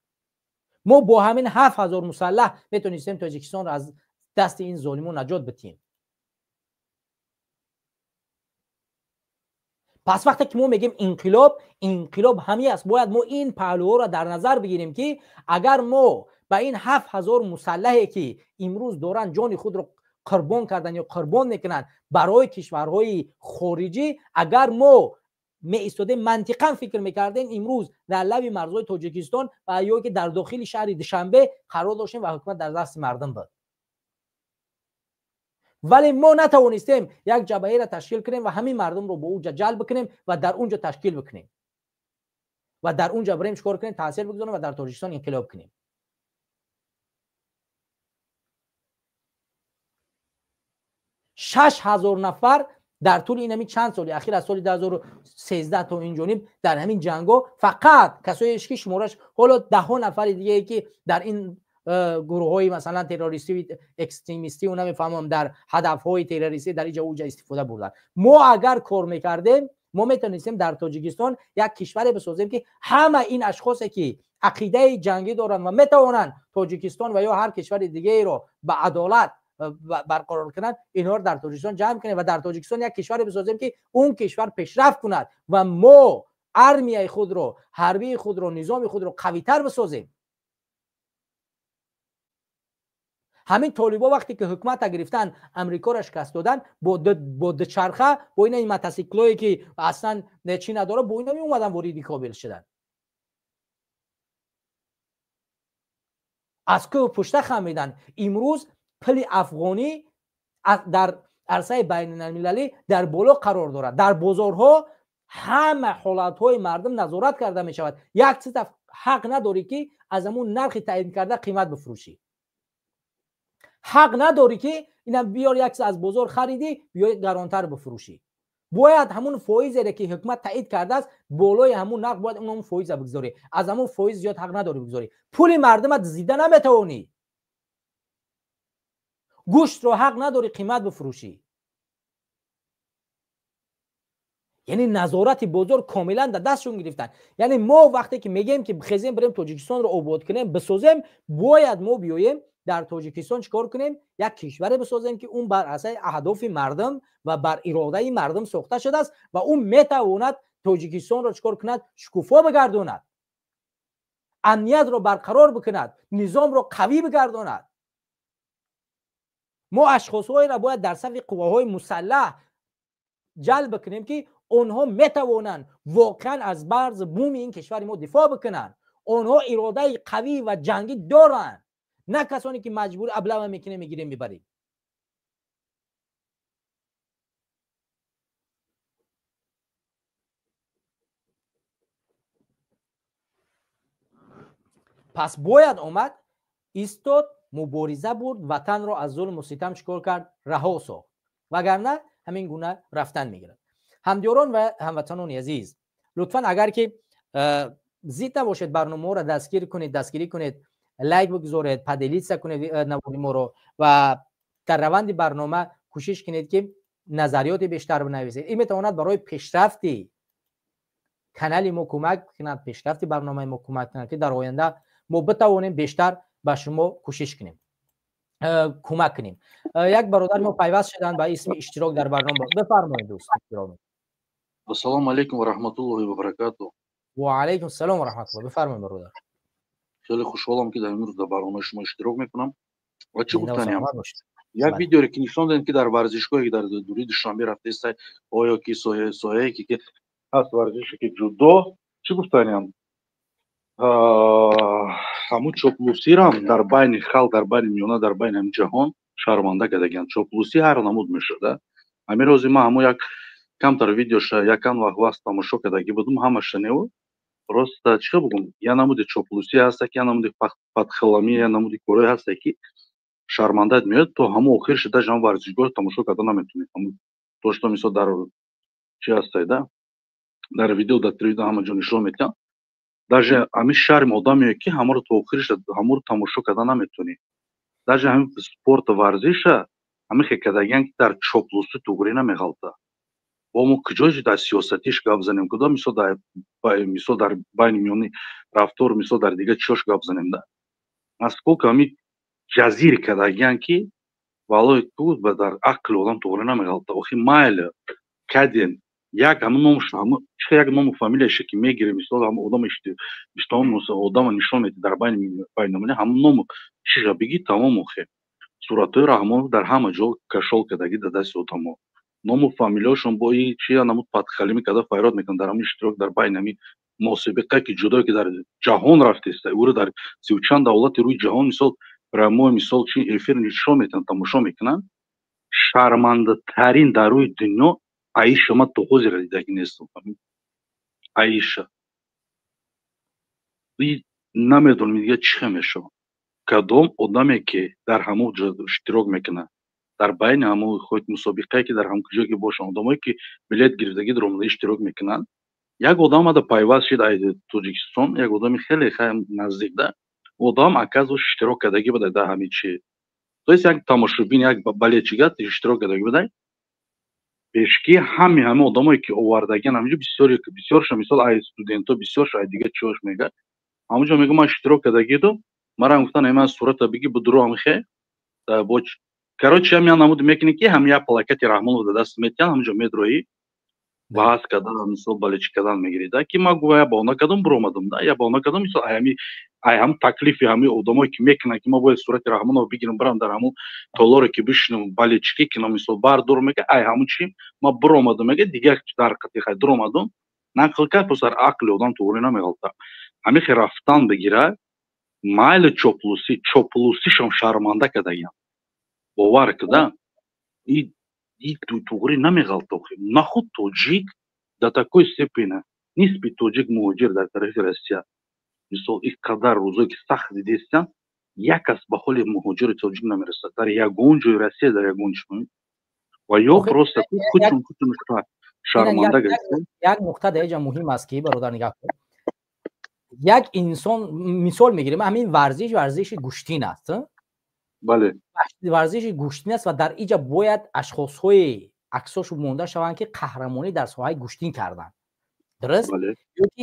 ما با همین 7000 مسلح میتونستیم تاجیکستان را از دست این ظالمون نجات بدیم. پس وقتی که ما میگیم انقلاب همین است، باید ما این پهلوها را در نظر بگیریم که اگر ما به این 7000 مسلحی که امروز دارن جان خود را قربان کردن یا قربان میکنن برای کشورهای خارجی، اگر ما ایستاده منطقا فکر میکردیم امروز در لب مرزهای تاجیکستان و یا که در داخل شهر دوشنبه قرار داشتیم و حکومت در دست مردم بود، ولی ما نتوانستیم یک جبهه را تشکیل کنیم و همین مردم رو به اونجا جلب کنیم و در اونجا تشکیل بکنیم و در اونجا بریم چیکار کنیم؟ تاثیر بگذاریم و در تاجیکستان انقلاب کنیم. 6000 نفر در طول این چند سال اخیر از سال 2013 تا اینجانب در همین جنگا فقط کسایی که شمارش حالا 10 نفر دیگه که در این گروه های مثلا تروریستی و اکستریمیستی و نمیفهمم در هدف های تروریستی در اینجا اونجا استفاده بردن. ما اگر کار میکردیم ما میتونستیم در تاجیکستان یک کشوری بسازیم که همه این اشخاصی که عقیده جنگی دارن و میتوانن تاجیکستان و یا هر کشور دیگه رو به عدالت برقرار کنند، اینها رو در تاجیکستان جمع کنیم و در تاجیکستان یک کشوری بسازیم که اون کشور پیشرفت کند و ما ارمیه خود رو، حربی خود رو، نظام خود رو قوی‌تر بسازیم. همین طالبا وقتی که حکومت گرفتن امریکا را شکست دادن با دوچرخه با این موتورسیکلایی که اصلا چی نداره با اینا می اومدن وارد کابل شدن. از که پشت خمیدن. امروز پل افغانی در عرصه بین المللی در بالا قرار دارد. در بازارها همه حالتهای مردم نظارت کرده می شود. یک چیز حق نداری که از همون نرخ تعیین کرده قیمت بفروشی. حق نداری که اینا بیار یک از بازار خریدی بیای گرانتر بفروشی. باید همون فایزی که حکومت تایید کرده است بالای همون نرخ باید اون فایز بگذاری. از همون فایز زیاد حق نداری بگذاری. پول مردم زیاده نمیتونی. گوشت رو حق نداری قیمت بفروشی. یعنی نظارت بازار کاملا در دستشون گرفتن. یعنی ما وقتی که میگیم که بخیزیم بریم تاجیکستان رو آباد کنیم بسازیم، باید ما بیایم در تاجیکستان چیکار کنیم؟ یک کشور بسازیم که اون بر اساس اهداف مردم و بر اراده مردم ساخته شده است و اون میتواند تاجیکستان را چیکار کند؟ شکوفا بگرداند، امنیت را برقرار بکند، نظام را قوی بگرداند. ما اشخاص‌هایی را باید در صف قواهای مسلح جلب کنیم که اونها میتوانند واقعا از مرز بوم این کشور ما دفاع بکنند. اونها اراده قوی و جنگی دارند، نه کسانی که مجبور ابله میکنه میگیریم میبریم. پس باید اومد ایستاد، مبارزه برد، وطن را از ظلم و ستم چیکار کرد؟ رها ساخت. وگرنه همین گونه رفتن میگیرد. همدیاران و هموطنان عزیز، لطفا اگر که زیاد نباشید برنامه را دستگیری کنید، لایک بگذارید، پدلیت کنید نوار ما رو و در روند برنامه کوشش کنید که نظریات بیشتر بنویسید. این میتواند برای پیشرفتی کانال ما کمک کند، پیشرفتی برنامه ما کمک کند که در آینده ما بتوانیم بیشتر به شما کوشش کنیم، کمک کنیم. یک برادر ما پیوست شدن با اسم اشتراک در برنامه. بفرمایید دوست گرامی. السلام علیکم و رحمت الله و برکاته. و علیکم السلام و رحمت الله. بفرمایید برادر. خیلی خوشحالم که در امروز در برنامه شما اشتراک میکنم. و چه گفتنیم؟ یک ویدیو که نشون دادن که در ورزشگاهی در دوره دوشنبه رفته است، آیا که سایه که هست ورزشی که جودو، چه گفتنیم؟ همون چوپلوسی را در بین خلق، در بین میونه، در بین هم جهان شرمنده کردگان. چوپلوسی هر نمود میشده. همین روزی ما همون یک کمتر ویدیوش یکم وقت تماشا کردگی بودم، همه شنیدم. просто چه بگم، یا نمود چوپلوسی هست که یا نمود پدخلامی یا نمود کره هست که شرمنده میاد. تو همون آخر شده جان ورزشگاه تماشا کردن نمیتونی. همون تو що مثلا در چی هست در ویدیو در تریدا همه جا نشون میدن. даже همین شرم آدمیه که همه رو تو آخرش همه رو تماشا کردن نمیتونی. даже همین سپورت ورزش همین کداگان که در چوپلوسی توگری نمیغلطه. با ما کجاش در سیاستیش گپ زنیم، کدام مثال در بین میونی رفتار مثال در دیگه چیش گپ زنیم ده. насколько همین جزیر کداگان که والله تو در عقل آدم توگری نمیغلطه. آخی مایل کدین یک همون نامش همون چه یک نام فامیلیش که میگیره مثال هم آدم اشتام آدم نشون میده در بین نمونه همون نام چیزا بگی تمام مخه صورتای رحمان در همه جا کشال کردگی در دست آدم نام فامیلیاشون با این چی نمود پدخلی میکرده فایرات میکنن در همین اشتراک در بین همین مسابقه که جدا که در جهان رفته است او در 30 چند دولت روی جهان مثال رمو مثال چی افیر نشون میدن تماشا میکنن. شرمنده ترین در روی دنیا عایشه ما تو حضور دیدگی نیستم. عایشه نمیدونم دیگه چه میشه. کدام آدمی که در همون جا اشتراک میکنه در بین همون خود مسابقه که در همون جایی که باشن آدمایی که بلیت گرفتگی در اون اشتراک میکنن یک آدم در پیوست شد از تاجیکستان، یک آدمی خیلی نزدیک ده одам аказу иштирок кардагӣ будад дар ҳамин чи. То есть як тамошобин як балечига иштирок кардагӣ будад. Пешки ҳамин одамое ки овардагиан ҳаминҷо бисёрша мисол ай студентҳо бисёрша ай дигар чиош мега ҳаминҷо мегӯ ман иштирок кардагиду марам гуфтан ман сурата биги будуру ҳамихе боч короче ҳамин намуд мекунӣ ки ҳам як плакати Раҳмонов дар даст метиҳан ҳаминҷо медроӣ баҳс кардан мисол балечи кардан мегирӣ ки ман гӯя баҳона кардам буромадам я баҳона кардам мисол ай ҳам таклифи ҳамин одамое ки мекунанд ки ма бояд сурати Раҳмонов бигирам барам дар ҳамун толоре ки бишинам балечки кинам мисол бардор мега ай ҳамун чи ма буромадам мега дигар дар қатиқай дуромадам нақл кард пасар ақли одам туғри намеғалта ҳамихе рафтан бигира майли чоплусишам шарманда кардагиам бовар куда и туғри намеғалта нахуд тоҷик до такой степени нисби тоҷик муҳоҷир дар тарафи Россия мисол ин қадар рӯзое ки сахт дидестан як кас ба ҳоли муҳоҷири тоҷик намерасад дар ягон ҷои Россия дар ягон ҷо ва ё просто кучун шарманда гардид. як нуқта дар инҷа муҳим аст ки бародар нигоҳ кун. як инсон мисол мегирем ҳамин варзиши гӯштин аст. бале варзиши гӯштин аст ва дар инҷа бояд ашхосҳои аксошу монда шаванд ки қаҳрамонӣ дар соҳаи гӯштин карданд. дураст? ёки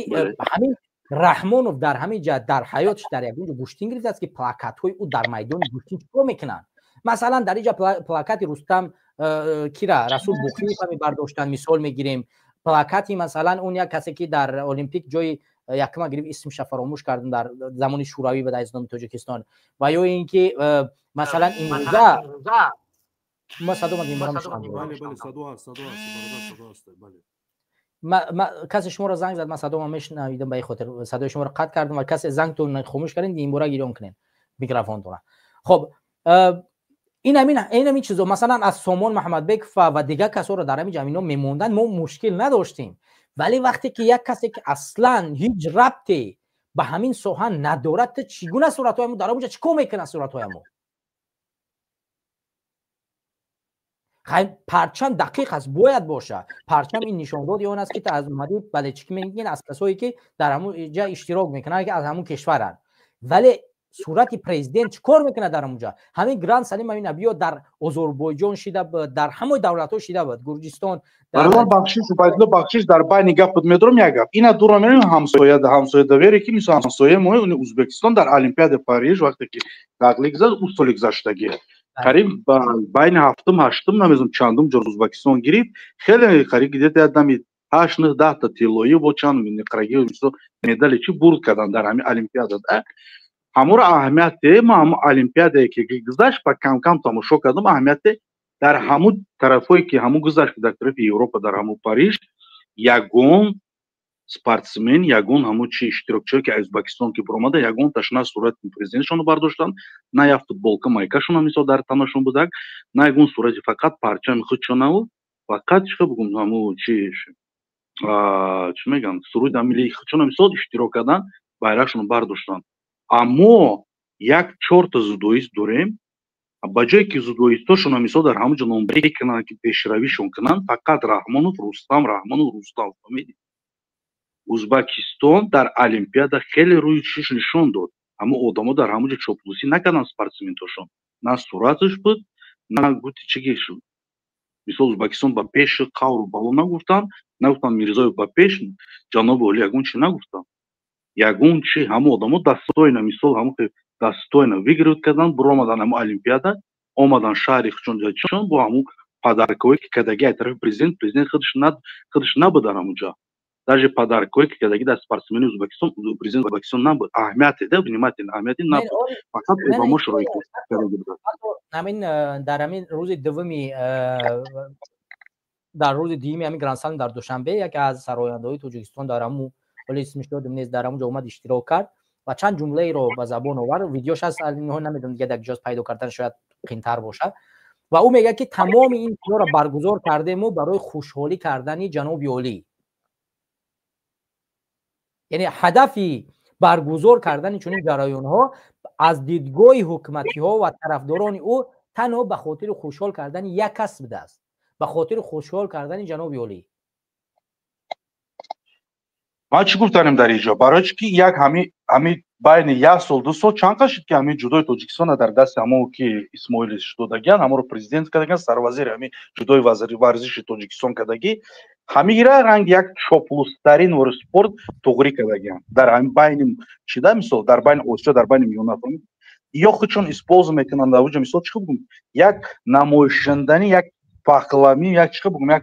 ҳамин Раҳмонов дар ҳамин ҷа дар ҳаётиш дар ягон ҷо гӯштин гирифтааст ки плакатҳои ӯ дар майдони гӯштин чикор мекунанд. масалан дар инҷа плакати Рустам кира Расул Буқиевро мебардоштанд мисол мегирем. плакати масалан он як касе ки дар олимпик ҷои якума гирифт исмша фаромӯш кардам дар замони шӯравӣ ва дар изноми Тоҷикистон ва ё ин ки масалан имрӯза ма садомат меморам کسی شما را زنگ زد من صدامو میشنویدم به این خاطر صدای شما را قطع کردم و کسی زنگتون خاموش کردین این باره گیرون کنین میکروفونتون. خب این همین چیزا مثلا از سامان محمد بک و دیگر کسا رو در همین جمعینا میموندن ما مشکل نداشتیم ولی وقتی که یک کسی که اصلا هیچ ربطی به همین ساحه ندارد چگونه صورت‌های ما در اونجا چیکار میکنه صورت‌های ما پرچم دقیق است باید باشه پرچم این نشاندادی اون است که تا از اومدی بله چی میگین از کسایی که در همون جا اشتراک میکنن که از همون کشورن ولی صورت پرزیدنت چیکار میکنه در اونجا همین گراند سلیم همین ابیا در آذربایجان شده در همه دولت‌ها شده بود گرجستان برادر بخشش فایدلو بخشش در بین گپ میدرم یک گپ اینا دورا میریم همسایه دوری که مثلا همسایه ما ازبکستان در المپیاد پاریژ وقتی که تقلیق زد اصول گذشتگی قریب بین هفتم هشتم نمیدونم چندم جور ازبکستان گرفت خیلی قریب دیده آدمی 8 9 10 تا تیلویی با چند نقرگی مثلا مدال چی برد کردن در همین المپیاد همون اهمیت ما هم المپیادی که گذشت با کم کم تماشا کردم اهمیت در همون طرفایی که همون گذشت در طرف اروپا در همون پاریژ یگون спортсмен ягон ҳамун чи иштирокчие ки Узбекистон ки буромада ягон ташна сурати президентшонро бардоштанд на як футболка майкашона мисол дар танашон будак на ягон сурати фақат парчами худшонаву фақат чӣ бугум ҳамун чи меган суруди амилии худшона мисол иштирок кардан байрақшонро бардоштанд аммо як 4 та зудоист дорем ба ҷое ки зудоистошонро мисол дар ҳамун ҷо номбарӣ кунанд ки пешравишон кунанд фақат Раҳмонов Рустам фаҳмидӣ Узбекистон дар олимпиада хеле рӯи чиш нишон дод ҳама одамо дар ҳамон ҷо чоплусӣ накарданд спортсментошон на сураташ буд на гути чиги шуд мисол Узбекистон ба пеши қавру бало нагуфтанд Мирзоев ба пеш ҷаноби оли ягон чи нагуфтанд ягон чи ҳама одамо дастойна мисол ҳамон дастойна вигирифт карданд буромадан ҳама олимпиада омадан шаҳри худшон бо ҳамон падаркое ки кадаги аз тарафи президент худаш набуд дар ҳамон ҷо даже подаркое ки кадаги дар спортсмени Узбекистон президент Узбекистон набуд аҳамияте да внимательно аҳамияти набуд фақат ба мо шароит кадаги буд ҳамин дар ҳамин рӯзи дуввуми дар рӯзи дуюми ҳамин гранд-слем дар душанбе яке аз сарояндаҳои Тоҷикистон дар ҳамун ҳоли исмиш додем нест дар ҳамун ҷо омад иштирок кард ва чанд ҷумлаеро ба забон овард видеош ҳаст намедонам дига дар ҷоз пайдо кардан шояд қийтар бошад ва ӯ мегӯяд ки тамоми ин чизҳоро баргузор кардему барои хушҳолӣ кардани ҷаноби олӣ یعنی هدفی برگزار کردن چنین جریان‌ها از دیدگاه حکومتی‌ها و طرفداران او تنها به خاطر خوشحال کردن یک کس بوده است به خاطر خوشحال کردن جناب عالی من چی گفتم در اینجا برای که یک همین بین یک سال دو سال چند شد که همین جدای تاجیکستان در دست همون که اسماعیل دادگان همون رو پرزیدنت کردگان سروازیر همین جدای وزیر ورزش تاجیکستان کردگی همین رنگ یک چوپلوسترین ور سپورت توغری کردگان در همین بین چیدا مثلا در بین آسیا در بین میونه یا خودشون اسپوز میکنن در وجه مثلا چی بگم یک نمایشندنی یک پاکلامی یک چی بگم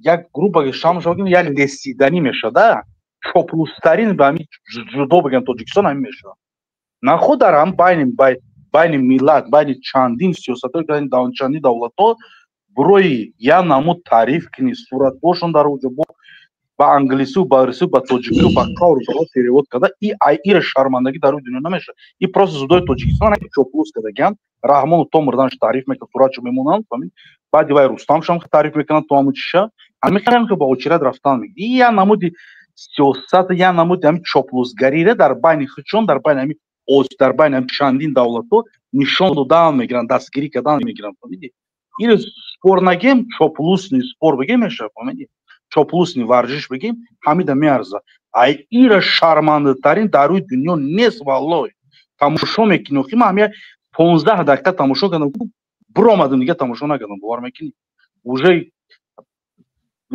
یک گروه شامل شدن یک رسیدنی میشده چوپلوسترین به همین جدو بگن تاجیکستان همین میشه نه خود در هم بین ملت بین چندین سیاست‌ها که چندین دولت‌ها برای یا نمود تعریف کنی صورت باشون در وجه با انگلیسی و با روسی و با تاجیکی و با کار و перевод کرده این شرمندگی در دنیا نمیشه این پروسه زدای تاجیکستان که چوپلوس کردگان رحمان و تو مردانش تعریف میکنه صورتش میمونن بعد دیوای رستم شام تعریف میکنن تو همون چیشه همین که با اوچرد رفتن میگه یا نمود سیاست یا نمود همین چوپلوسگری در بین خودشون در بین همین در بین همین چندین دولت‌ها نشان دادن میگیرن دستگیری کردن میگیرن فهمیدی این спор نگیم چوپلوسنی спор بگیم میشه فهمیدی چوپلوسنی ورزش بگیم همین میارزه ای ایره شرمنده ترین در روی دنیا نیست والله تماشا میکنی که من همین 15 دقیقه تماشا کردم برآمدم دیگه تماشا نکردم باور میکنی уже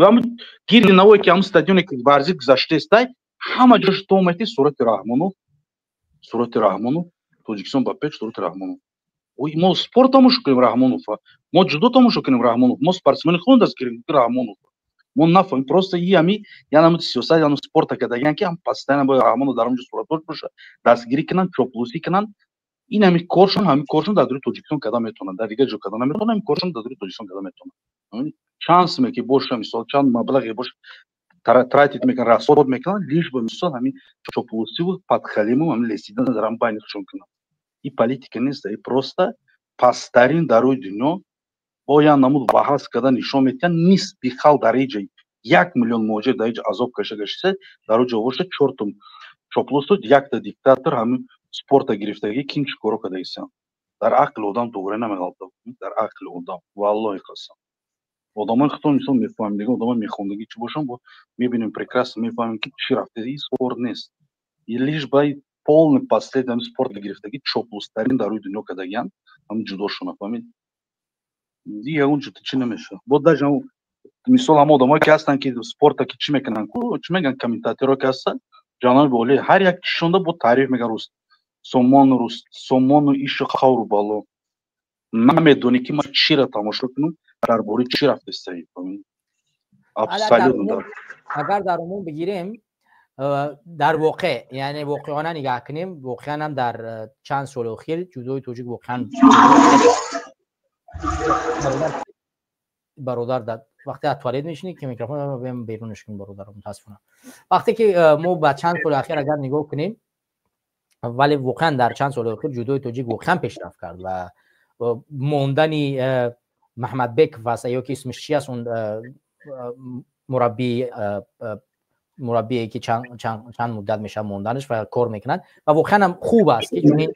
هم گیری نوعی که هم استادیونی که ورزش گذاشته است همه جاش تو میتی صورت رحمانو تاجیکستان با پیچ صورت رحمانو ой ما спорт تماشا کنیم رحمانو ما جدو تماشا کنیم رحمانو ما спортсмен خون دست گیریم رحمانو ما نفهم просто یمی یعنی سیاست یعنی спорт که دیگه که هم постоянно با رحمانو در اونجا صورت باشه دستگیری کنن چوپلوسی کنن این همین کارشون در دوری تاجیکستان کدام میتونن در دیگه جو کدام نمیتونن این کارشون در دوری تاجیکستان کدام میتونن شانس میگه باشه مثلا چند مبلغی باشه تراتیت میکنن راسود میکنن لیش به مثلا همین چوپلوسی و подхалиму همین لسیدن در هم بینشون کنن این پالیتیک نیست این просто پسترین در روی دنیا باید نمود بحث کردن نشون میدن نیست بیخال در اینجا 1 میلیون موجه در اینجا عذاب کشیده در اونجا باشه چورتم چوپلوس یک تا دیکتاتور همین спорта гирифтаги кин чӣ коро кардагисан дар ақли одам дугора намеғалта дар ақли одам валлоҳи қасам одамои худо мисол мефаҳмем дига одамои мехондагӣ чӣ бошам мебинем прекрасно мефаҳмем ки чӣ рафтади ин спорт нест и лиш бай полный последи ҳамин спорта гирифтаги чоплустарин дар рӯи дунё кардагиан ҳамин ҷудо шуна фаҳмид дига унчуто чӣ намешавад бо даже мисол ҳама одамое ки ҳастанд ки спорта ки чӣ мекунанд чӣ мегӯянд комментаторо ки ҳастанд ҷаноби олӣ ҳар як чишонда бо таъриф мегӯянд сомону ишу хавру бало намедонӣ ки ман чиро тамошо кунам дар бораи чӣ рафтаистаӣ абсолютно اگر در عموم بگیریم در واقع یعنی واقعانه نگاه کنیم واقعا هم در چند سال اخیر جودوی توجیک واقعا برادر در وقتی از توالت میشینی که میکروفون رو بهم بیرونش کنیم برادر متاسفانه وقتی که ما با چند سال اخیر اگر نگاه کنیم ولی واقعا در چند سال اخیر جودوی توجیک واقعا پیشرفت کرد و موندنی محمد بک و یا که اسمش چی است اون مربی که چند مدت میشه موندنش و کار میکنن و واقعا هم خوب است که چون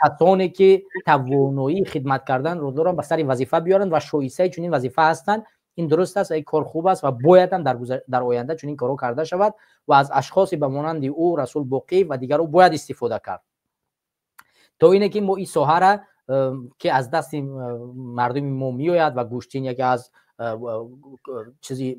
کسانی که توانایی خدمت کردن رو دارن به سر وظیفه بیارن و شایسته چون این وظیفه هستن این درست است این کار خوب است و باید هم در آینده چون این کارو کرده شود و از اشخاصی به مانند او رسول باقی و دیگرو باید استفاده کرد تا اینه که ما این ساحه را که از دست مردم ما میآید و گوشتین یکی از چیزی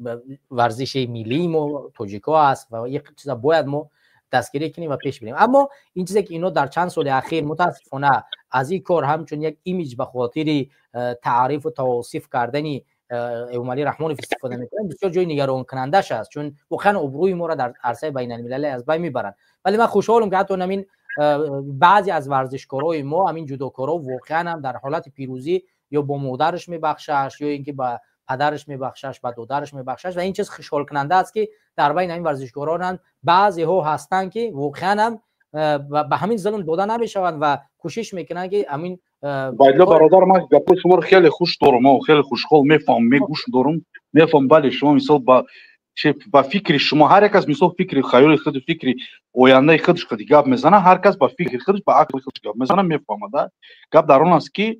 ورزش ملی ما توجیکا است و یک چیزا باید ما دستگیری کنیم و پیش بریم اما این چیزی که اینا در چند سال اخیر متاسفانه از این کار همچون یک ایمیج به خاطر تعریف و توصیف کردنی امامعلی رحمانی استفاده میکنن بسیار جای نگران کننده است چون واقعا ابروی ما را در عرصه بین المللی از بین میبرن ولی من خوشحالم که حتی همین بعضی از ورزشکارای ما همین جودوکارا واقعا هم در حالت پیروزی یا با مادرش میبخشش یا اینکه با پدرش میبخشش با دادرش میبخشش و این چیز خوشحال کننده است که در بین این ورزشکاران بعضی ها هستند که واقعا هم به همین ظلم داده نمیشوند و کوشش میکنن که همین байла бародар ман гапои шуморо хеле хуш дорам хеле хушҳол мефаҳмам мегӯш дорам мефаҳмам бале шумо мисол ба фикри шумо ҳар як кас мисол фикри хаёли худи фикри ояндаи худаш худи гап мезанад ҳар кас ба фикри худаш ба ақли худаш гап мезанад мефаҳмад гап дар он аст ки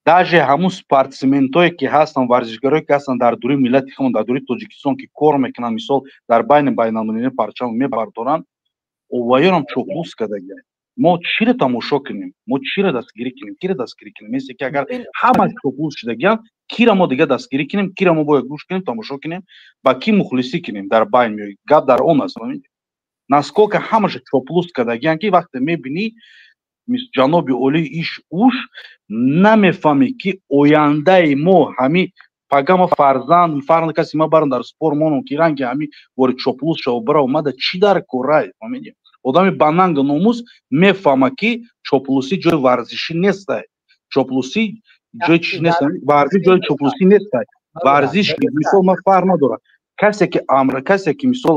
даже ҳамун спортсментое ки ҳастан варзишгарое ки ҳастан дар дури миллати худмон дар дури тоҷикистон ки кор мекунанд мисол дар байни байналмилалӣ парчам мебардоранд оваёрам чоплус кардагия мо чиро тамошо кунем мо чиро дастгирӣ кунем киро дастгирӣ кунем месе ки агар ҳама чоплус шудагиян кира мо дига дастгирӣ кунем кира мо бояд гӯш кунем тамошо кунем ба ки мухлисӣ кунем дар байн меояд гап дар он аст насколько ҳамаша чоплус кардагиян ки вақте мебинӣ ҷаноби олии иш уш намефаҳмӣ ки ояндаи мо ҳами пагама фарзанд каси ма барам дар спор монам ки ранги ҳами вори чоплус шава бира омада чи дар корай фаҳмидӣ одами ба нанга номус мефаҳма ки чоплусӣ ҷои варзишӣ нестай чоплусӣ ҷои чӣ нестай варзиш ҷои чоплусӣ нестай варзиш мисол ма фарқ надорад касе ки амр касе ки мисол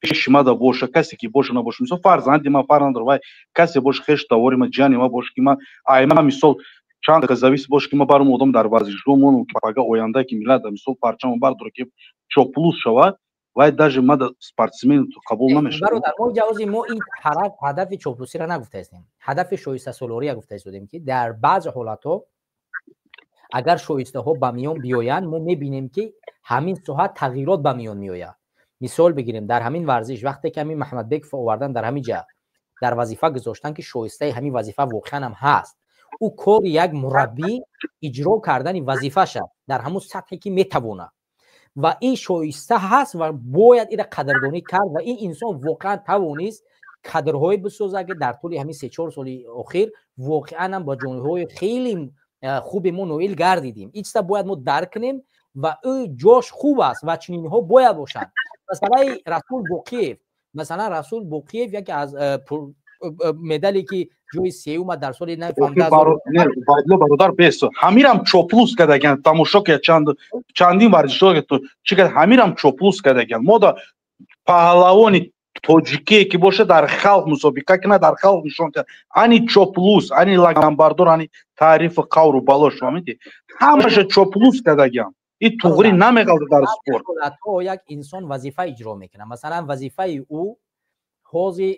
пеши мада боша касе ки боша набоша мисол фарзанди ман фарқ надорад вай касе боша хеш тавори ма ҷани ма боша ки ма айма мисол чанд завис боша ки ма барам одам дар варзишгоҳ монам ки пага оянда ки миллат мисол парчамо бардора ки чоплус шавад вай даже ма спортсмен қабул намешавад бародар мо ҷавози мо ин ҳадафи чоплусиро нагуфта ҳастем ҳадафи шоистасолория гуфта истодем ки дар баъзе ҳолатҳо агар шоистаҳо ба миён биёянд мо мебинем ки ҳамин соҳа тағйирот ба миён меояд мисол бигирем дар ҳамин варзиш вақте ки ҳамин маҳмадбеков овардан дар ҳамин ҷа дар вазифа гузоштан ки шоистаи ҳамин вазифа воқеан ҳам ҳаст ӯ кори як мураббӣ иҷро кардани вазифаша дар ҳамун сатҳе ки метавонад ва ин шоиста ҳаст ва бояд ира қадрдонӣ кард ва ин инсон воқеан тавонист кадрҳое бисозад ки дар тӯли ҳамин 3-4 соли охир воқеан ҳам ба ҷонҳои хеле хуби мо ноил гардидем ичта бояд мо дарк кунем ва ӯ ҷош хуб аст ва чунинҳо бояд бошанд масалан расул боқиев яке аз медале ки ҷои сеюма дар соли бародар бесо ҳамирам чоплус кардагиян тамошо ки чандин варзишҳо чӣ кард ҳамирам чоплус кардагиян мо да паҳлавони тоҷикие ки боша дар халқ мусобиқа кунад дар халқ нишон кард ани чоплус ани лаганбардор ани таърифи қавру балош фаҳмидӣ ҳамаша чоплус кардагиян ин туғри намеқалд дар спорт як инсон вазифа иҷро мекунад масалан вазифаи ӯ ҳози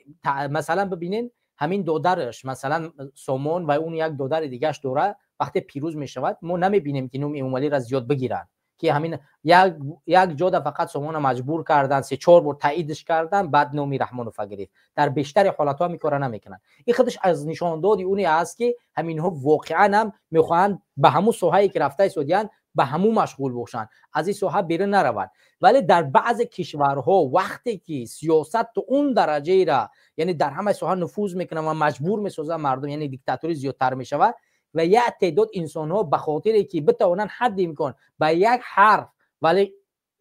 масалан бибинен ҳамин додараш масалан сомон ва он як додари дигааш дора вақте пирӯз мешавад мо намебинем ки номи эмомалиро зиёд бигиранд ки ҳамин як ҷода фақат сомона маҷбур кардан 3-4 бор таъидш кардан баъд номи раҳмонова гирифт дар бештари ҳолатҳо ҳамин кора намекунанд ин худаш аз нишондоди уне аст ки ҳаминҳо воқеан ҳам мехоҳанд ба ҳамун соҳае ки рафта истодиянд ба ҳамун машғул бошанд аз ин соҳа берун нараванд вале дар баъзе кишварҳо вақте ки сиёсат то он дараҷаира яъне дар ҳамаи соҳа нуфуз мекунад ва маҷбур месозад мардум яъне диктатурӣ зиёдтар мешавад ва як теъдод инсонҳо ба хотире ки битавонанд ҳадди имкон ба як ҳарф вале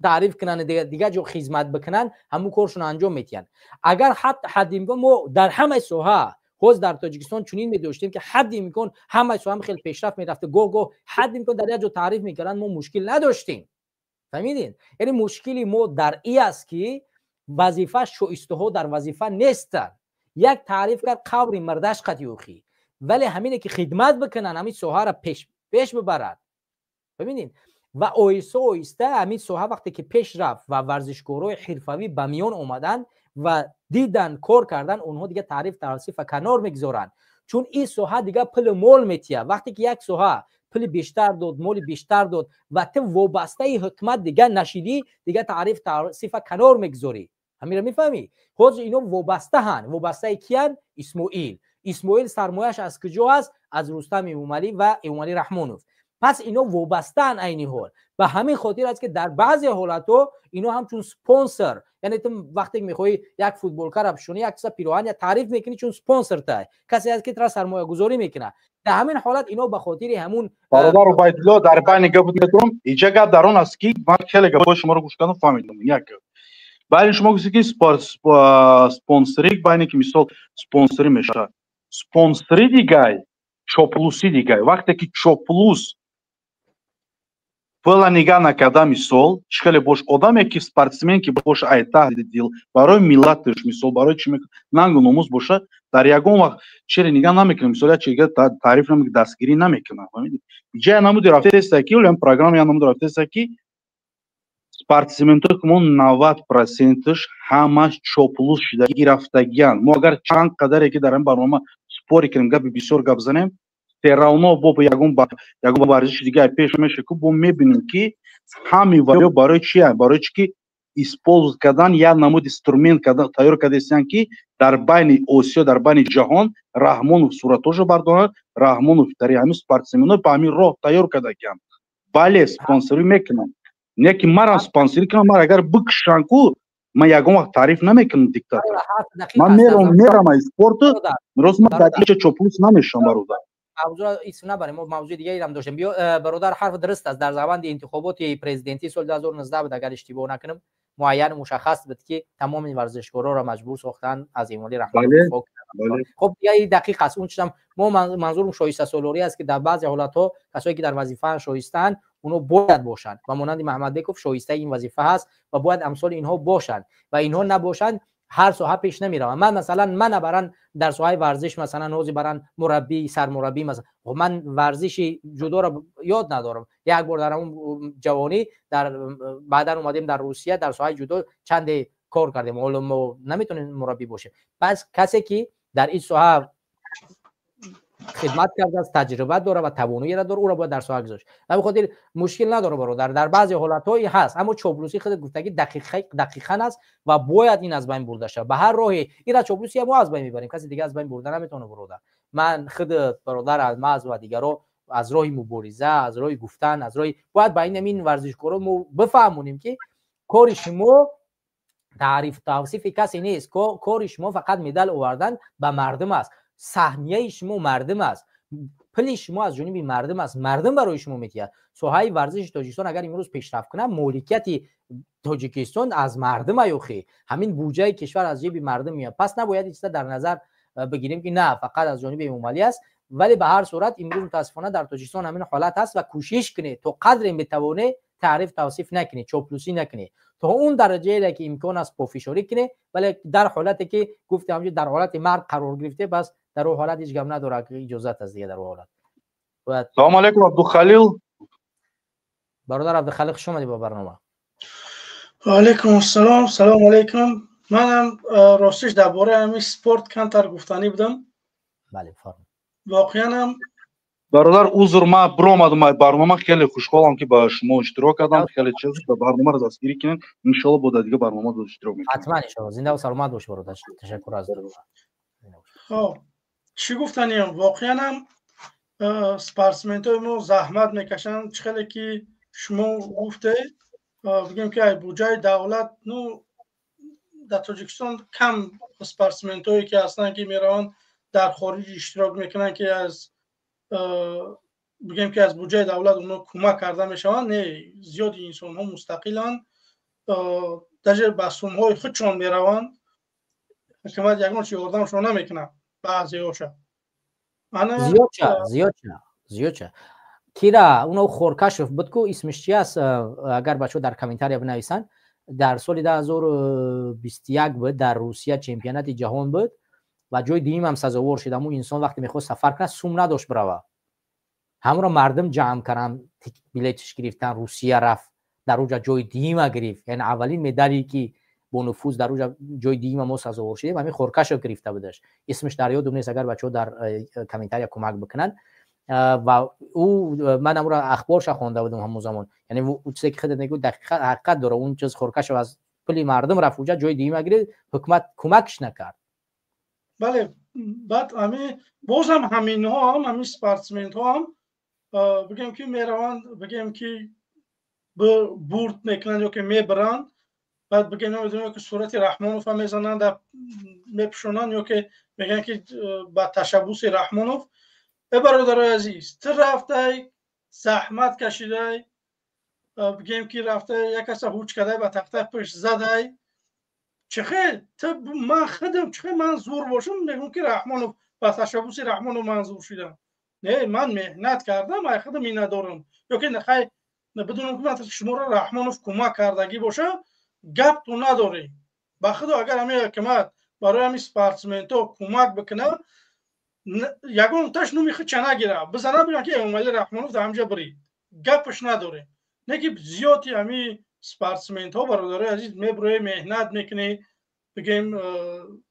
таъриф кунанд дигар ҷо хизмат бикунанд ҳамун коршон анҷом метиҳанд агар ҳадди имкон мо дар ҳамаи соҳа ҳоз дар тоҷикистон чунин медоштем ки ҳадди имкон ҳамаи соҳа хеле пешрафт мерафта гоҳ-гоҳ ҳадди имкон дар як ҷо таъриф мекарданд мо мушкил надоштем фаҳмидин яъне мушкили мо дар ин аст ки вазифа шоистаҳо дар вазифа нестанд як таъриф кард қаври мардаш қатиёхӣ вале ҳамине ки хидмат бикунанд ҳамин соҳаро пеш бибарад бибинед ва оҳиста оҳиста ҳамин соҳа вақте ки пеш рафт ва варзишгорои ҳирфавӣ ба миён омаданд ва дидан кор кардан онҳо дига таъриф тавсифа канор мегузоранд чун ин соҳа дига пули мол метиҳад вақте ки як соҳа пули бештар дод моли бештар дод ва ту вобастаи ҳукумат дига нашидӣ дига таъриф тавсифа канор мегузорӣ ҳамира мефаҳмӣ ҳозир ино вобастаанд вобастаи киянд исмоил сармояш аз куҷо аст аз рустам эмомалӣ ва эмомалӣ раҳмонов пас ино вобастаанд айни ҳол ба ҳамин хотир аст ки дар баъзе ҳолатҳо ино ҳамчун спонсор яъне ту вақте мехоҳӣ як футболкаро пӯшонӣ як чиза пироҳан таъриф мекунӣ чун спонсор тай касе аст ки тра сармоягузорӣ мекунад дар ҳамин ҳолат ино ба хотири ҳамун бародар убайдулло дар байни гап метавонам иҷа гап дар он аст ки ман хеле гапҳои шуморо гӯш кардам фаҳмидам як байни шумо гуфтед ки спонсорӣ байне ки мисол спонсорӣ мешавад спонсорӣ дигай чоплусӣ дигай вақте ки чоплус пула нигаҳ накарда мисол чӣ хеле бош одаме ки спортсмен ки боша ай таҳди дил барои миллаташ мисол барои чӣ нангу номус боша дар ягон вақт чиро нигаҳ намекунад мисол як чига таъриф намекунад дастгирӣ намекунад ҷая намуди рафтеста ки улам программа я намуди рафтеста ки спортсментои ки мо 90%аш ҳамаш чоплус шудагӣ рафтагиянд мо агар чанд қадаре ки дар ин барнома спори кунем габи бисёр гап занем ترانو بو یگون ورزش دیگه پیش میشه که بو میبینیم که همین ویدیو برای چیه؟ برای چی که اسپوز کردن یا نمود اینسترومنت کردن تیار کردن که در بین آسیا در بین جهان رحمانوف صورتاشو بردارن رحمانوف در همین سپورتسمنو به همین راه تیار کرده کن بله اسپانسری میکنن نه که مرا اسپانسری کنم مرا اگر بکشن کو من یگون وقت تعریف نمیکنم دیکتاتور من میرم اسپورت روز من در ایچ چوپلوس نمیشم برادر موضوع ایسنا برای ما موضوع دیگه ای هم داشتیم برادر حرف درست است در زمان انتخابات پرزیدنتی سال 2019 بود اگر اشتباه نکنم معین مشخص بود که تمام این ورزشکارا را مجبور ساختن از ایمالی رحمانوف خب دیگه دقیق است اون چیزم ما منظورم شایسته سالاری است که در بعضی حالت‌ها کسایی که در وظیفه شایستن اونو باید باشند و مانند محمد بیکوف شایسته این وظیفه هست و باید امثال اینها باشند و اینها نباشند هر ساحه پیش نمیره. من مثلا من برن در ساحه ورزش مثلا نوزی برن مربی سرمربی مثلا من ورزش جودو را یاد ندارم یک بار در اون جوانی در بعدا اومدیم در روسیه در ساحه جودو چند کار کردیم حالا نمیتونه مربی باشه پس کسی که در این ساحه خدمت کرده است تجربه داره و توانایی داره او را باید در ساحه گذاشت به خاطر مشکل نداره برادر در بعضی حالت‌هایی هست اما چوبلوسی خود گفتگی دقیقاً است و باید این از بین برده شه به هر راهی این چوبلوسی ما از بین میبریم کسی دیگه از بین برده نمیتونه برادر من خود برادر الماس و دیگرها از راه مبارزه از راه گفتن از راه باید بین این ورزشکارا ما بفهمونیم که کار شما تعریف توصیف کسی نیست کار شما فقط مدال آوردن به مردم است سهمیه شما مردم است پل شما از جانب مردم است مردم برای شما میتیه ساحه ورزش تاجیکستان اگر امروز پیشرفت کنه مالکیت تاجیکستان از مردم ایوخی همین بودجه کشور از جیب مردم میاد پس نباید این در نظر بگیریم که نه فقط از جانب اموالی است ولی به هر صورت امروز متاسفانه در تاجیکستان همین حالت هست و کوشش کنه تو قدر بتونه تعریف توصیف نکنی چوپلوسی نکنی تا اون درجه که امکان است پافشاری کنه ولی در حالتی که گفتم در حالت مرد قرار گرفته بس در اون حالت هیچ گم نداره که اجازت از دیگه در اون حالت سلام علیکم عبدالخلیل برادر عبدالخلیق خوش اومدی با برنامه و علیکم السلام سلام علیکم منم راستش درباره همین سپورت کمتر گفتنی بودم بله فرمایید واقعا هم برادر عذر ما برآمدم برنامه خیلی خوشحالم که با شما اشتراک کردم خیلی چیز به برنامه را دستگیری کنین ان شاء الله بود دیگه برنامه رو اشتراک میکنیم حتما ان شاء الله زنده و سلامت باش برادر تشکر از خب چی گفتنی واقعا هم سپورتسمن‌های ما زحمت میکشن چخیلی که شما گفته بگیم که بودجه دولت نو در تاجیکستان کم سپورتسمن‌هایی که هستن که میرن در خارج اشتراک میکنن که از بگیم که از بودجه دولت اونها کمک کرده میشن نه زیاد انسان ها مستقلن در بسوم خودشون میرون حکومت یگان چی یاردمشون نمیکنه بعضی هاشا زیاد چه کیرا اونو خورکشف بود کو اسمش چی است اگر بچه در کامنتاری بنویسن در سال 2021 بود در روسیه چمپیونات جهان بود و جای دیم هم سزاوار شد اما انسان وقتی میخواست سفر کنه سوم نداشت بروه همون مردم جمع کردن بلیتش گرفتن روسیه رفت در اونجا جای دیم گرفت یعنی اولین مدالی که با نفوذ در اونجا جای دیم ما سزاوار شده و همین خورکش رو گرفته بودش اسمش در یادم نیست اگر بچه‌ها در کامنتاری کمک بکنن و او من اون را اخبارش خوانده بودم همون زمان یعنی اون چیزی که خودت میگه دقیقاً حقیقت داره اون چیز خورکش از پلی مردم رفت اونجا جای دیم گرفت حکومت کمکش نکرد بله بعد همین باز هم همین ها هم همین سپورتسمنت ها هم بگیم که میروند بگیم که بورد میکنن یا که میبرن بعد بگیم نمیدونم که صورت رحمانوف هم میزنن در میپشونن یا که میگن که با تشبوس رحمانوف برادر عزیز تو رفته زحمت کشیده بگیم که رفته یک کس هوچ کرده با تخته پشت زده چخه تو من خودم چخه من زور باشم میگم که رحمانوف با تشبوس رحمانوف منظور شدم نه من مهنت کردم من خودم این ندارم یا که نخوای بدون که شما را رحمانوف کمک کردگی باشه گپ تو نداری با خدا اگر همین حکومت برای همین سپورتسمنت ها کمک بکنه یگان تاش نو میخواد چه نگیره بزنه بگن که اومالی رحمانوف در همجا برید گپش نداره نه که زیادی همین سپورتسمنت ها برادر عزیز میبره مهنت میکنه بگیم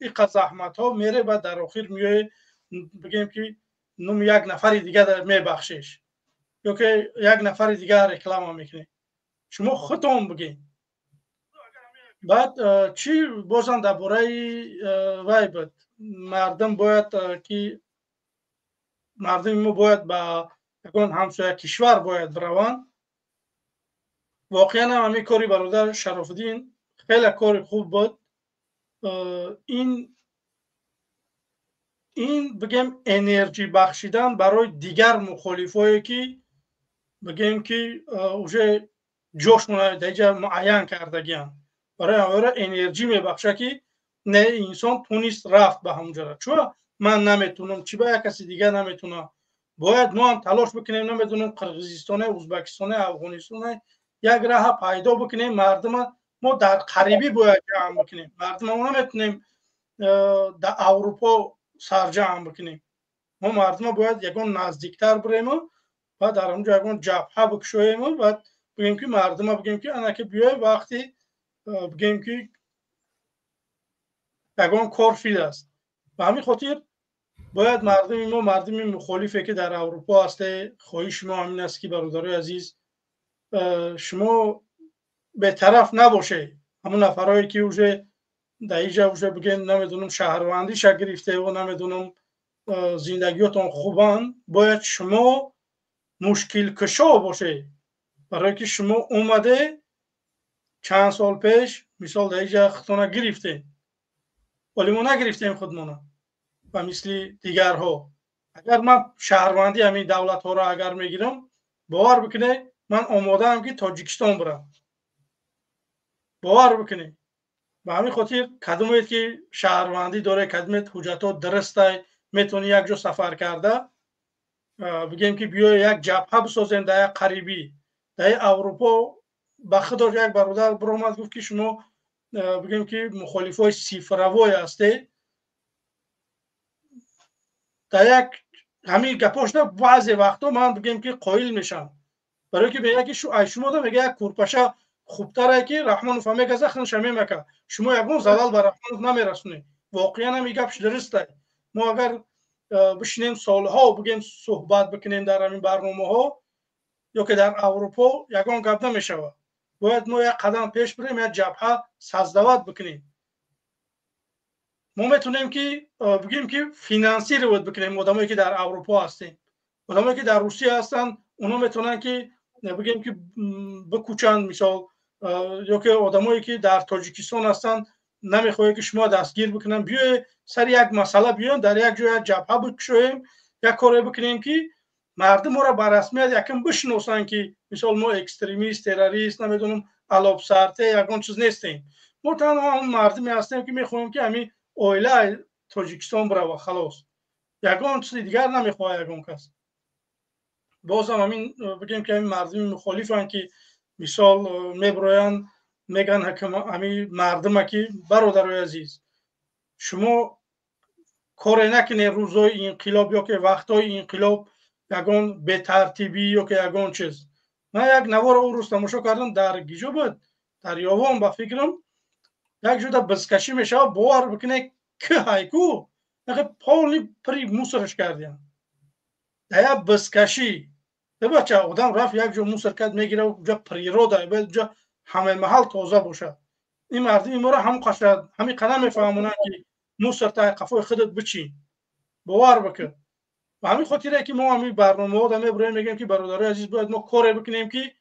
این زحمت ها میره و در آخر میای بگیم که نم یک نفر دیگه میبخشیش یا که یک نفر دیگه رکلام میکنی شما خودتون بگین بعد چی بازم درباره وای بود مردم باید که مردم ما باید با یکون همسایه کشور باید بروند واقعا هم همین کاری برادر شرافالدین خیلی کار خوب بود این بگم انرژی بخشیدن برای دیگر مخالفایی که بگیم که اوجه جوشمون دیگه معین کردگیان برای اوره انرژی میبخشه که نه انسان تونست رفت به همونجا چون من نمیتونم چی با یک کسی دیگه نمیتونه باید ما هم تلاش بکنیم نمیدونم قرقیزستان ازبکستان افغانستان یک راه پیدا بکنیم مردم ما در قریبی باید جمع بکنیم مردم ما نمیتونیم در اروپا سرجم بکنیم ما مردم باید یکون نزدیکتر بریم و در اونجا یکون جبهه بکشویم و بگیم که مردم بگیم که انا که بیای وقتی بگیم که یکون کار فیل است و همین خاطر باید مردم مخالفه که در اروپا هسته خواهش ما همین است که برادرای عزیز شما به طرف نباشه همون نفرایی که اوجه در اینجا اوجه بگیم نمیدونم شهروندی گرفته و نمیدونم زندگیتون خوبان باید شما مشکل کشا باشه برای که شما اومده چند سال پیش مثال در اینجا خودتون گرفته ولی ما نگرفتیم خودمون و مثل دیگرها اگر من شهروندی همین دولت ها را اگر میگیرم باور بکنه من آماده هم که تاجیکستان برم باور بکنه و همین خاطر کدومیت که شهروندی داره کدومیت حجتات درسته میتونی یک جا سفر کرده بگیم که بیای یک جبهه بسازیم در یک قریبی در اروپا بخدا یک برادر برآمد گفت که شما بگیم که مخالفای صفروای هسته در یک همین گپاش نه بعضی وقتا من بگیم که قایل میشم برای که میگه که شما دا میگه یک کورپاشه خوبتره که رحمانوف هم میگه زخمش میمکه شما یگون زلال بر رحمانوف نمیرسونی واقعا هم گپش درسته ما اگر بشینیم سالها بگیم صحبت بکنیم در همین برنامه ها یا که در اروپا یگان گپ نمیشود باید ما یک قدم پیش بریم یک جبهه سازدوات بکنیم ما میتونیم که بگیم که فینانسی رو بکنیم آدمایی که در اروپا هستن آدمایی که در روسیه هستن اونا میتونن که بگیم که بکوچند مثال یا که آدمایی که در تاجیکستان هستن نمیخواد که شما دستگیر بکنن بیای سر یک مسئله بیان در یک جای جبهه بکشیم یک کاری بکنیم که مردم ما را بر رسمیت یکم بشناسن که مثال ما اکستریمیست تروریست نمیدونم علاب سرته یگان چیز نیستیم ما تنها هم مردمی هستیم که میخوایم که همین اویله تاجیکستان بره و خلاص یگان چیز دیگر نمیخواه یگان کس بازم همین بگیم که همین مردم مخالفن که مثال میبراین میگن همین مردم که برادرای عزیز شما کار نکنه روزای انقلاب یا که وقتای انقلاب یگان به ترتیبی یا که یگان چیز من یک نوار او روز تماشا کردم در گیجو بود در یاوان با فکرم یک جودا بزکشی میشه باور بکنه که هایکو نخه پاولی پری موسرش کردیم در یک بزکشی ده بچه آدم رفت یک جو موسر کرد میگیره و جا پری رو داره باید جا همه محل تازه باشه این مردم ما را هم قشد همین قدم میفهمونن که موسر تا قفای خودت بچین باور بکن و همین خاطره که ما همین برنامه ها دمه برای میگیم که برادرای عزیز باید ما کار بکنیم که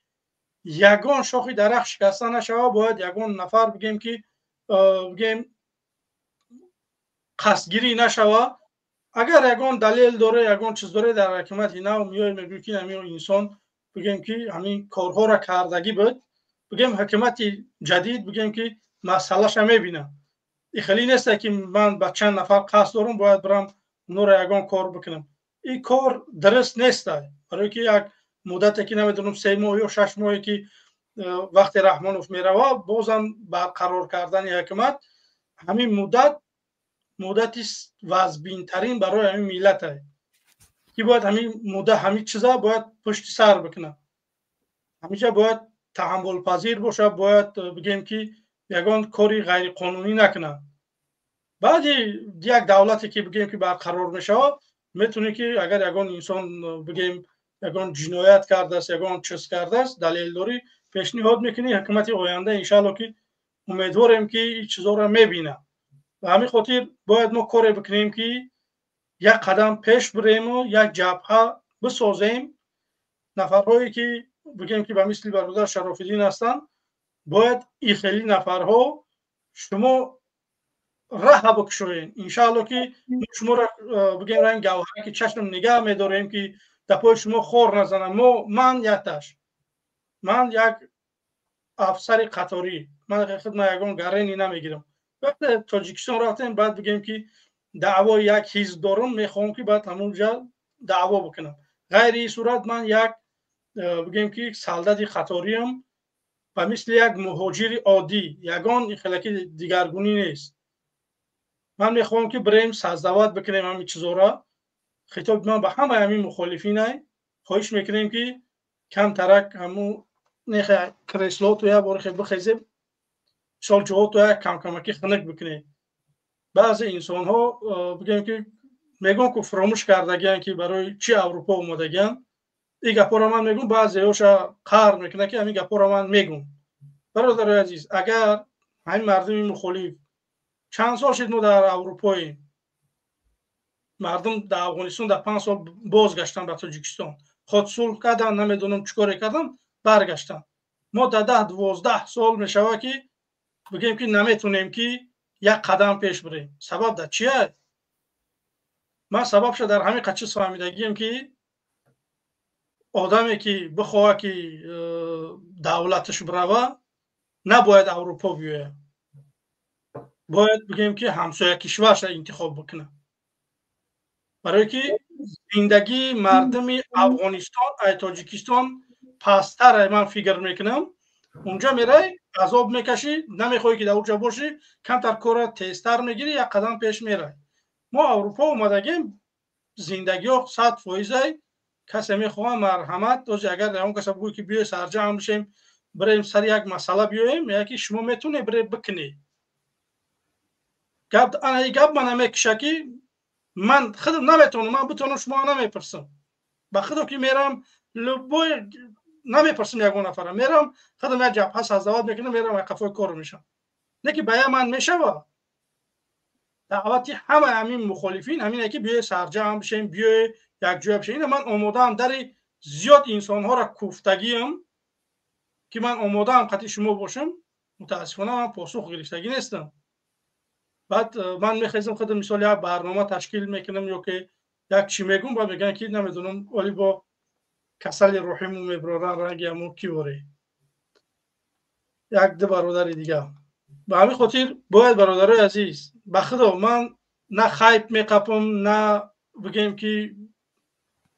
یگان شاخی درخت شکسته نشود باید یگان نفر بگیم که بگیم قصدگیری نشود اگر یگان دلیل داره یگان چیز داره در حکومت اینا میای میگه که همین انسان بگیم که همین کارها را کردگی بود بگیم حکومت جدید بگیم که مسئلهش میبینه این خیلی نیست که من با چند نفر قصد دارم باید برم اونو را یگان کار بکنم این کار درست نیست برای که یک مدتی که نمیدونم 3 ماه یا 6 ماهی که وقتی رحمانوف میروه بازم برقرار کردن حکومت همین مدتی وزبین ترین برای همین ملت است که باید همین مدت همین چیزا باید پشت سر بکنه همیشه باید تحمل پذیر باشه باید بگیم که یگان کاری غیر قانونی نکنه بعد یک دولتی که بگیم که برقرار میشه میتونه که اگر یگان انسان بگیم یگان جنایت کرده است یگان چیز کرده است دلیل داری پیشنهاد میکنی حکومت آینده انشالله که امیدواریم که این چیزا را میبینه و همین خاطر باید ما کاری بکنیم که یک قدم پیش بریم و یک جبهه بسازیم نفرهایی که بگیم که به مثل برادر شراف‌الدین هستن باید این خیلی نفرها شما راه بکشوین انشالله که شما را بگیم رنگ گوهری که چشم نگاه میداریم که در پای شما خور نزنم من یک افسر قطاری من حقیقت ما یگان گرینی نمیگیرم وقتی تاجیکستان رفتیم بعد بگیم که دعوا یک حزب دارم میخوام که بعد همونجا دعوا بکنم غیر این صورت من یک بگیم که سالداد قطاریم و مثل یک مهاجر عادی یگان خلکی دیگرگونی نیست من میخوام که بریم سازدوات بکنیم همین چیزا را خطاب من به همه همین مخالفین خواهش میکنیم که کم ترک همون نخ کریسلو تو یا بارخ بخیزیم سال جهات تو کم کمکی خنک بکنیم بعضی انسان ها بگیم که میگن که فراموش کردگیان که برای چی اروپا اومدگیان این گپا را من میگم بعضی هاشا قهر میکنه که همین گپا را من میگم برادر عزیز اگر همین مردم مخالف چند سال شد ما در اروپای مردم در افغانستان در 5 سال بازگشتن به تاجیکستان خود صلح کردن نمیدونم چیکار کردن برگشتن ما در 10-12 سال میشوه که بگیم که نمیتونیم که یک قدم پیش بریم سبب در چیه من سببش در همین قچه فهمیدگیم که آدمی که بخواه که دولتش بروه نباید اروپا بیایه باید بگیم که همسایه کشورش انتخاب بکنه برای که زندگی مردم افغانستان ای تاجیکستان پستر من فکر میکنم اونجا میره عذاب میکشی نمیخوای که در اونجا باشی کمتر کار تیزتر میگیری یک قدم پیش میره ما اروپا اومدگیم زندگی ها 100% کسی میخواه مرحمت دوزی اگر اون کسی بگوی که بیای سرجم بشیم بریم سر یک مسئله بیاییم یکی شما میتونه بری بکنی گپ من نمیکشه که من خودم نمیتونم من بتونم شما نمیپرسم با خودم که میرم لبوی نمیپرسم یگون نفر میرم خودم یک جبهه سازدوات میکنم میرم یک قفای کار میشم نکی باید من میشوه دعوتی همه همین مخالفین همینه که بیای سرجم بشیم بیای یک جواب بشیم من آماده هم در زیاد انسان ها را کوفتگیم که من آماده هم قطعی شما باشم متاسفانه من پاسخ گرفتگی نیستم بعد من میخواستم خودم مثال یک برنامه تشکیل میکنم یا که یک چی میگم با میگن که نمیدونم ولی با کسل روحیمو میبرارن رنگی همون کی وره یک دو برادر دیگه به همین خاطر باید برادرای عزیز به خدا من نه خیب میقپم نه بگیم که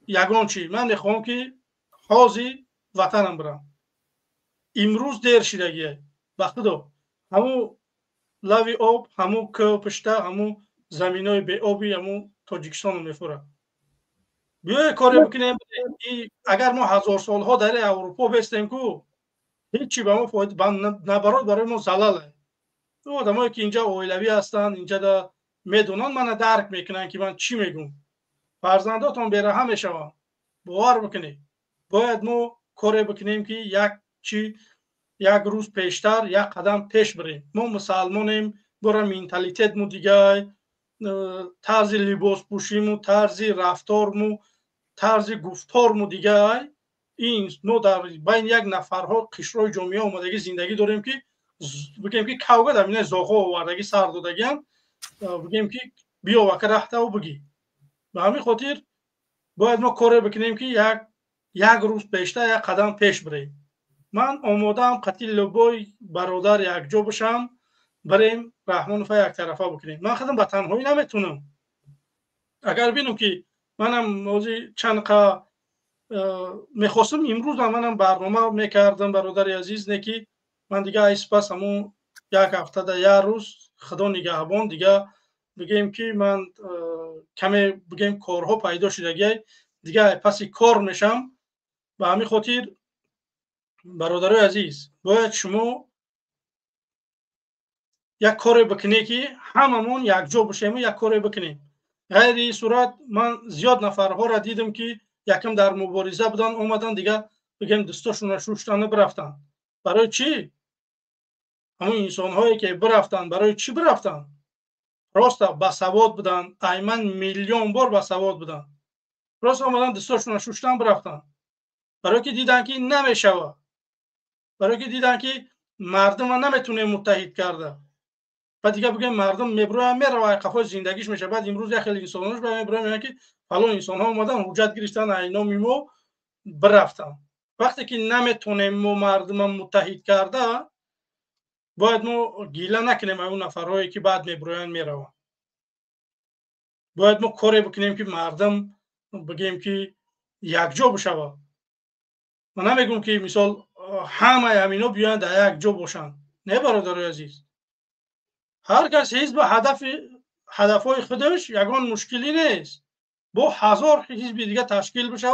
یگان چی من میخوام که حاضی وطنم برم امروز دیر شدگیه به خدا همون لوی آب همون که پشته همون زمینای به آبی همون تاجیکستان رو میفوره بیای کاری بکنیم اگر ما 1000 سالها در اروپا بستیم که هیچی به ما فایده نبرای برای ما زلاله آدمایی که اینجا اویلوی هستن اینجا دا میدونن من درک میکنن که من چی میگم فرزنداتون بیرحم میشون باور بکنید باید ما کاری بکنیم که یک روز پیشتر یک قدم پیش بریم ما مسلمانیم برای مینتالیتت مو دیگه طرز لباس پوشیمو طرز رفتارمو طرز گفتارمو دیگه این ما در بین یک نفرها قشرهای جامعه اومدگی زندگی داریم که بگیم که کوگه در مینه زاغا آوردگی سر دادگیان بگیم که بیا وکر رخته و بگی به همین خاطر باید ما کاری بکنیم که یک روز پیشتر یک قدم پیش بریم من آمادم قطعی لبای برادر یک جا بشم بریم رحمان فا یک طرفه بکنیم من خودم به تنهایی نمیتونم اگر بینم که منم موضوع چند قا میخواستم امروز منم برنامه میکردم برادر عزیز نه که من دیگه ایسپاس همون یک هفته در یک روز خدا نگهبان دیگه بگیم که من کمی بگیم کارها پیدا شده دیگه پس کار میشم به همین خاطر برادرای عزیز باید شما یک کاری بکنی که هممون یک جا باشیم و یک کاری بکنیم غیر این صورت من زیاد نفرها را دیدم که یکم در مبارزه بودن اومدن دیگه بگیم دستاشون شوشتن برفتن. برای چی؟ همون انسان هایی که برفتن برای چی برفتن؟ راست باسواد بودن، ایمن میلیون بار باسواد بودن، راست اومدن دستاشون شوشتن برفتن. برای که دیدن که نمیشه، برای که دیدن که مردم نمیتونه متحد کرده. بعد دیگه بگیم مردم میبره میره قفای زندگیش میشه. بعد امروز یه خیلی انساناش میبره میگن که فلان انسان ها اومدن حجت گرفتن اینا میمو برفتن. وقتی که نمیتونیم مردم متحد کرده باید ما گیله نکنیم اون نفرهایی که بعد میبرن میرون. باید ما کاری بکنیم که مردم بگیم که یکجا بشه. من نمیگم که مثال همه همینا بیان در یک جا باشن، نه برادرای عزیز. هر کس حزب هدفهای خودش یگان مشکلی نیست. با هزار حزب دیگه تشکیل بشه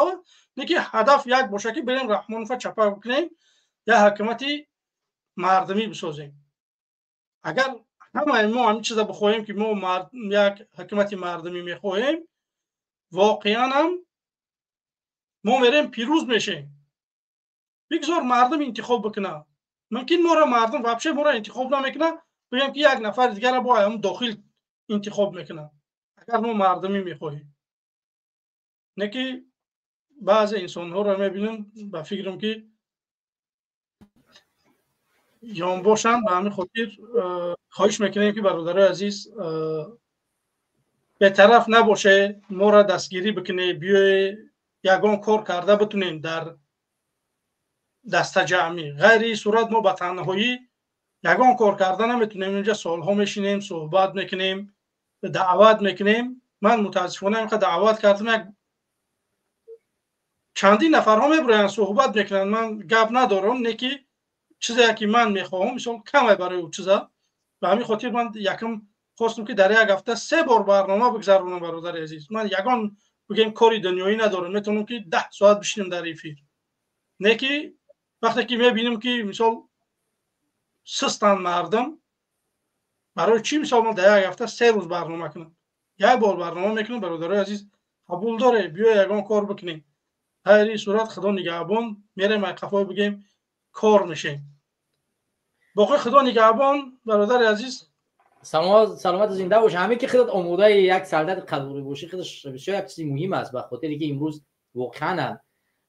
نه که هدف یک باشه که بریم رحمانوف چپه بکنیم یا حکومتی مردمی بسازیم. اگر همه ما همین چیزا بخوایم که ما یک حکومتی مردمی میخوایم، واقعا هم ما میریم پیروز میشیم. بگذار مردم انتخاب بکنه. ممکن ما را مردم واپشه ما را انتخاب نمیکنه، بگیم که یک نفر دیگر را با هم داخل انتخاب میکنه. اگر ما مردمی میخواهیم، نه که بعض انسان ها را میبینم با فکرم که یان باشن. به همین خاطر خواهش میکنیم که برادرای عزیز به طرف نباشه، ما را دستگیری بکنه، بیای یگان کار کرده بتونیم در دست جمعی. غیر این صورت ما به تنهایی یگان کار کردن نمیتونیم. اینجا سالها میشینیم صحبت میکنیم، دعوت میکنیم. من متاسفانه اینقدر دعوت کردم چندین نفرها میبرن صحبت میکنن. من گپ ندارم، نه که چیزی که من میخواهم مثلا کمه برای اون چیزا. به همین خاطر من یکم خواستم که در یک هفته 3 بار برنامه بگذرونم برادر عزیز. من یگان بگم کاری دنیایی ندارم، میتونم که 10 ساعت بشینم در افیر. نه که وقتی که میبینیم که مثلا سستن مردم، برای چی مثلا من در یک هفته 3 روز برنامه کنم؟ یک بار برنامه میکنم برادرای عزیز. قبول داره بیا یگان کار بکنیم. در این صورت خدا نگهبان میریم قفای بگیم کار میشیم. باقی خدا نگهبان برادر عزیز. سلامت زنده باش. همین که خودت آماده یک سردت قلوری باشی خودش بسیار یک چیز مهم است. به خاطر که امروز واقعا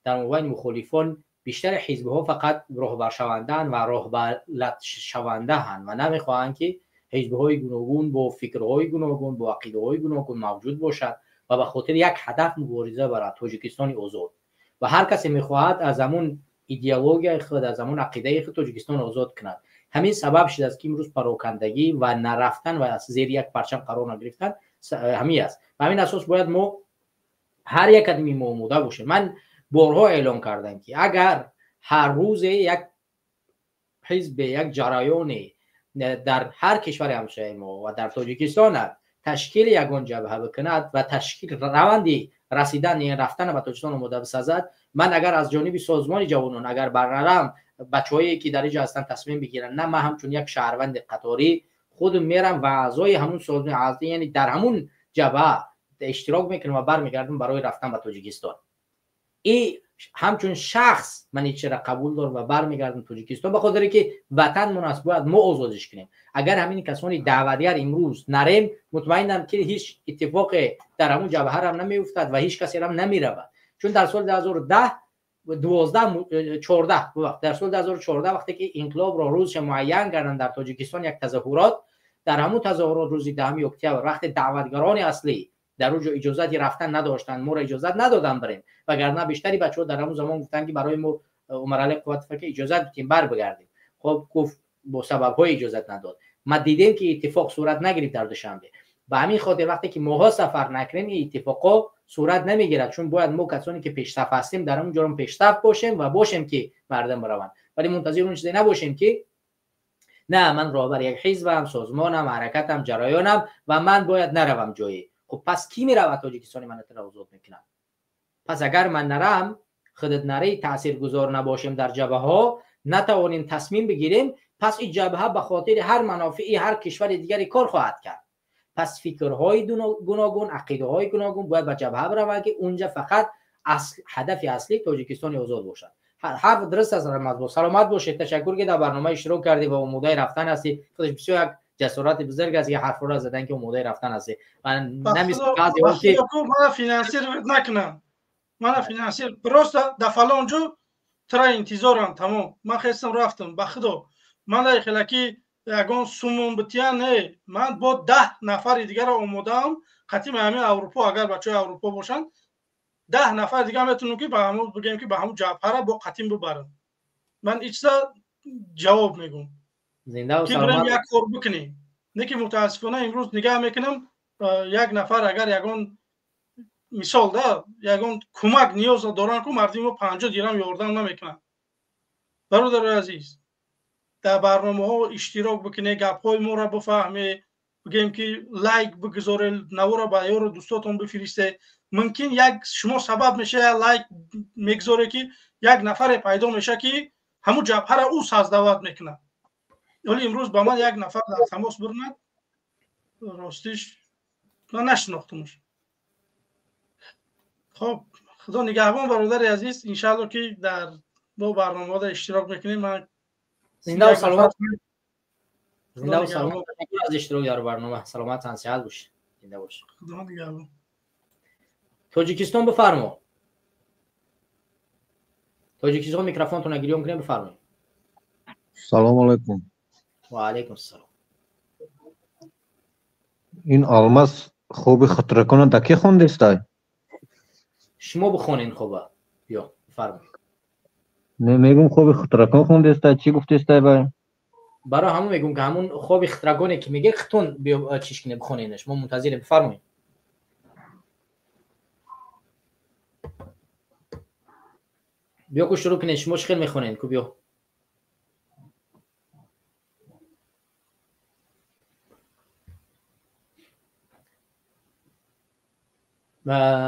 در مبین مخالفان بیشتر حزب ها فقط راهبر شوندن و راهبر شونده هستند و نمیخواهند که حزب های گوناگون با فکرهای گوناگون با عقیده های گوناگون موجود باشد و به خاطر یک هدف مبارزه برای تاجیکستان آزاد. و هر کسی میخواهد از همون ایدئولوژی خود، از همون عقیده خود تاجیکستان آزاد کند. همین سبب شده است که امروز پراکندگی و نرفتن و از زیر یک پرچم قرار نگرفتن همین است. و همین اساس باید ما هر یک قدمی آماده باشیم. من بارها اعلام کردم که اگر هر روز یک حزب، یک جریان در هر کشور همسایه ما و در تاجیکستان تشکیل یگان جبهه بکند و تشکیل روندی رسیدن رفتن به تاجیکستان آماده بسازد، من اگر از جانب سازمان جوانان اگر برنرم بچه‌هایی که در اینجا هستن تصمیم بگیرن، نه من همچون یک شهروند قطاری خودم میرم و اعضای همون سازمان یعنی در همون جبهه اشتراک میکنم و برمیگردم برای رفتن به تاجیکستان. این همچون شخص من این چرا قبول دارم و برمیگردم تاجیکستان، به خاطر که وطن مناسب باید ما آزادش کنیم. اگر همین کسانی دعوتگر امروز نریم، مطمئنم که هیچ اتفاق در همون جبهه هم نمیافتد و هیچ کسی هم نمیرود. چون در سال 2014 وقتی که انقلاب را روزش معین کردن در تاجیکستان یک تظاهرات، در همون تظاهرات روز 10 اکتبر وقتی دعوتگران اصلی در اونجا اجازه رفتن نداشتن، ما را اجازه ندادن بریم، وگرنه بیشتری بچه‌ها در همون زمان گفتن که برای ما عمر علی قوت فکر اجازه بدیم بر بگردیم. خب گفت با سبب‌های اجازه نداد. ما دیدیم که اتفاق صورت نگرفت در دوشنبه. به همین خاطر وقتی که ماها سفر نکنیم این اتفاقا صورت نمیگیرد، چون باید ما کسانی که پیشرفت هستیم در اون جرم پیشرفت باشیم و باشیم که مردم بروند، ولی منتظر اون چیزی نباشیم که نه من راهبر یک حزبم، سازمانم، حرکتم، جریانم و من باید نروم جایی. خب پس کی میره تاجیکستان من اطلاع آزاد میکنه؟ پس اگر من نرم، خودت نری، تاثیرگذار نباشیم در جبهه ها، نتوانیم تصمیم بگیریم، پس این جبهه به خاطر هر منافعی هر کشور دیگری کار خواهد کرد. پس فکرهای گوناگون، عقیده های گوناگون باید به جبهه بروند که اونجا فقط هدف اصلی تاجیکستان آزاد باشد. حرف درست است رحمت با سلامت باشید. تشکر که در برنامه اشتراک کردی و امودای رفتن هستی. خودش بسیار یک جسارت بزرگ است که حرف را زدن که امودای رفتن هستی. من نمی‌دونم بعضی وقت که من فینانسیر نکنم. من فینانسیر просто در فلان جو ترا انتظارم تمام. من خواستم رفتم به خدا. من خیلی یگان سومون بتیان نه. من با 10 نفر دیگر آمادم. قطعی همه اروپا اگر بچه‌های اروپا باشن 10 نفر دیگه میتونم که به همون بگم که به همون جبهه را با قطیم ببرم. من ایچسا جواب میگم زنده و که سلامت یک کار بکنیم. نه که متاسفانه امروز نگاه میکنم یک نفر اگر یگان مثال ده یگان کمک نیاز دارن که مردم 50 درهم یاردن نمیکنن. برادر عزیز در برنامه ها اشتراک بکنه، گپ های ما را بفهمه، بگیم که لایک بگذاره، نو را به یار دوستاتون بفرسته. ممکن یک شما سبب میشه لایک میگذاره که یک نفر پیدا میشه که همون جبهه را او ساز دعوت میکنه. ولی امروز با من یک نفر در تماس برند راستش من نشناختمش. خب خدا نگهبان برادر عزیز. انشالله که در با برنامه ها اشتراک میکنیم. من زنده و سلامت. زنده و سلامت. از اشتراک در برنامه. سلامت و صحت باش. زنده باش. خدا نگهبان. تاجیکستان بفرما. تاجیکستان میکروفونتون رو گیری کنید بفرمایید. سلام علیکم. و علیکم السلام. این آلماس خوبی خطر کنه دکی خونده استای؟ شما بخونین خوبه. بیا بفرمایید. میگم خوبی خطر کنه خونده استای. چی گفته استای باید؟ برای همون میگم که همون خوبی خطرگانه که میگه خطون بیا چیش کنه بخونینش. ما منتظریم بفرمایید. بیا که شروع کنید. شما خیلی میخونین که بیا.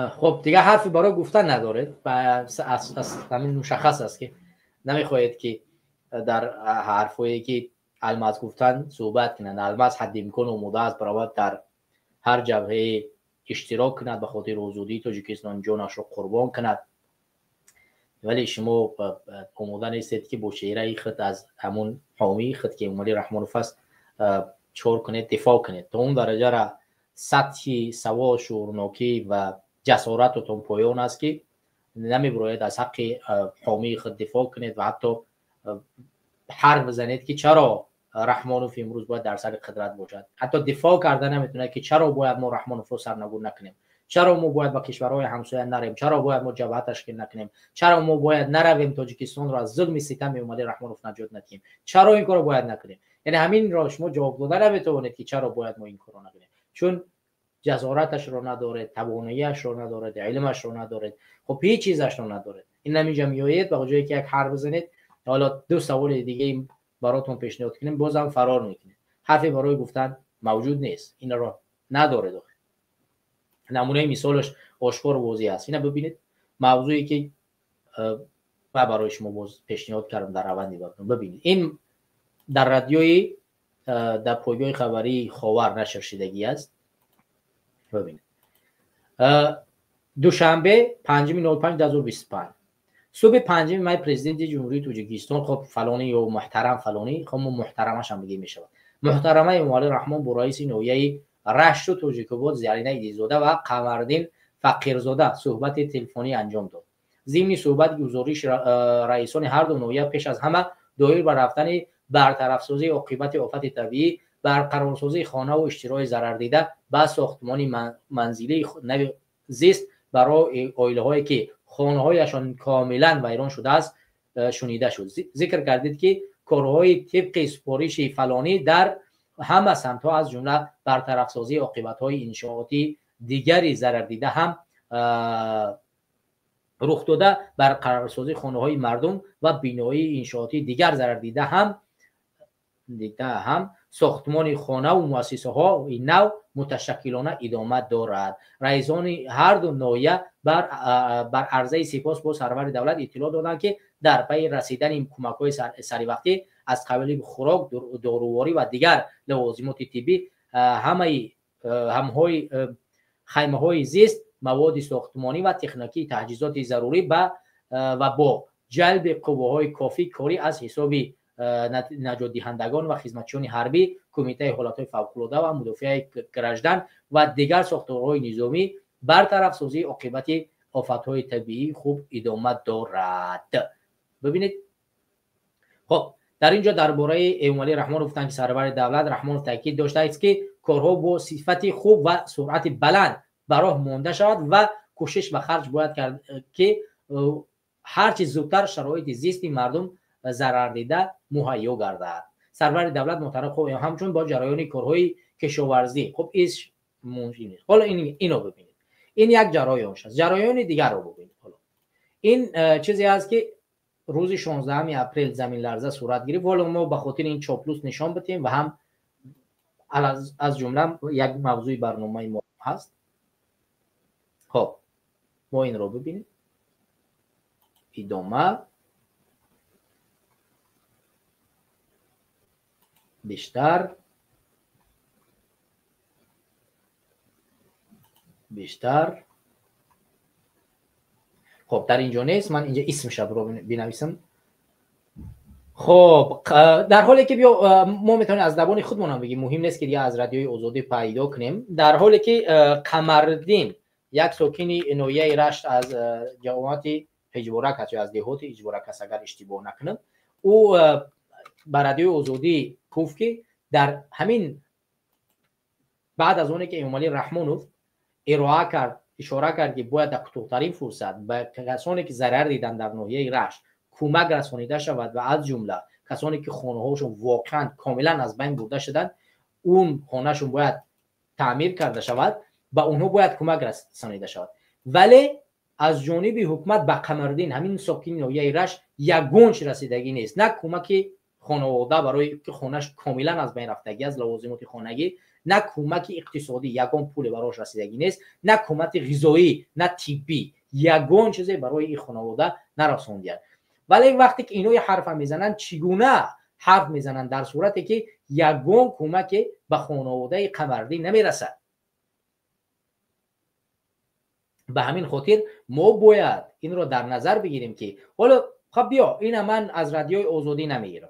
خب دیگه حرفی برای گفتن ندارید و همین مشخص است که نمیخواهید که در حرفایی که الماس گفتن صحبت کنند. الماس حد امکان آماده است برای در هر جبهه اشتراک کند به خاطر آزادی تاجیکستان جانش را قربان کند. ولی شما آماده نیستید که با چهره خود از همون حامی خود که اومدی رحمان الفضل چور کنید، دفاع کنید. تا اون درجه را سطحی سوا شورناکی و جسارتتون پایان است که نمیباید از حق حامی خود دفاع کنید و حتی حرف بزنید که چرا رحمانوف امروز باید در سر قدرت باشد. حتی دفاع کردن نمیتونه که چرا باید ما رحمانوف رو سرنگون نکنیم، چرا ما باید با کشورهای همسایه نریم، چرا باید ما جبهه تشکیل نکنیم، چرا ما باید نرویم تاجیکستان رو از ظلم ستم اومده رحمانوف نجات ندیم، چرا این کارو باید نکنیم. یعنی همین را شما جواب دادن نمیتونید که چرا باید ما این کارو نکنیم، چون جسارتش رو نداره، تواناییش رو نداره، علمش رو نداره، خب هیچ چیزش رو نداره. این نمیجا میآید به جایی که یک حرف بزنید حالا دو سوال دیگه براتون پیشنهاد کنیم بازم فرار میکنید. حرفی برای گفتن موجود نیست، این رو نداره. داره نمونه مثالش آشکار و واضح است. اینا ببینید موضوعی که من برای شما باز پیشنهاد کردم در روندی ببینید. این در رادیوی در پایگاه خبری خاور نشر شدگی است. ببینید دوشنبه 5/05/2025 صبح 5 می پرزیدنت جمهوری تاجیکستان خب فلانی یا محترم فلانی خب محترمش هم بگیم میشه محترمه اموال رحمان با رئیس نویه رشت و توجیکوباد زرینه ایدیزاده و قمردین فقیرزاده صحبت تلفنی انجام داد. ضمن صحبت گزارش رئیسان هر دو نویه پیش از همه دایر بر رفتن برطرف‌سازی عاقبت آفت طبیعی، برقرارسازی خانه و اشتراک ضرر دیده به ساختمان منزلی زیست برای عائله‌هایی که خانه‌هایشان کاملا ویران شده است شنیده شد. ذکر کردید که کارهای طبق سفارش فلانی در همه سمت‌ها از جمله برطرف‌سازی عاقبت‌های انشاءاتی دیگری ضرر دیده هم رخ داده، برقرارسازی خانه‌های مردم و بینایی انشاءاتی دیگر ضرر دیده هم ساختمان خانه و مؤسسه‌ها این نوع متشکلانه ادامه دارد. رئیسان هر دو ناحیه بر عرضه سپاس با سرور دولت اطلاع دادند که در پی رسیدن این کمک‌های سری وقتی از قبیل خوراک، داروواری و دیگر لوازمات طبی همه همهای خیمه های زیست، مواد ساختمانی و تکنیکی تجهیزات ضروری و با جلب قوه‌های کافی کاری از حساب نجات دهندگان و خدمتچیان حربی، کمیته حالت‌های فوق‌العاده و مدافع گرجدن و دیگر ساختارهای نظامی برطرف سازی عاقبت آفت‌های طبیعی خوب ادامه دارد. ببینید خب در اینجا درباره امامعلی رحمان گفتن که سرور دولت رحمانوف تاکید داشته است که کارها با صفت خوب و سرعت بلند به راه مانده شود و کوشش به خرج باید کرد که هر چیز زودتر شرایط زیستی مردم ضرر دیده مهیا گردد. سرور دولت محترم خب همچون با جریان کارهای کشاورزی خب ایش ممکنه. حالا اینو ببینید، این یک جریانش است. جریان دیگر رو ببینید. حالا این چیزی است که روز 16 اپریل زمین لرزه صورت گرفت. حالا ما به خاطر این چاپلوس نشان بدیم و هم از جمله یک موضوع برنامه ما هست. خب ما این رو ببینیم. ادامه بیشتر خب در اینجا نیست، من اینجا اسمش رو بنویسم. خب در حالی که ما میتونیم از زبان خودمون هم بگیم، مهم نیست که دیگه از رادیوی آزادی پیدا کنیم. در حالی که قمردین یک ساکن نویه رشت از جماعت هجبورک هست یا از دهات هجبورک هست اگر اشتباه نکنم، او بر رادیوی آزادی گفت که در همین بعد از اونی که امامعلی رحمانوف ارائه کرد، اشاره کرد که باید در کوتاه‌ترین فرصت به کسانی که ضرر دیدن در ناحیه رشت کمک رسانیده شود و از جمله کسانی که خانه‌هاشون واقعا کاملا از بین برده شدن، اون خانه‌شون باید تعمیر کرده شود و اونها باید کمک رسانیده شود. ولی از جانب حکومت به قمردین همین ساکن ناحیه رشت یگانچ رسیدگی نیست، نه کمک خانواده برای که خانه‌اش کاملا از بین رفتگی از لوازمات خانگی، نه کمک اقتصادی یگان پول براش رسیدگی نیست، نه کمک غذایی، نه طبی، یگان چیزی برای این خانواده نرسوندن. ولی وقتی که اینو حرف میزنن، چگونه حرف میزنن در صورتی که یگان کمک به خانواده قمردین نمیرسد. به همین خاطر ما باید این رو در نظر بگیریم که حالا خب بیا این من از رادیوی آزادی نمیگیرم،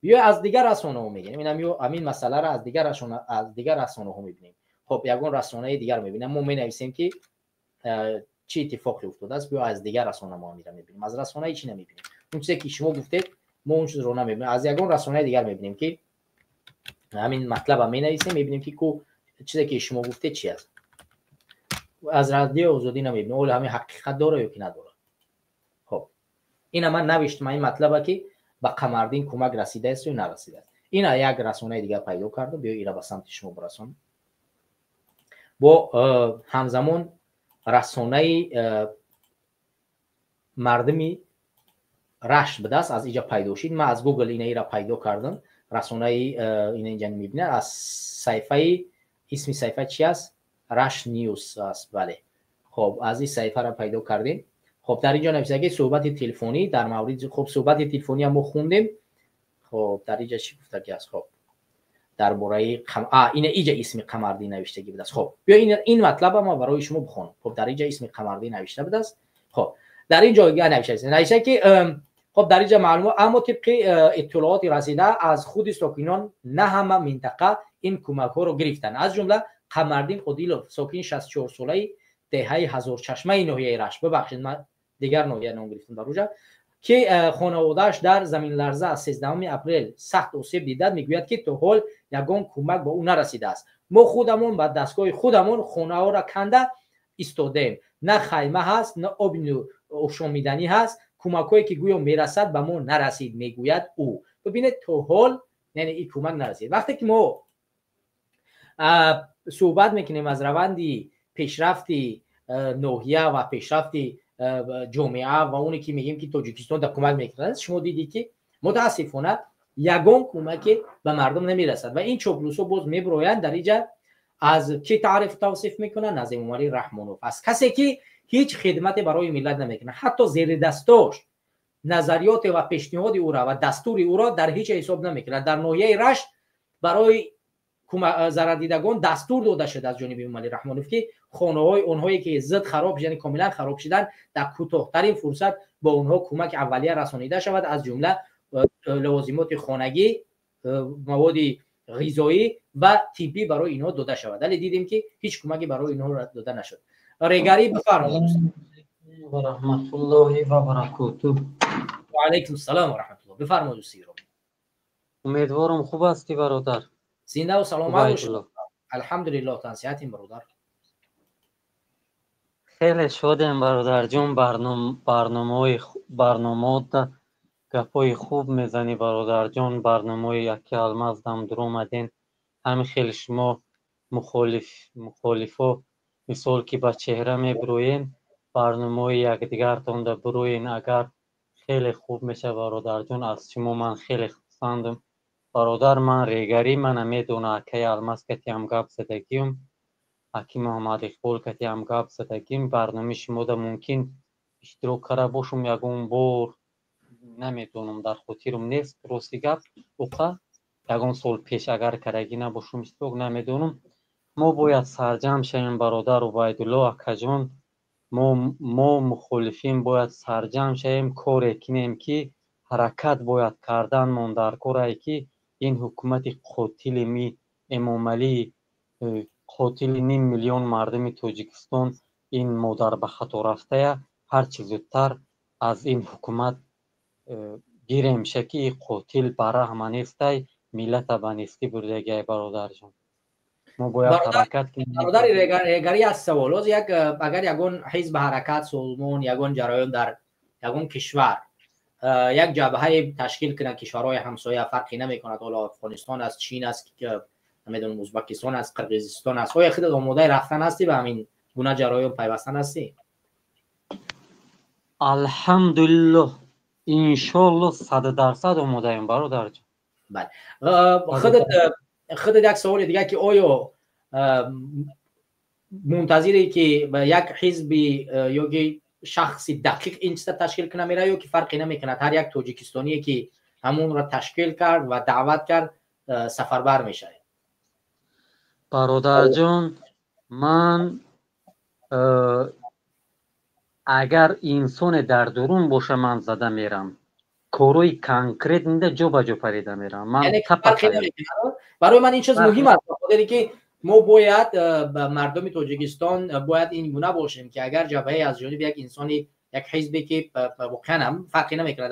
بیا از دیگر رسانه ها میگیریم، همین مسئله را از دیگر رسانه ها میبینیم. خب یگان رسانه دیگر میبینیم، ما مینویسیم که چی اتفاقی افتاده است، بیا از دیگر رسانه ما میبینیم، از رسانه چی نمیبینیم. اون چیزی که شما گفتید ما اون چیز رو نمیبینیم، از یگان رسانه دیگر میبینیم که همین مطلب هم مینویسیم، میبینیم که چیزی که شما گفتید چی است. از رادیو آزادی نمیبینیم، اول همین حقیقت داره یا که نداره. خب اینا من نوشتم این مطلبه که به قمردین کمک رسیده است یا نرسیده است. اینا یک رسانه دیگه پیدا کرده، بیا اینا به سمت شما برسون. با همزمان رسانه مردمی رشت به دست از اینجا پیدا شد. من از گوگل اینا را پیدا کردم، رسانه اینا اینجا میبینه. از صفحه، اسم صفحه چی است؟ رشت نیوز است. بله خب از این صفحه را پیدا کردیم. خب در اینجا نوشته که صحبت تلفنی در مورد، خب صحبت تلفنی هم ما خوندیم. خب در اینجا چی گفته که است؟ خب درباره اینجا اسم قمردین نوشته بوده است. خب بیا این مطلب ما برای شما بخونم. خب در اینجا اسم قمردین نوشته بوده است. خب در اینجا نوشته که خب در اینجا معلومه، اما طبق اطلاعات رسیده از خود ساکنان نه همه منطقه این کمک ها رو گرفتن، از جمله قمردین قدیلوف ساکن 64 ساله دهه هزار چشمه ناحیه رشت، ببخشید من دیگر ناحیه نام گرفتم در روجا، که خانواده‌اش در زمین لرزه از 13 اپریل سخت آسیب دیدند، میگوید که تا حال یگان کمک به او نرسیده است. ما خودمون با دستگاه خودمون خانه ها را کنده ایستادیم، نه خیمه هست، نه آب آشامیدنی هست، کمکایی که گویا میرسد به ما نرسید، میگوید او. ببینید تا حال یعنی این کمک نرسید. وقتی که ما صحبت میکنیم از روندی پیشرفتی ناحیه و پیشرفتی جامعه و اونی که میگیم که تاجیکستان در کمک میکنه، شما دیدید که متاسفانه یگان کمک به مردم نمیرسد و این چوبلوسو باز میبرویند در اینجا از کی تعریف توصیف میکنن؟ از امامعلی رحمانوف، از کسی که هیچ خدمتی برای ملت نمیکنه، حتی زیر دستاش نظریات و پیشنهاد او را و دستور او را در هیچ حساب نمیکنه. در ناحیه رشت برای زرردیدگان دستور داده شد از جانب امامعلی رحمانوف که خانه‌های اونهایی که زد خراب یعنی کاملا خراب شدن در کوتاه‌ترین فرصت با اونها کمک اولیه رسانیده شود، از جمله لوازمات خانگی، مواد غذایی و طبی برای اینها داده شود. ولی دیدیم که هیچ کمکی برای اینها داده نشد. ریگری بفرمایید. و رحمت الله و برکاته. و علیکم السلام و رحمت الله. بفرمایید دوستی رو. امیدوارم خوب هستی برادر. زنده و سلامت باشید. الحمدلله. تنصیحتیم برادر. خیلی شادم برادر جون. برنامه گپای خوب میزنی برادر جون. برنامه یکی المزدم در اومدین. همین خیلی شما مخالفا مثال که به چهره میبروین، برنامه یک دیگر تان در بروین. اگر خیلی خوب میشه برادر جون. از شما من خیلی خواستندم برادر. من ریگری من میدونه اکی الماس کتی هم گپ زدگیم، اکی محمد اقبال کتی هم گپ زدگیم. برنامه شما ده ممکن اشتراک کرده باشم یکون بار، نمیدونم در خاطرم نیست راستی گپ اوقا یکون سال پیش اگر کرگی نباشم اشتراک نمیدونم. ما باید سرجم شویم برادر عبیدالله اکا جان. ما مخالفین باید سرجم شویم، کاری کنیم که حرکت باید کردن من در کاری که این حکومت قاتل می امامعلی، قاتل 9 میلیون مردم تاجیکستان، این مادر به خطا رفته، هر چیز زودتر از این حکومت گیریم شکی قاتل برهم نیسته، ملت به نیستی بردگی برادر جان. ما باید حرکت کنیم. برادر ریگری از سوالات یک اگر یگون حزب حرکت سازمان یگون جریان در یگون کشور یک جبهه تشکیل کنه، کشورهای همسایه فرقی نمیکند، حالا افغانستان است، چین است، که نمیدونم ازبکستان است، قرقیزستان است، آیا خودت آماده رفتن هستی به همین گونه جریان پیوستن هستی؟ الحمدلله انشالله 100% آماده ایم برادر جان. بله. خودت یک سوال دیگه که آیا منتظری که به یک حزب یا که شخصی دقیق این چیز تشکیل کنه میره، یا که فرقی نمیکنه هر یک تاجیکستانی که همون را تشکیل کرد و دعوت کرد سفربر میشه؟ برادر جان من اگر انسان در درون باشه من زده میرم، کاروی کانکریت نده جا به جا پریده میرم. من یعنی برای من این چیز مهم است، بخاطر که ما باید به مردم تاجیکستان باید این گونه باشیم که اگر جبهه از جانب یک انسانی، یک حزبی که واقعا هم فرقی نمیکنه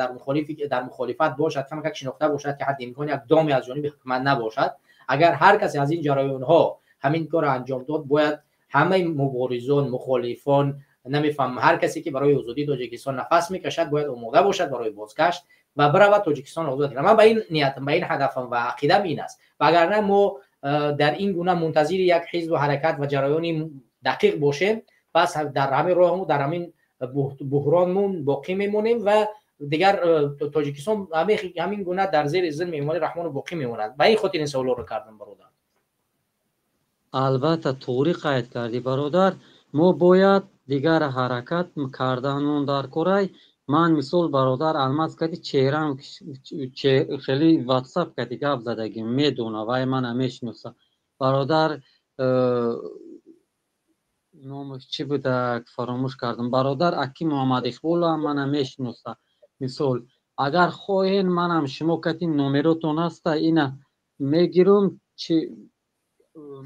در مخالفت باشد، کم یک شناخته باشد که حد امکان یک دامی از جانب حکومت نباشد، اگر هر کسی از این جریان ها همین کار انجام داد، باید همه مبارزان، مخالفان، نمیفهم هر کسی که برای آزادی تاجیکستان نفس میکشد باید آماده باشد برای بازگشت و برود تاجیکستان آزاد کنه. من به این نیتم، به این هدفم و عقیدم این است. وگرنه ما در این گونه منتظر یک حزب و حرکت و جریانی دقیق باشیم، پس در همین راهمون در همین بحرانمون باقی میمونیم و دیگر تاجیکستان همین گونه در زیر ظلم امامعلی رحمان باقی میموند. به این خاطر این سوال رو کردم برادر. البته طوری قید کردی برادر. ما باید دیگر حرکت کردن در کره. من مثال برادر الماس کدی چهرم خیلی واتساپ کدی گپ زدگی میدونه و من همیشناسه برادر. نامش چی بوده فراموش کردم برادر. اکی محمد اقبال هم من همیشناسه. مثال اگر خواهین منم شما کتی نمراتون هسته اینا میگیرم چی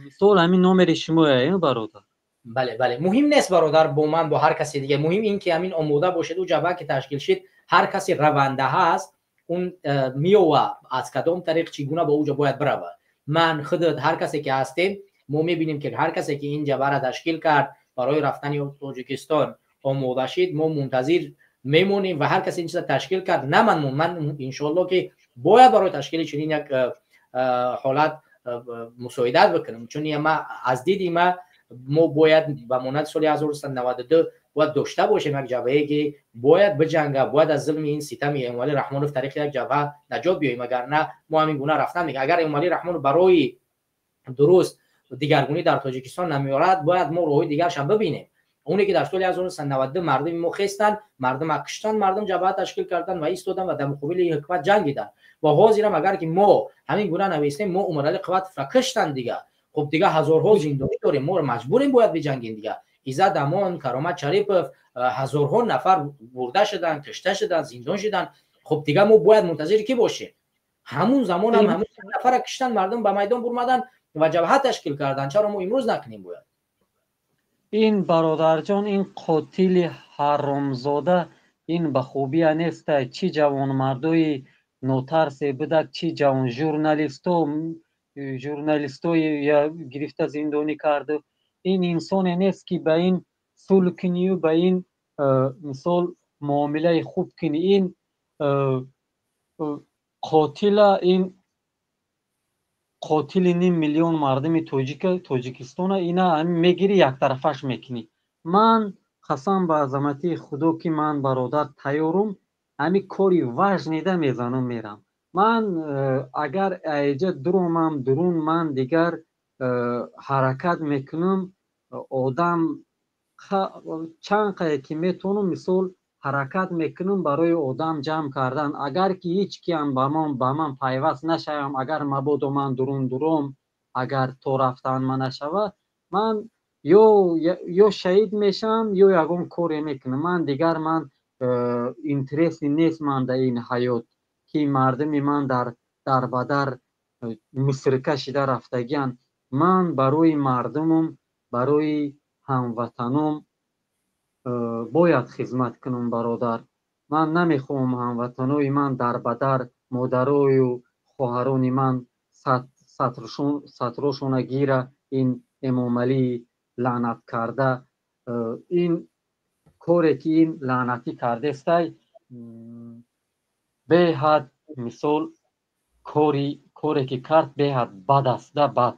مثال همین نمر شما این برادر. بله بله مهم نیست برادر با من با هر کسی دیگه، مهم این که همین آماده باشید و جبهه که تشکیل شد هر کسی رونده هست اون میوه از کدام طریق چگونه با اوجا باید برود. من خودت هر کسی که هستیم ما میبینیم که هر کسی که این جبهه را تشکیل کرد برای رفتن تاجیکستان آماده شد، ما منتظر میمونیم و هر کسی این چیز تشکیل کرد نه من انشالله که باید برای تشکیل چنین یک حالت مساعدت بکنم، چون ما از دید ما باید به مانند سال 1392 باید داشته باشیم یک جبهه‌ای که باید بجنگه، باید از ظلم این ستم امامعلی رحمانوف طریق یک جبهه نجات بیاییم. اگر نه ما همین گونه رفتن میگه اگر امامعلی رحمانوف برای درست دیگرگونی در تاجیکستان نمیارد باید ما راهی دیگرش هم ببینیم. اونی که در سال 1992 مردم ما خستن، مردم کشتن، مردم جبهه تشکیل کردن و ایستادن و در مقابل حکومت جنگیدن و حاضرم اگر که ما همین گونه نویسیم ما عمرال قوت فکشتن دیگه، خب دیگه هزارها زندانی داریم، ما مجبوریم باید بجنگیم دیگه. عزت امان کرامت شریف هزارها نفر برده شدن، کشته شدن، زندان شدن، خب دیگه ما باید منتظر کی باشیم؟ همون زمان هم همون نفر کشتن، مردم به میدان برمدن و جبهه تشکیل کردن، چرا ما امروز نکنیم؟ باید این برادر جان، این قاتل حرامزاده این به خوبی نیست. چی جوان مردای نوترس بدک، چی جوان ژورنالیستو یا گرفته زندانی کرده. این انسان نیست که به این صلح کنی و به این مثال معامله خوب کنی. این قاتل نیم میلیون مردم تاجیکستان اینا هم میگیری یک طرفش میکنی. من قسم به عظمتی خدا که من برادر تیارم همی کاری وجه نیده میزنم میرم. من اگر ایجا درومم درون من دیگر حرکت میکنم آدم چند قیه که میتونم مثال حرکت میکنم برای آدم جمع کردن. اگر که هیچ کی هم به من پیوست نشوم، اگر مبادا من درون اگر تو رفتن من نشوه، من یا شهید میشم یا یگون کاری میکنم. من دیگر من اینترسی نیست من در این حیات که مردم من در بدر مصرکه شده رفتگیان. من برای مردمم، برای هموطنم باید خدمت کنم برادر. من نمیخوام هموطنای من در بدر، مادرای و خواهران من سطرشون گیره این امام علی لعنت کرده. این کاری که این لعنتی کرده است به حد مثال کاری که کرد به حد بد است. بد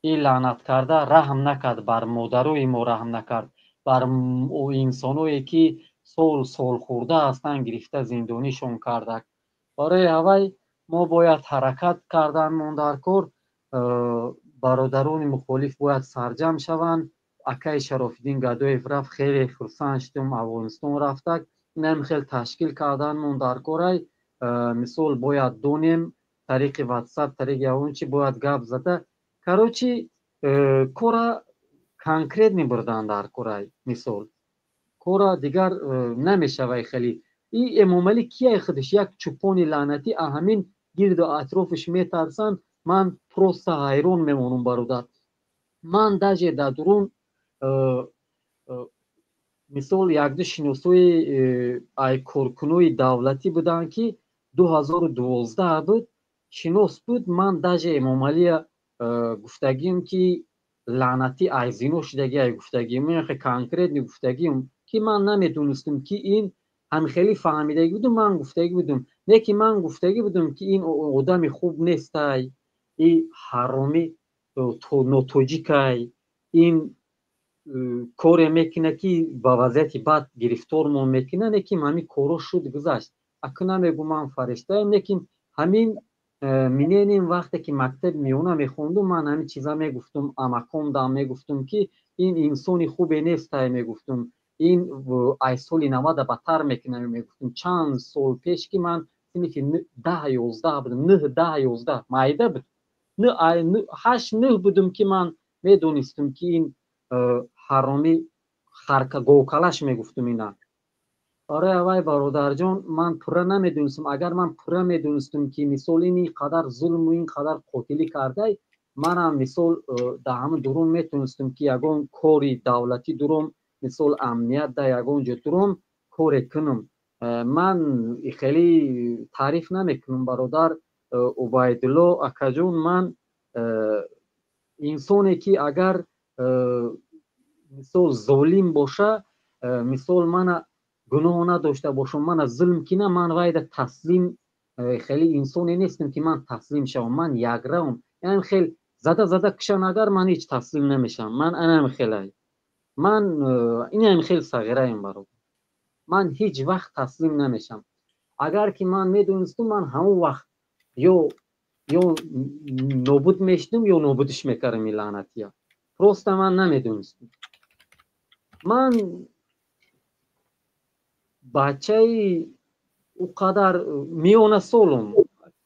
این لعنت کرده رحم نکرد بر مادرای ما، رحم نکرد بر انسانایی که سال خورده هستن گرفته زندانیشون کرده. برای اوی ما باید حرکت کردن من در کار. برادران مخالف باید سرجم شوند. اکای شرافالدین گدایف رفت، خیلی خرسند شدم افغانستان رفته. نم خیلی تشکیل کردن من در کار. مثال باید دونیم طریق واتساپ، طریق اون چی باید گپ زده کروچی کورا کانکریت میبردن در کورای. مثال کورا دیگر نمیشوه خیلی. این امام علی کیه خودش یک چوپان لعنتی همین گرد و اطرافش میترسن. من پروست حیران میمونم برادر. من داجه در درون مثال یک دو شناسوی ای کارکنوی دولتی بودن که 2012 بود شناس بود. من داجه امام علی گفتگیم که لعنتی ایزینو شدگی ای گفتگیم خیلی کانکریت گفتگیم که من نمیدونستم که این هم خیلی فهمیدگی بودم. من گفتگی بودم نه که من گفتگی بودم که این آدم خوب نیست، این حرامی نوتوجیکای، این کار میکنه که با وضعیت بد گرفتار ما میکنه. نه که همین کارو شد گذشت. اکنه میگم من فرشته ایم. نه که همین منین وقتی که مکتب میونه میخوندم من همین چیزا میگفتم. امکم دام میگفتم که این انسانی خوبی نیست. میگفتم این ای سال 90 بدتر میکنه. میگفتم چند سال پیش که من که 10-11 بودم، 9-10-11 مایده بود، 8-9 بودم که من میدونستم که این حرامی خرکه گوکلش میگفتم اینا. آره اوای برادر جان من پره نمیدونستم. اگر من پره میدونستم که مثال این قدر ظلم و این قدر قتلی کرده، من هم مثال در همه درون میتونستم که یگان کاری دولتی درون مثال امنیت در یگان جا درون کاری کنم. من خیلی تعریف نمیکنم برادر عبیدالله اکجون. من انسانی که اگر مثال ظالم باشه، مثال من گناه نداشته باشم، من ظلم کنه، من وای تسلیم خیلی انسانی نیستم که من تسلیم شوم. من یک روم یعنی خیلی زده کشن اگر من هیچ تسلیم نمیشم. من انم خیلی اینم خیلی صغیره ام برادر. من هیچ وقت تسلیم نمیشم. اگر که من میدونستم من همون وقت یا نابود میشدم یا نابودش میکردم. لعنتیا پروست من نمیدونستم. من بچه اونقدر میونه سالم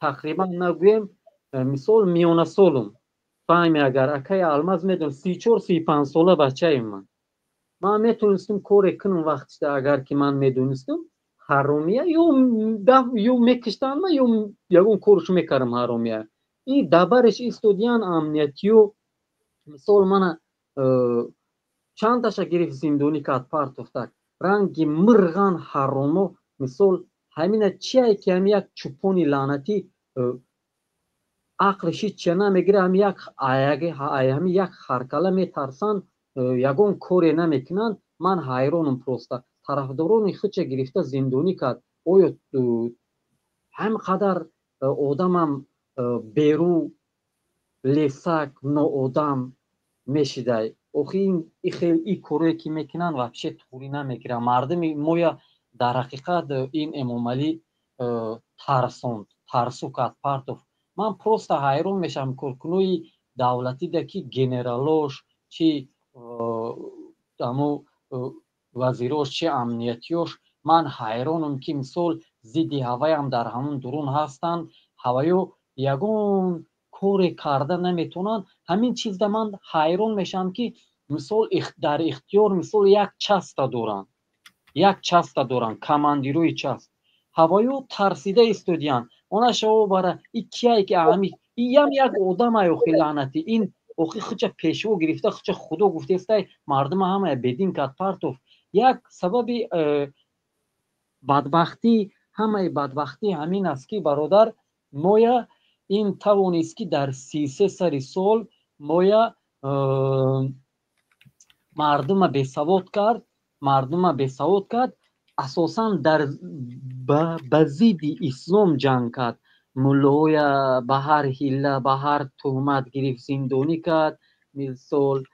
تقریبا نگویم مثال میونه سالم فهمی اگر اکای الماس میدون 34-35 ساله بچه من میتونستم کاری کنم وقتی اگر که من میدونستم حرامیه یا میکشتن من یا یکون کارش میکردم حرامیه این دبرش استودیان امنیتی و مثال من چند تاشا گرفت زندونی کات پارت افتاد رنگی مرغان حرامو مثال همینه چیه که هم یک چوپونی لعنتی عقلشی چه نمیگیره هم یک خرکله میترسن یگون کوری نمیکنن من حیرانم پروسته طرفداران خودش گرفته زندونی کرد آیا همقدر آدمم بیرو لیسک ناآدم میشیده اوخی این کوری که میکنن وحشه طوری نمیگیره مردم مویا در حقیقت این امامعلی ترسو کد پارتوف من پروست حیران میشم کورکنوی دولتی دکی گنرالاش چی دمو وزیراش چی امنیتیاش من حیرانم که مثال زیدی هوای هم در همون درون هستن هوایو یگون کوری کرده نمیتونن همین چیز ده من حیران میشم که مثال در اختیار مثال یک چست دارن کماندیروی چست هوایو ترسیده استودیان اونا شو برای ایکیایی که همی این یک آدم ایوخی لعنتی این اوخی خچه پیشو گرفته خچه خدا گفته است مردم همه بدین کت پارتوف یک سبب بدبختی همه بدبختی همین است که برادر مویا این توانست که در 33 سال مویا مردم بسواد کرد اساساً در بزید اسلام جنگ کرد ملوی به هر حیله به هر تهمت گرفت زندانی کرد مثال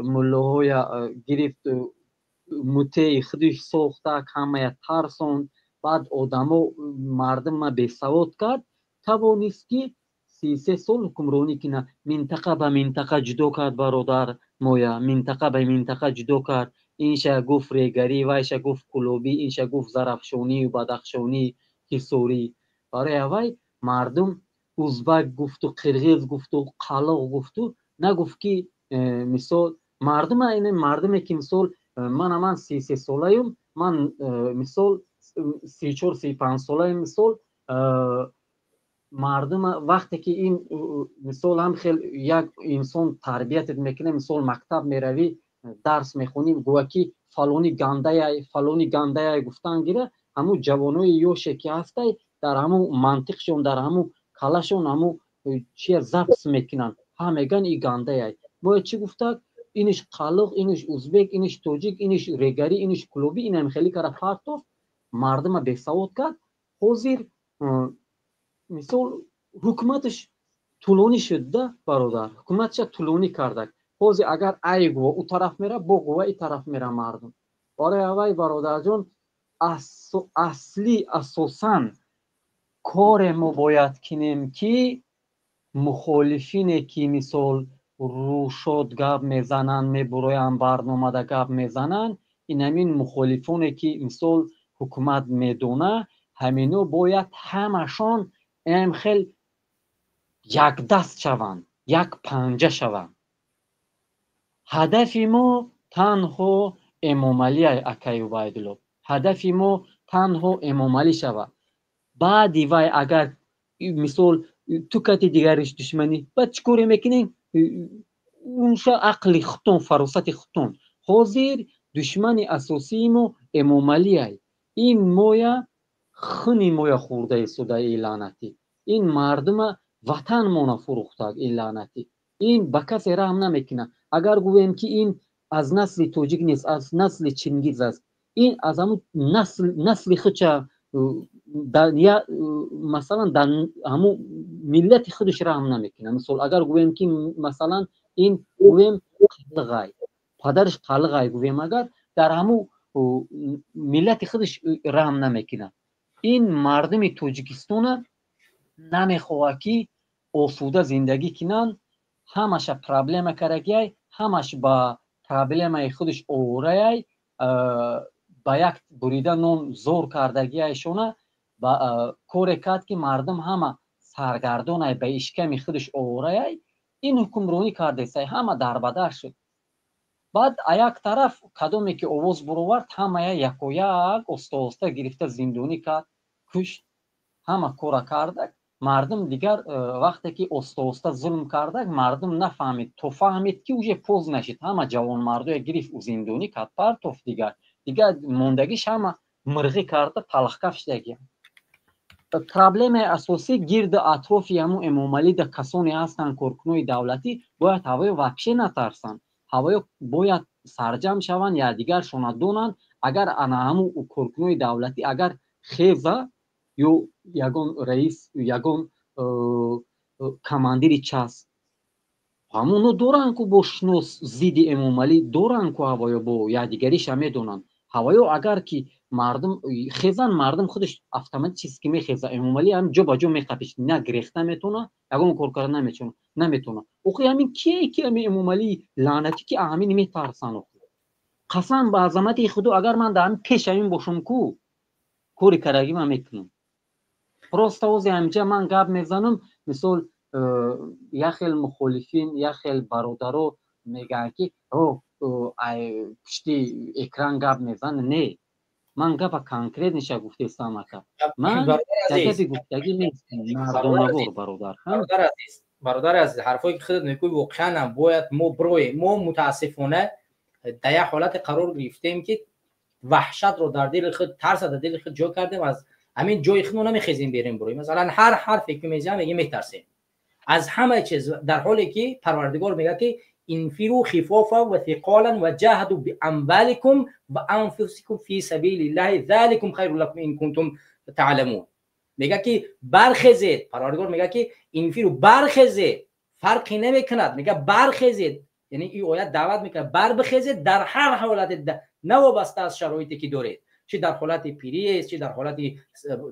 ملوی گرفت مته خودش ساخته همه ترسون بعد آدمو مردم بسواد کرد توانست که 33 سال حکمرانی کنه منطقه به منطقه جدا کرد برادر مویا منطقه به منطقه جدا کرد اینشا گفت ریگری و اینشا گفت کلوبی اینشا گفت زرفشانی و بدخشانی حصاری برای اوای مردم ازبک گفت و قرغیز گفت و قلاق گفت و نگفت که مثال مردم این مردمی که مثال من 33 ساله‌ام من مثال 34-35 ساله مثال مردم وقتی که این مثال هم خیلی یک انسان تربیتت میکنه مثال مکتب میروی درس میخونیم گویا که فلانی گنده گفتن گیره همون جوانای یوشه که هسته در همون منطقشون در همون کلشون همون چیه زبس میکنن هم میگن این گنده باید چی گفته اینش قلق اینش ازبک اینش توجیک اینش ریگری اینش کلوبی این هم خیلی کار پارتوف مردم بسواد کرد حاضر مثال حکومتش طولانی شده برادر حکومتش طولانی کرده حاضر اگر ای گوه او طرف میره با گوه ای طرف میره مردم برای اوای برادر جان اصلی اساساً کار ما باید کنیم که مخالفینه که مثال روشاد گپ میزنن میبروین برنامه ده گپ میزنن این همین مخالفونه که مثال حکومت میدونه همینو باید همشان این خیلی یک دست شوند یک پنجه شوند هدف ما تنها امامعلی اکای عبیدالله هدف ما تنها امامعلی شود بعدی وای اگر مثال تو کتی دیگرش دشمنی بعد چکوری میکنین اونشا عقل خطون فراست خطون حاضر دشمن اساسی ما امامعلی این مویا خونی مویا خورده سوده ای لعنتی این مردم وطن مونا فروخته ای لعنتی این با کسی رحم نمیکنه اگر گویم که این از نسل توجیک نیست از نسل چنگیز است این از همون نسل خودش یا مثلا در همون ملت خودش رحم نمیکنه مثلا اگر گویم که مثلا این گویم قلغای پدرش قلغای گویم اگر در همون ملت خودش رحم نمیکنه این مردم توجیکستان نمیخواه که آسوده زندگی کنن همش پرابلم کرگی همش با проблемаи худаш овораи ба як бурида нон зор кардагиашона коре кард ки мардум ҳама саргардонай ба ишками худаш овораи ин ҳукмронӣ кардесай ҳама дарбадар шуд. баъд а як тараф кадоме ки овоз буровард ҳамая якояк оста гирифта зиндонӣ кард, кушт, ҳама кора кардак. мардум дигар вақте ки оста зулм кардак, мардум нафаҳмид, то фаҳмид ки уже поздна шуд, ҳама ҷавонмардоя гирифт у зиндонӣ кард, партофт дигар мондагиш ҳама мирғӣ карда талахкаф шудагиянд. проблемаи асосӣ гирду атрофи ҳамун Эмомалӣ да касоне ҳастанд коркунои давлатӣ бояд ҳавоё вапше натарсанд, ҳавоё бояд сарҷам шаванд, якдигаршона донанд. агар ана ҳамун коркунои давлатӣ агар хеза ё ягон раис ягон командири част ҳамуно доранд ку бо шинос зидди Эмомалӣ доранд ку ҳавоё бо якдигариша медонанд. ҳавоё агар ки мардум хезан, мардум худаш автоматически мехеза. Эмомалӣ ҳам ҷо ба ҷо меқапиш, на гирехта метона, ягон кор карда наметона. охир ҳамин кие ки ҳамин Эмомалӣ лаънатӣ ки ҳамин метарсан. қасам ба азамати худо агар ман дар ҳамин пеш ҳамин бошам ку кори карагӣ ман мекунам. просто ози ҳаминҷа ман гап мезанам. мисол як хел мухолифин, як хел бародаро мегӯянд ки пушти экран гап мезанӣ. не, ман гапа конкретниша гуфтестам ака. ман гагаби гуфтагӣ нестам. мардонавор бародар азиз, ҳарфое ки худат мекунӣ воқеан бояд мо бироем. мо мутаассифона дар як ҳолате қарор гирифтем ки ваҳшатро дар дили худ, тарса дар дили худ ҷой кардем. аз ҳамин ҷои худмо намехезем берем бироем. масалан ҳар ҳарфе ки мезанем мегем метарсем аз ҳама чиз, дар ҳоле ки парвардигор мегӯяд ки инфиру хифофа ва thiqalan ва ҷаҳаду биамваликум ва анфусикум фи сабилиллаҳи заликум хайрун лакум ин кунтум таъламун. мегӯяд ки бархезед, парвардигор мегӯяд ки инфиру бархезед, фарқи намекунад, мегӯяд бархезед, яъне ин оят даъват мекунад барбихезед дар ҳар ҳолате, навобаста аз шароите ки доред, чи дар ҳолати пириест, чи дар ҳолати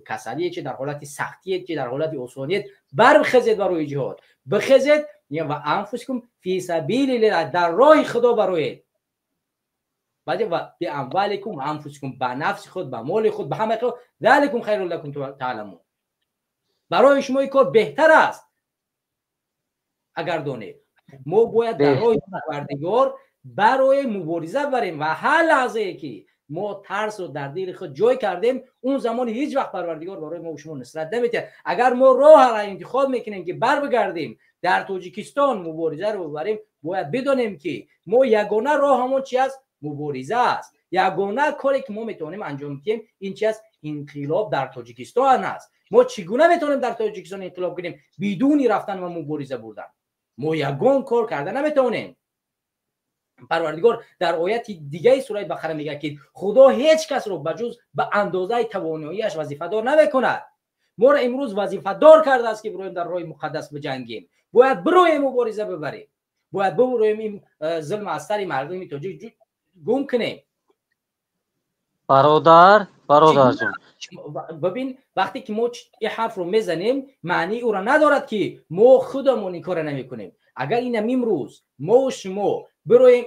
касалиест, чи дар ҳолати сахтиест, чи дар ҳолати осониест, барбихезед барои ҷиҳод, бихезед ва анфусикум фи сабилиллаҳ, дар роҳи худо бароед. баъд ва биамваликум анфусикум, ба нафси худ, ба моли худ, ба ҳамаи худ, заликум хайрун лакум таъламун, барои шумо ин кор беҳтар аст агар донед. мо бояд дар роҳи парвардигор барои мубориза барем ва ҳар лаҳзае ки мо тарсу дар дили худ ҷой кардем, он замони ҳеҷ вақт парвардигор барои мо шумо нусрат намедиҳад. агар мо роҳро интихоб мекунем ки барбигардем дар Тоҷикистон муборизаро бибарем, бояд бидонем ки мо ягона роҳ ҳамон чи аст? мубориза аст. ягона коре ки мо метавонем анҷом диҳем ин чи аст? инқилоб дар Тоҷикистон аст. мо чӣ гуна метавонем дар Тоҷикистон инқилоб кунем бидуни рафтан ва мубориза бурдан? мо ягон кор карда наметавонем. парвардигор дар ояти дигари сураи Бақара мегӯяд ки худо ҳеҷ касро ба ҷуз ба андозаи тавоноиаш вазифадор намекунад. моро имрӯз вазифадор кардааст ки бироем дар роҳи муқаддас биҷангем. бояд бироем мубориза бибарем, бояд бироем ин зулм аз сари мардуми тоҷик гум кунем. бародарҷон, бибин вақте ки мо ин ҳарфро мезанем, маънии ӯро надорад ки мо худамон ин кора намекунем. агар инам имрӯз мо шумо бироем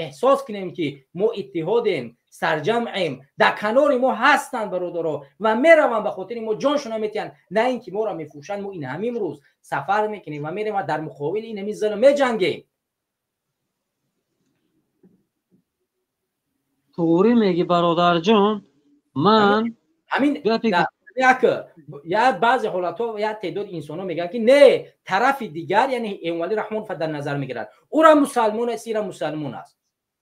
эҳсос кунем ки мо иттиҳодем, сарҷамъем, дар канори мо ҳастанд бародаро ва мераванд ба хотири мо ҷоншона метиҳанд, на ин ки моро мефурӯшанд. мо ин ҳам имрӯз сафар мекунем ва мерем ва дар муқобили ин ҳамин зулм меҷангем. туғри меги бародарҷон, ман ҳамин як баъзе ҳолатҳо як теъдоди инсонҳо мегӯянд ки не, тарафи дигар яъне Эмомалӣ раҳмонов дар назар мегирад, ӯра мусалмон аст, ира мусалмон аст.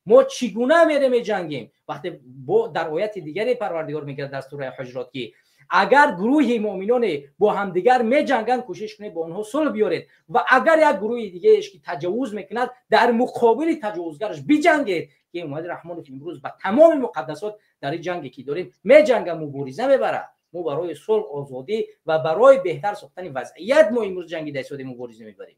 мо чӣ гуна мерем меҷангем? вақте бо дар ояти дигаре парвардигор мегӯяд дар сураи Ҳуҷрот ки агар гурӯҳи муъминоне бо ҳамдигар меҷанганд, кӯшиш кунед бо онҳо сулҳ биёред ва агар як гурӯҳи дигаеш ки таҷовуз мекунад, дар муқобили таҷовузгараш биҷангед. ки Эмомалӣ раҳмонов имрӯз ба тамоми муқаддасот дар ин ҷанге ки дорем меҷангад, мубориза мебарад. мо барои сулҳ, озодӣ ва барои беҳтар сохтани вазъият мо имрӯз ҷанги даистоди мубориза мебарем.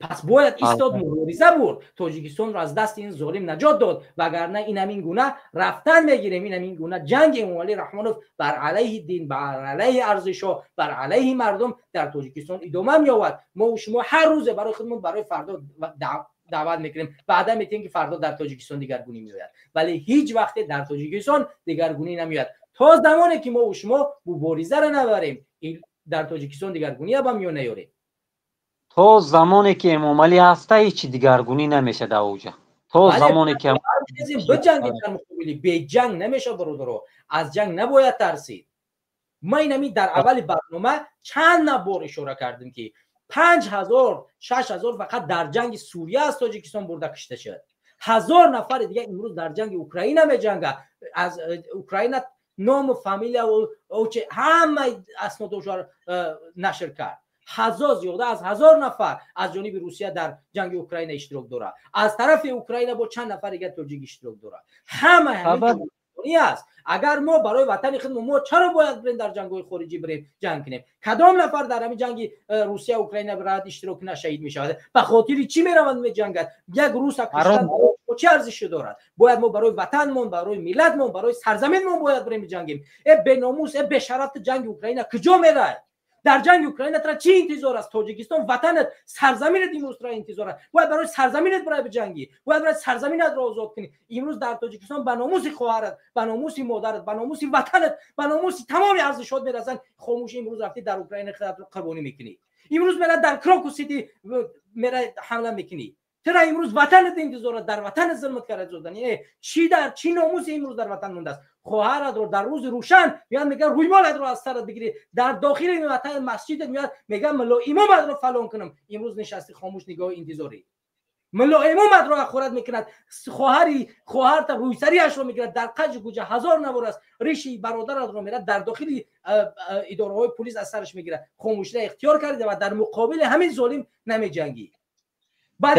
пас бояд истод мубориза бурд, Тоҷикистонро аз дасти ин золим наҷот дод. вагарна ин ҳамин гуна рафтан мегирем, ин ҳамин гуна ҷанги Эмомалӣ раҳмонов бар алайҳи дин, бар алайҳи арзишҳо, бар алайҳи мардум дар Тоҷикистон идома меёбад. мо шумо ҳар рӯзе барои худмон, барои фардо دعوت میکنیم، بعدا میگیم که فردا در تاجیکستان دیگرگونی میآید، ولی هیچ وقت در تاجیکستان دیگرگونی نمیاد. تا زمانی که ما و شما مبارزه را نبریم در تاجیکستان دیگرگونی هم نیاریم. تا زمانی که امام علی هسته هیچ دیگرگونی نمیشه در اوجا. تا زمانی که بجنگیم در مقابل به جنگ نمیشه برادرو، از جنگ نباید ترسید. ما اینمی در اول برنامه چند بار اشاره کردیم که 5000 6000 فقط در جنگ سوریه از تاجیکستان برده کشته شد. 1000 نفر دیگه امروز در جنگ اوکراین میجنگه. از اوکراین نام و فامیل و چه همه اسنادش نشر کرد. زیاده از 1000 نفر از جانب روسیه در جنگ اوکراین اشتراک داره. از طرف اوکراین با چند نفر دیگه تاجیک اشتراک داره. همه است. اگر ما برای وطن خود ما چرا باید بریم در جنگ‌های خارجی بریم جنگ کنیم؟ کدام نفر در همین جنگ روسیه اوکراین برات اشتراک نشهید میشود؟ به خاطر چی میروند میجنگند؟ یک روس کشتن چه ارزشی دارد؟ باید ما برای وطنمون، برای ملتمون، برای سرزمینمون باید بریم جنگیم. به ناموس به شرف جنگ اوکراین کجا میره؟ در جنگ اوکراین تر چی انتظار است؟ تاجیکستان وطنت، سرزمینت امروز را انتظار است. باید برای سرزمینت برای بجنگی، باید برای سرزمینت را آزاد کنی. امروز در تاجیکستان به ناموس خواهرت، به ناموس مادرت، به ناموس وطنت، به ناموس تمام ارزشات میرسن. خاموش امروز رفتی در اوکراین خودت رو قربانی میکنی. امروز میره در کراکو سیتی میره حمله میکنی. چرا امروز وطنت انتظار در وطن ظلمت کرده شدن؟ چی ناموس امروز در وطن مونده است؟ خواهرت رو در روز روشن میاد میگه روی مالت رو از سرت بگیری، در داخل وطن مسجد میاد میگه ملا امامت رو فلان کنم. امروز نشستی خاموش نگاه انتظاری. ملا امامت رو خورد میکند، خواهرت روی سریش رو میگیرد، در قج گوجه 1000 نفر است ریشی برادرت رو میرد در داخل اداره های پلیس از سرش میگیره. خاموشی اختیار کرده و در مقابل همین ظالم نمیجنگی. بعد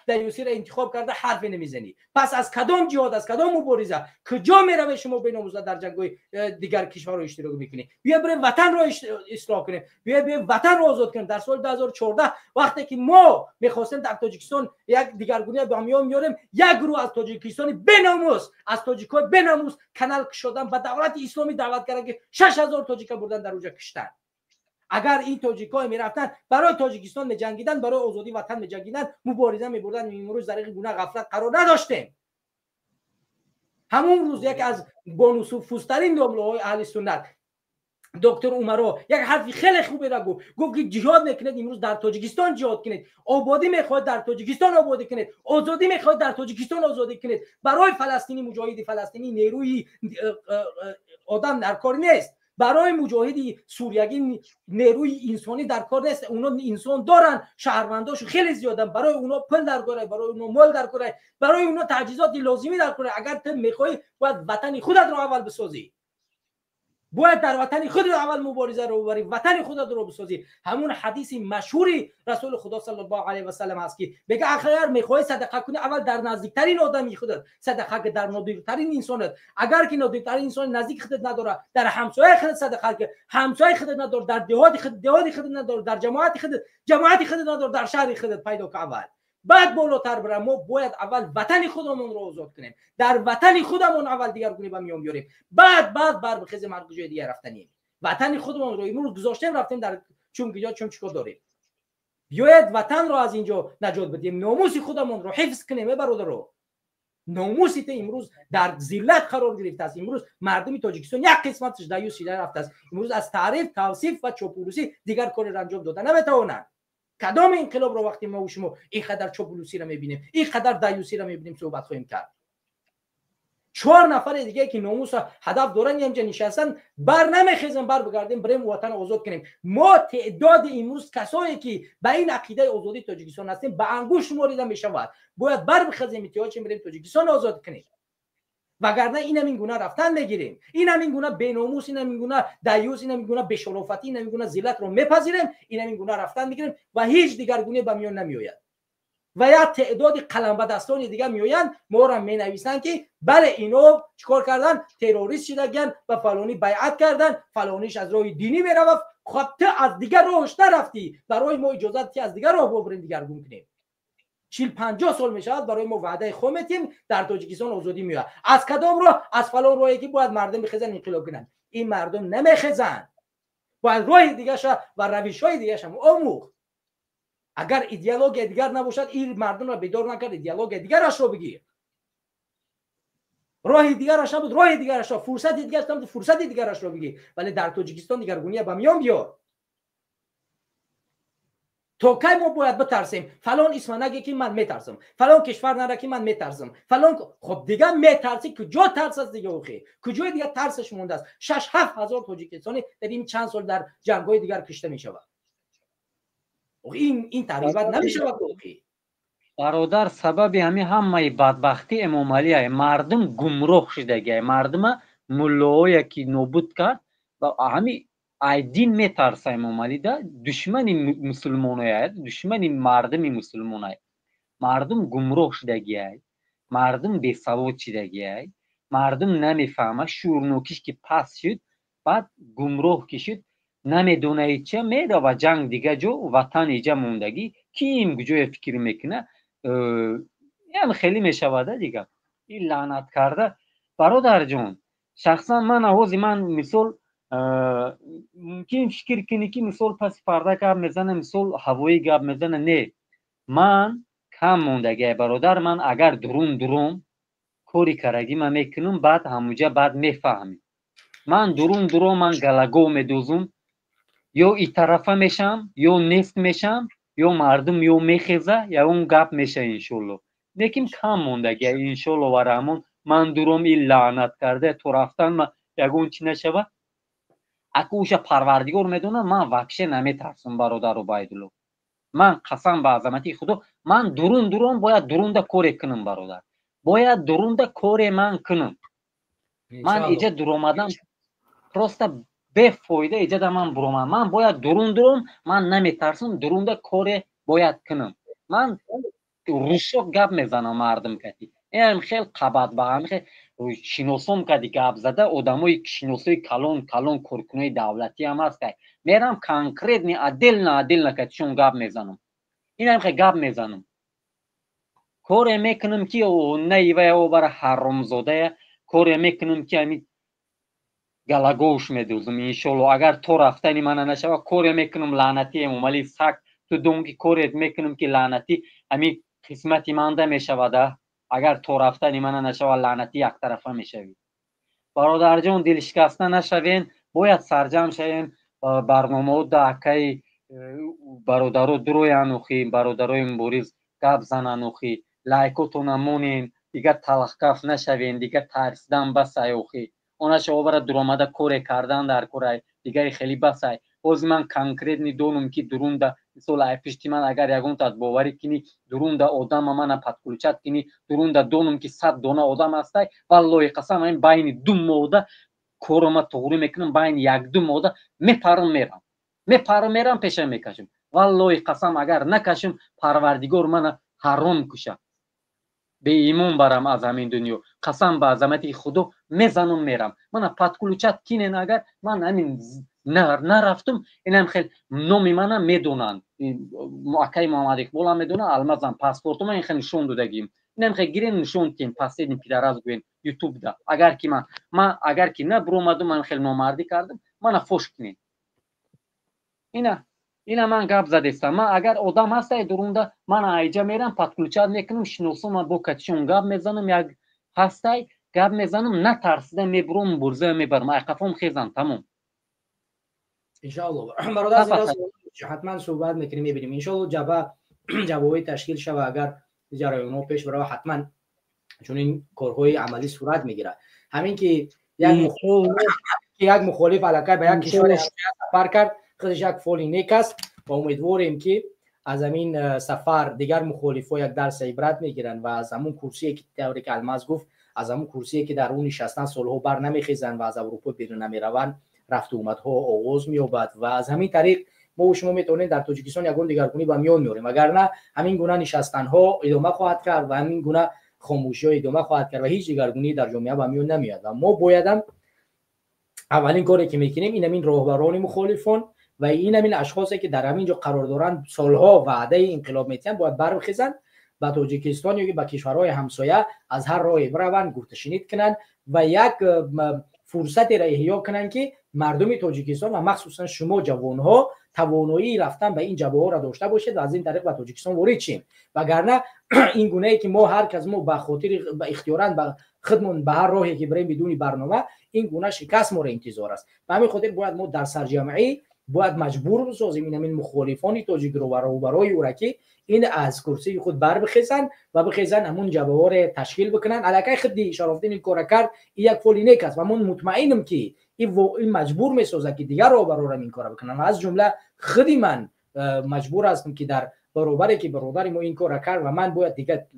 دیوسی را انتخاب کرده حرفی نمیزنی. پس از کدام جهاد، از کدام مبارزه، کجا میروی شما بیناموزه در جنگ‌های دیگر کشورها اشتراک میکنی؟ بیا بریم وطن را اصلاح کنیم، بیا وطن را آزاد کنیم. در سال 2014 وقتی که ما میخواستیم در تاجیکستان یک دیگرگونی به میان میاریم، یک گروه از تاجیکستان بیناموس، از تاجیک‌های بیناموس کانال شدن به دولت اسلامی دعوت کردن که 6000 تاجیک بردن در اونجا کشتن. اگر این تاجیک‌ها میرفتن برای تاجیکستان میجنگیدن، برای آزادی وطن میجنگیدن، مبارزه میبردن، امروز در این گونه غفلت قرار نداشتیم. همون روز یک از بانوسوفوسترین دامله‌های اهل سنت دکتر عمرو یک حرفی خیلی خوبی را گفت که جهاد میکنید امروز در تاجیکستان جهاد کنید، آبادی میخواید در تاجیکستان آبادی کنید، آزادی میخواید در تاجیکستان آزادی کنید. برای فلسطینی مجاهد فلسطینی نیروی آدم در کار نیست، برای مجاهدی سوریگی نیروی انسانی در کار نیست. اونا انسان دارن، شهرونداشو خیلی زیادن، برای اونا پول در کاره، برای اونا مال در کاره، برای اونا تجهیزات لازمی در کاره. اگر تو میخوای باید وطن خودت رو اول بسازی، باید در وطن خودت اول مبارزه رو ببری، وطن خودت رو بسازی. همون حدیث مشهوری رسول خدا صلی الله علیه و سلم است که بگه اگر میخوای صدقه کنی اول در نزدیکترین آدمی خودت صدقه، که در نادرترین انسانت، اگر که نادرترین انسان نزدیک خودت نداره، در همسایه خودت صدقه، که همسایه خودت نداره، در دهات خودت نداره، در جماعت خودت نداره، در شهر خودت پیدا کن اول. بعد بالاتر برم. ما باید اول وطن خودمون رو آزاد کنیم، در وطن خودمون اول دیگرگونی به میان بیاریم، بعد بر بخیز مرگ جای دیگه رفتنیم. وطن خودمون رو امروز گذاشتیم رفتیم در چون چیکار داریم؟ بیاید وطن رو از اینجا نجات بدیم، ناموس خودمون رو حفظ کنیم. برادرو، ناموسی ته امروز در ذلت قرار گرفته است. امروز مردم تاجیکستان یک قسمتش دیوس شده رفته است. امروز از تعریف، توصیف و چاپلوسی دیگر کار انجام دادن نمیتونن. کدام انقلاب رو وقتی ما و شما اینقدر چاپلوسی رو میبینیم، اینقدر دیوسی رو میبینیم صحبت خواهیم کرد؟ 4 نفر دیگه که ناموس هدف دارن اینجا نشستن، بر نمیخیزن بر بگردیم بریم وطن آزاد کنیم. ما تعداد امروز کسایی که به این عقیده آزادی تاجیکستان هستیم به انگوش شماریده میشود. باید بر بخیزیم احتیاج بریم تاجیکستان آزاد کنیم، وگرنه این گونه رفتن بگیریم، این گونه بیناموس، این گونه دیوس، این گونه بشرافتی، این گونه ذلت رو میپذیریم، این گونه رفتن میگیریم و هیچ دیگرگونه به میان نمیآید. و یا تعداد قلم به دستان دیگه میآیند، ما را مینویسن که بله اینا چیکار کردن، تروریست شدن و فلانی بیعت کردن، فلانیش از راه دینی میرفت. خب تو از دیگر راهش نرفتی، برای ما اجازه که از دیگر راه ببریم دیگرگون کنیم. 40-50 سال میشود برای ما وعده خودمون در تاجیکستان آزادی میاد. از کدام راه؟ از فلان راهی که باید مردم بخیزن انقلاب کنن. این مردم نمیخیزن، باید راه دیگه ش و روش های دیگه ش آموخت. اگر ایدئولوژی دیگر نباشد این مردم را بیدار نکرد ایدئولوژی دیگرش را بگیر راه دیگرش نبود راه دیگرش را فرصت دیگرش نبود فرصت دیگرش را بگیر ولی در تاجیکستان دیگرگونی به میان بیار تا کی ما باید بترسیم فلان اسم نگه که من میترسم فلان کشور نره که من میترسم فلان خب دیگه میترسی کجا ترس است دیگه اوخی کجای دیگه ترسش مونده است 6-7 هزار تاجیکستانی در این چند سال در جنگ‌های دیگر کشته میشود این تقریبا نمیشود اوخی برادر سبب همه بدبختی امام علی مردم گمراه شدگی مردم ملایی که نابود کرد و همین دین میترسه امام علی ده دشمن مسلمانای دشمن مردم مسلمانای مردم گمراه شدگی مردم بیسواد شدگی مردم نمیفهمه شورنوکیش که پس شد بعد گمراه کشید نمیدونه چه میره و جنگ دیگه جو وطن ایجا موندگی کی این گجای فکر میکنه هم خیلی میشوده دیگه این لعنت کرده برادر جان شخصا من آوازی من مثال ممکن فکر کنی که مثال پس پرده گپ میزنه مثال هوایی گپ میزنه نه من کم موندگی برادر من اگر درون کوری کرگی من میکنم بعد همونجا بعد میفهمی من درون من گلگو میدوزم یا ای طرفه میشم یا نیست میشم یا مردم یا میخیزه یا اون گپ میشه انشالله لیکن کم موندگی انشالله و رحمان من درم این لعنت کرده تو رفتن من یکون چی نشوه اکوش پروردگار میدونه من وحشه نمیترسم برادر و بایدلو من قسم به عظمتی خدا من درون باید درون ده کاری کنم برادر باید درون ده کاری من کنم من ایجا درومدم پروستا بفایده ایجا ده من برومم من باید درون من نمیترسم درون ده کاری باید کنم من روشو گپ میزنم مردم کتی این خیلی قبط با هم خیلی شناسم کدی گپ زده آدمای شناسای کلان کارکنای دولتی هم هست که میرم کانکریت نه عدل نکتشون گپ میزنم این هم خیلی گپ میزنم کار میکنم که نیوه او برای حرام زاده کار میکنم که همین گلگوش میدوزم انشالله اگر تو رفتنی من نشوه کار میکنم لعنتی امومالی سک تو دونگی کارت میکنم که لعنتی همین قسمتی مانده میشوده اگر تو رفتنی من نشوه لعنتی یک طرفه میشوید برادر جان دل شکسته نشوین باید سرجم شوین برنامه داکای برادرو دروی انوخی برادروی مبوریز گپ زن انوخی لایکوتون مونین دیگه تلخکف نشوین دیگه ترسیدن بس ایوخی اونا شو برای درآمده کاری کردن در کورای دیگه خیلی بس ای باز من کانکریت ندونم که درون ده مثلا ایپشتی من اگر یگون تاد باوری کنی درون ده آدم من پتکلچت کنی درون ده دونم که 100 دونه آدم هستی والله قسم این بین دو موده کورما توری میکنم بین یک دو موده میپرم پیش میکشم والله قسم اگر نکشم پروردگار من حرام کشه به ایمان برم از همین دنیا قسم به عظمت خدا میزنم میرم من پتکلچت کینن اگر من همین نرفتم اینم خیلی نومی منم میدونن اکای محمد اقبال هم میدونن المازم پاسپورت من این خیلی نشون دادگیم اینم خیلی گیرین نشون کن پس دیدیم پیدراز گوین یوتیوب ده اگر که من اگر که نه برومدم من خیلی نامردی کردم من فوش کنین اینا من گپ زدستم من اگر آدم هسته درونده من ایجا میرم پتکلچت میکنم شناسم من با کتشون گپ میزنم یک هسته گپ میزنم نترسیدم میبرم برزه میبرم ایقفم خیزم تمام انشالله برادر حتما صحبت میکنیم میبینیم انشالله جوابی تشکیل شود اگر جریان پیش بره حتما چون این کارهای عملی صورت میگیره همین که یک مخالف علاقه به یک کشور سفر کرد خودش یک فولی نیک است و امیدواریم که از همین سفر دیگر مخالفا یک درس عبرت میگیرن و از همون کرسی که طوری که الماس گفت از همون کرسی که در اون نشستن سالها بر نمیخیزن و از اروپا بیرون نمیروند رفت و اومدها آغاز مییابد و از همین طریق ما و شما میتونیم در تاجیکستان یگون دیگرگونی به میان میاریم اگر نه همین گونه نشستن ها ادامه خواهد کرد و همین گونه خاموشی ها ادامه خواهد کرد و هیچ دیگرگونی در جامعه به میان نمیاد و ما بایدم اولین کاری که میکنیم این راهبران مخالفان و این اشخاصی که در همینجا قرار دارن سالها وعده انقلاب میتن باید برخیزن با تاجیکستان یا با کشورهای همسایه از هر راهی بروند گفته شنید کنن و یک فرصتی را احیا کنن که مردم تاجیکستان و مخصوصا شما جوانها توانایی رفتن به این جبهه ها را داشته باشید و از این طریق به تاجیکستان وارد شیم. وگرنه این گونه ای که ما هر کس ما به خاطر اختیاراً به خودمون به هر راهی که بریم بدون برنامه، این گونه شکست ما را انتظار است. به همین خاطر باید ما در سرجمعی باید مجبور بسازیم این مخالفان تاجیک رو برای او که این از کرسی خود بر بخیزن و بخیزن همون جبهه ها را تشکیل بکنن. الکی خودی شرافدین این کار کرد، این یک فولی نیک است و من مطمئنم که این مجبور میسازه که دیگر رو برای این کار بکنن. و از جمله خودی من مجبور هستم که در برابری که برادر ما این کار کرد و من باید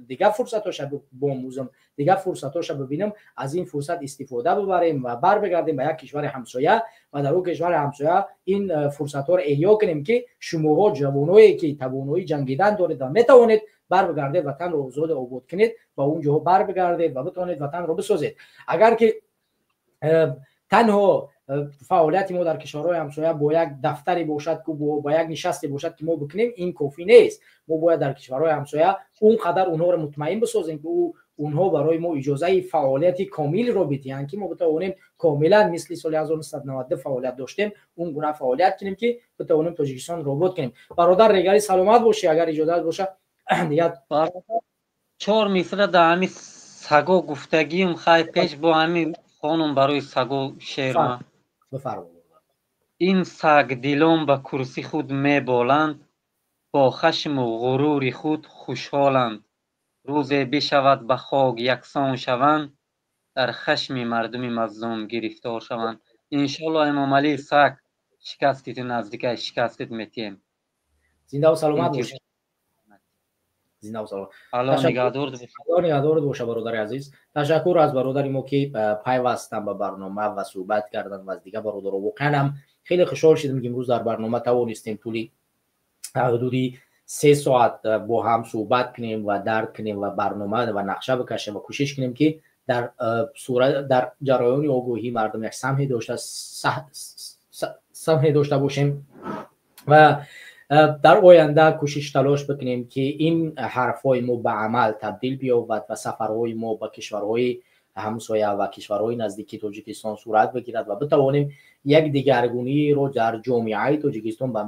دیگه فرصتاش باموزم، دیگه فرصتاش ببینم، از این فرصت استفاده ببریم و بر بگردیم به یک کشور همسایه و در اون کشور همسایه این فرصت ها رو احیا کنیم که شما جوانایی که توانایی جنگیدن دارید و میتوانید بر بگردید وطن رو آزاد و آباد کنید و اونجا بر بگردید و بتونید وطن رو بسازید. اگر که تنها فعالیت ما در کشورهای همسایه با یک دفتری باشد که با یک نشستی باشد که ما بکنیم، این کافی نیست. ما باید در کشورهای همسایه اونقدر اونها رو مطمئن بسازیم که اونها برای ما اجازه فعالیت کامل رو بدهند که ما بتوانیم کاملا مثل سال 1990 فعالیت داشتیم اون گونه فعالیت کنیم که بتوانیم تاجیکستان رو آباد کنیم. برادر ریگری سلامت باشه. اگر اجازه باشه دیگه 4 مصرع در همین سگو گفتگیم خواهی پیش با همین خانم برای سگو شعر ما بفرمایید. این سگ دیلم به کرسی خود میبالند، با خشم و غرور خود خوشحالند. روزی بشود به خاک یکسان شوند، در خشم مردم مظلوم گرفتار شوند. انشالله امام علی سگ شکستید نزدیک شکستید میتیم. زنده و سلامت باشید. زنده و سلامت. الله نگهدار باشه برادر عزیز. تشکر از برادر ما که پیوستن به برنامه و صحبت کردن و از دیگه برادر واقعا هم خیلی خوشحال شدم که امروز در برنامه توانستیم طولی حدودی 3 ساعت با هم صحبت کنیم و درک کنیم و برنامه و نقشه بکشیم و کوشش کنیم که در صورت در جریان آگاهی مردم یک سهمی داشته باشیم و در آینده کوشش تلاش بکنیم که این حرفای ما به عمل تبدیل بیاید و سفرهای ما به کشورهای همسایه و کشورهای نزدیکی تاجیکستان صورت بگیرد و بتوانیم یک دگرگونی رو در جامعه تاجیکستان به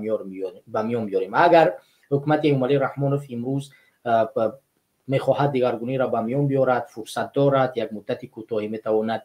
میان بیاریم. اگر حکومت امام رحمانوف امروز میخواهد دگرگونی را به میان بیارد، فرصت دارد، یک مدت کوتاهی میتواند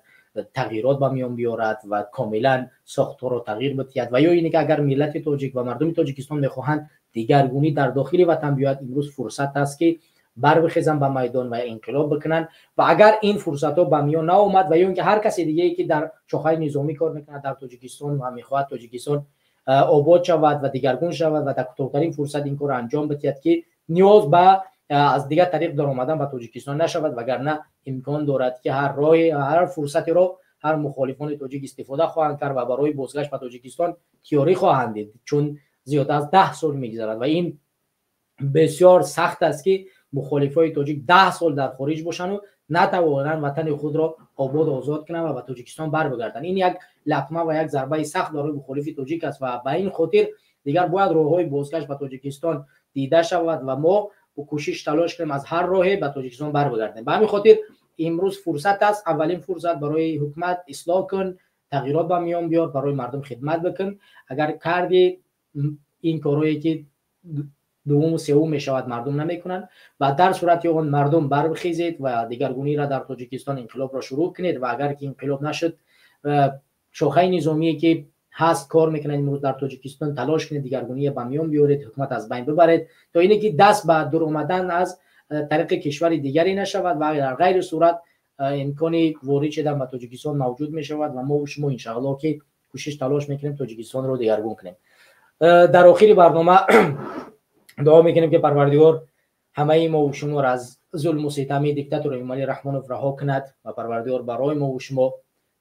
تغییرات به میان بیارد و کاملا ساختار را تغییر بدهد. و یا اینه که اگر ملت تاجیک و مردم تاجیکستان میخواهند دگرگونی در داخل وطن بیاید، امروز فرصت است که بر بخیزن به میدان و انقلاب بکنن. و اگر این فرصت ها به میان نآمد و یا اینکه هر کسی دیگه ای که در شاخه نظامی کار میکنه در تاجیکستان و میخواهد تاجیکستان آباد شود و دگرگون شود و در کوتاه‌ترین فرصت این کار انجام بدهد که نیاز به از دیگر طریق در آمدن به تاجیکستان نشود، وگرنه امکان دارد که هر فرصتی را هر مخالفان تاجیک استفاده خواهند کرد و برای بازگشت به تاجیکستان تیاری خواهند دید، چون زیاد از 10 سال میگذرد و این بسیار سخت است که مخالفای تاجیک 10 سال در خارج باشند و نتوانند وطن خود را آباد و آزاد کنند و به تاجیکستان بر بگردند. این یک لطمه و یک ضربه سخت برای مخالف تاجیک است و به این خاطر دیگر باید راههای بازگشت به تاجیکستان دیده شود و ما با کوشش تلاش کنیم از هر راهی به تاجیکستان بر بگردیم. به همین خاطر امروز فرصت است، اولین فرصت برای حکومت اصلاح کن، تغییرات به میان بیار، برای مردم خدمت بکن. اگر کردی این کارهایی که دوم و سوم میشود مردم نمیکنن و در صورت اون مردم بربخیزید و دگرگونی را در تاجیکستان انقلاب را شروع کنید و اگر که انقلاب نشد شاخه نظامی که هست کار میکنن امروز در تاجیکستان تلاش کنید دگرگونی به میان بیارید، حکومت از بین ببرید تا اینه که دست به دور آمدن از طریق کشور دیگری نشود و در غیر صورت امکانی وارد شدن به تاجیکستان موجود میشود و ما و شما ان شاء الله که کوشش تلاش میکنیم تاجیکستان رو دگرگون کنیم. در آخر برنامه دعا میکنیم که پروردگار همه ما و شما را از ظلم و ستم دیکتاتور امام علی رحمانوف رها کند و پروردگار برای ما و شما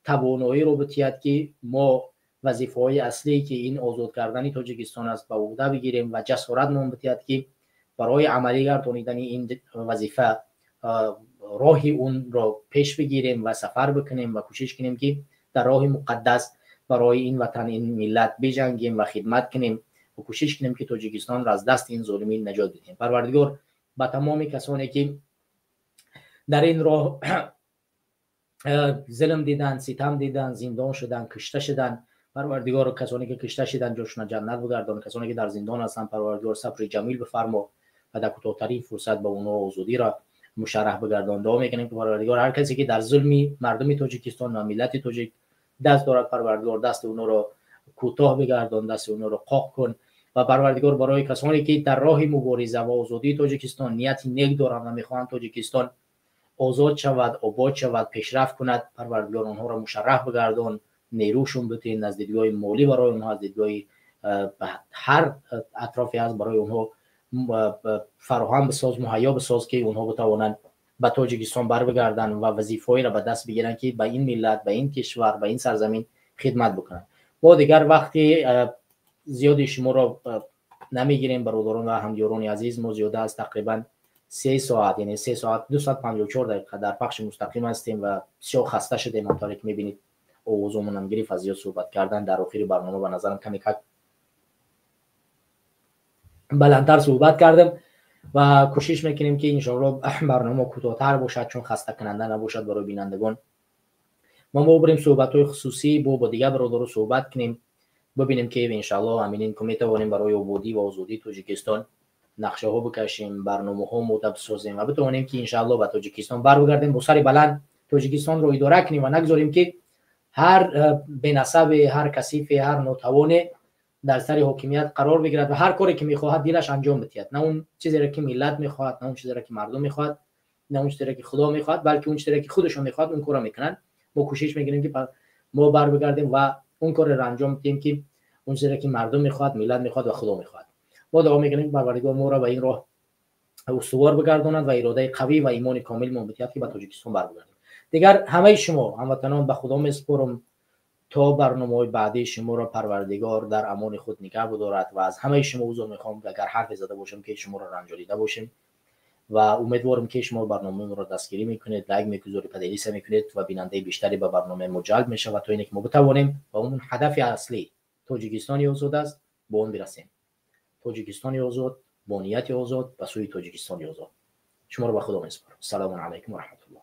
توانایی رو بتید که ما وظیفه‌های اصلی که این آزاد کردن تاجیکستان است به عهده بگیریم و جسارت نام بتید که برای عملی گردانیدن این وظیفه راه اون را پیش بگیریم و سفر بکنیم و کوشش کنیم که در راه مقدس برای این وطن این ملت بجنگیم و خدمت کنیم و کوشش کنیم که تاجیکستان را از دست این ظالمین نجات بدهیم. پروردگار با تمام کسانی که در این راه ظلم دیدن، ستم دیدن، زندان شدن، کشته شدن، پروردگار کسانی که کشته شدند جاشون جنت بگردان، کسانی که در زندان هستند پروردگار صبر جمیل بفرما و در کوتاه‌ترین فرصت به اونها آزادی را مشرح بگردان. دعا میکنیم که پروردگار هر کسی که در ظلمی مردم تاجیکستان و ملت تاجیک دست دارد پروردگار دست اونها را کوتاه بگردان، دست اونها را قاق کن و پروردگار برای کسانی که در راه مبارزه و آزادی تاجیکستان نیت نیک دارند و میخواهند تاجیکستان آزاد شود، آباد شود، پیشرفت کند، پروردگار آنها را مشرح بگردان، نیروشون بده، از دیدگاه مالی برای اونها، از دیدگاه هر اطرافی هست برای اونها فراهم بساز، مهیا بساز که اونها بتوانند به تاجیکستان بر بگردن و وظیفه‌ای را به دست بگیرن که به این ملت، به این کشور، به این سرزمین خدمت بکنن. ما دیگر وقتی زیادی شما را نمیگیریم برادران و همیاران عزیز. ما زیاده از تقریبا 3 ساعت، یعنی 3 ساعت 254 دقیقه در پخش مستقیم هستیم و بسیار خسته شدیم. همونطوری که میبینید اوضاعمون هم گرفت از زیاد صحبت کردن. در آخر برنامه به نظرم کمی بلندتر صحبت کردم و کوشش میکنیم که انشاءالله برنامه کوتاه‌تر باشد چون خسته کننده نباشد برای بینندگان. ما بریم صحبت‌های خصوصی با دیگه برادران صحبت کنیم، ببینیم که انشاءالله همین که میتوانیم برای آبادی و آزادی تاجیکستان نقشه ها بکشیم، برنامه ها مدب بسازیم و بتوانیم که انشاءالله به تاجیکستان برگردیم، با سر بلند تاجیکستان رو اداره کنیم و نگذاریم که هر بی‌نسب، هر کثیف، هر ناتوان در سر حاکمیت قرار بگیرد و هر کاری که میخواهد دلش انجام بدهد، نه اون چیزی را که ملت میخواهد، نه اون چیزی را که مردم میخواهد، نه اون چیزی را که خدا میخواهد، بلکه اون چیزی را که خودشون میخواهد اون کارو میکنن. ما کوشش میکنیم که ما برگردیم و اون کار را انجام بدیم که اون چیزی را که مردم میخواد، ملت میخواد و خدا میخواد. ما دعا میکنیم پروردگار ما را به این راه استوار بگرداند و اراده قوی و ایمان کامل ما بدهد که به تاجیکستان برگردیم. دیگر همه شما هموطنان به خدا میسپارم تا برنامه‌های بعدی شما را پروردگار در امان خود نگه بدارد و از همه شما عذر میخوام اگر حرف زده باشم که شما را رنجالیده باشیم و امیدوارم که شما برنامه را دستگیری میکنید، لایک میکنید، پدیلیس میکنید و بیننده بیشتری به برنامه ما جلب میشه و تا اینکه ما بتوانیم با اون هدف اصلی تاجیکستان آزاد است با اون برسیم. تاجیکستان آزاد، با نیت آزاد، به سوی تاجیکستان آزاد. شما را به خدا میسپارم. السلام علیکم و رحمت الله.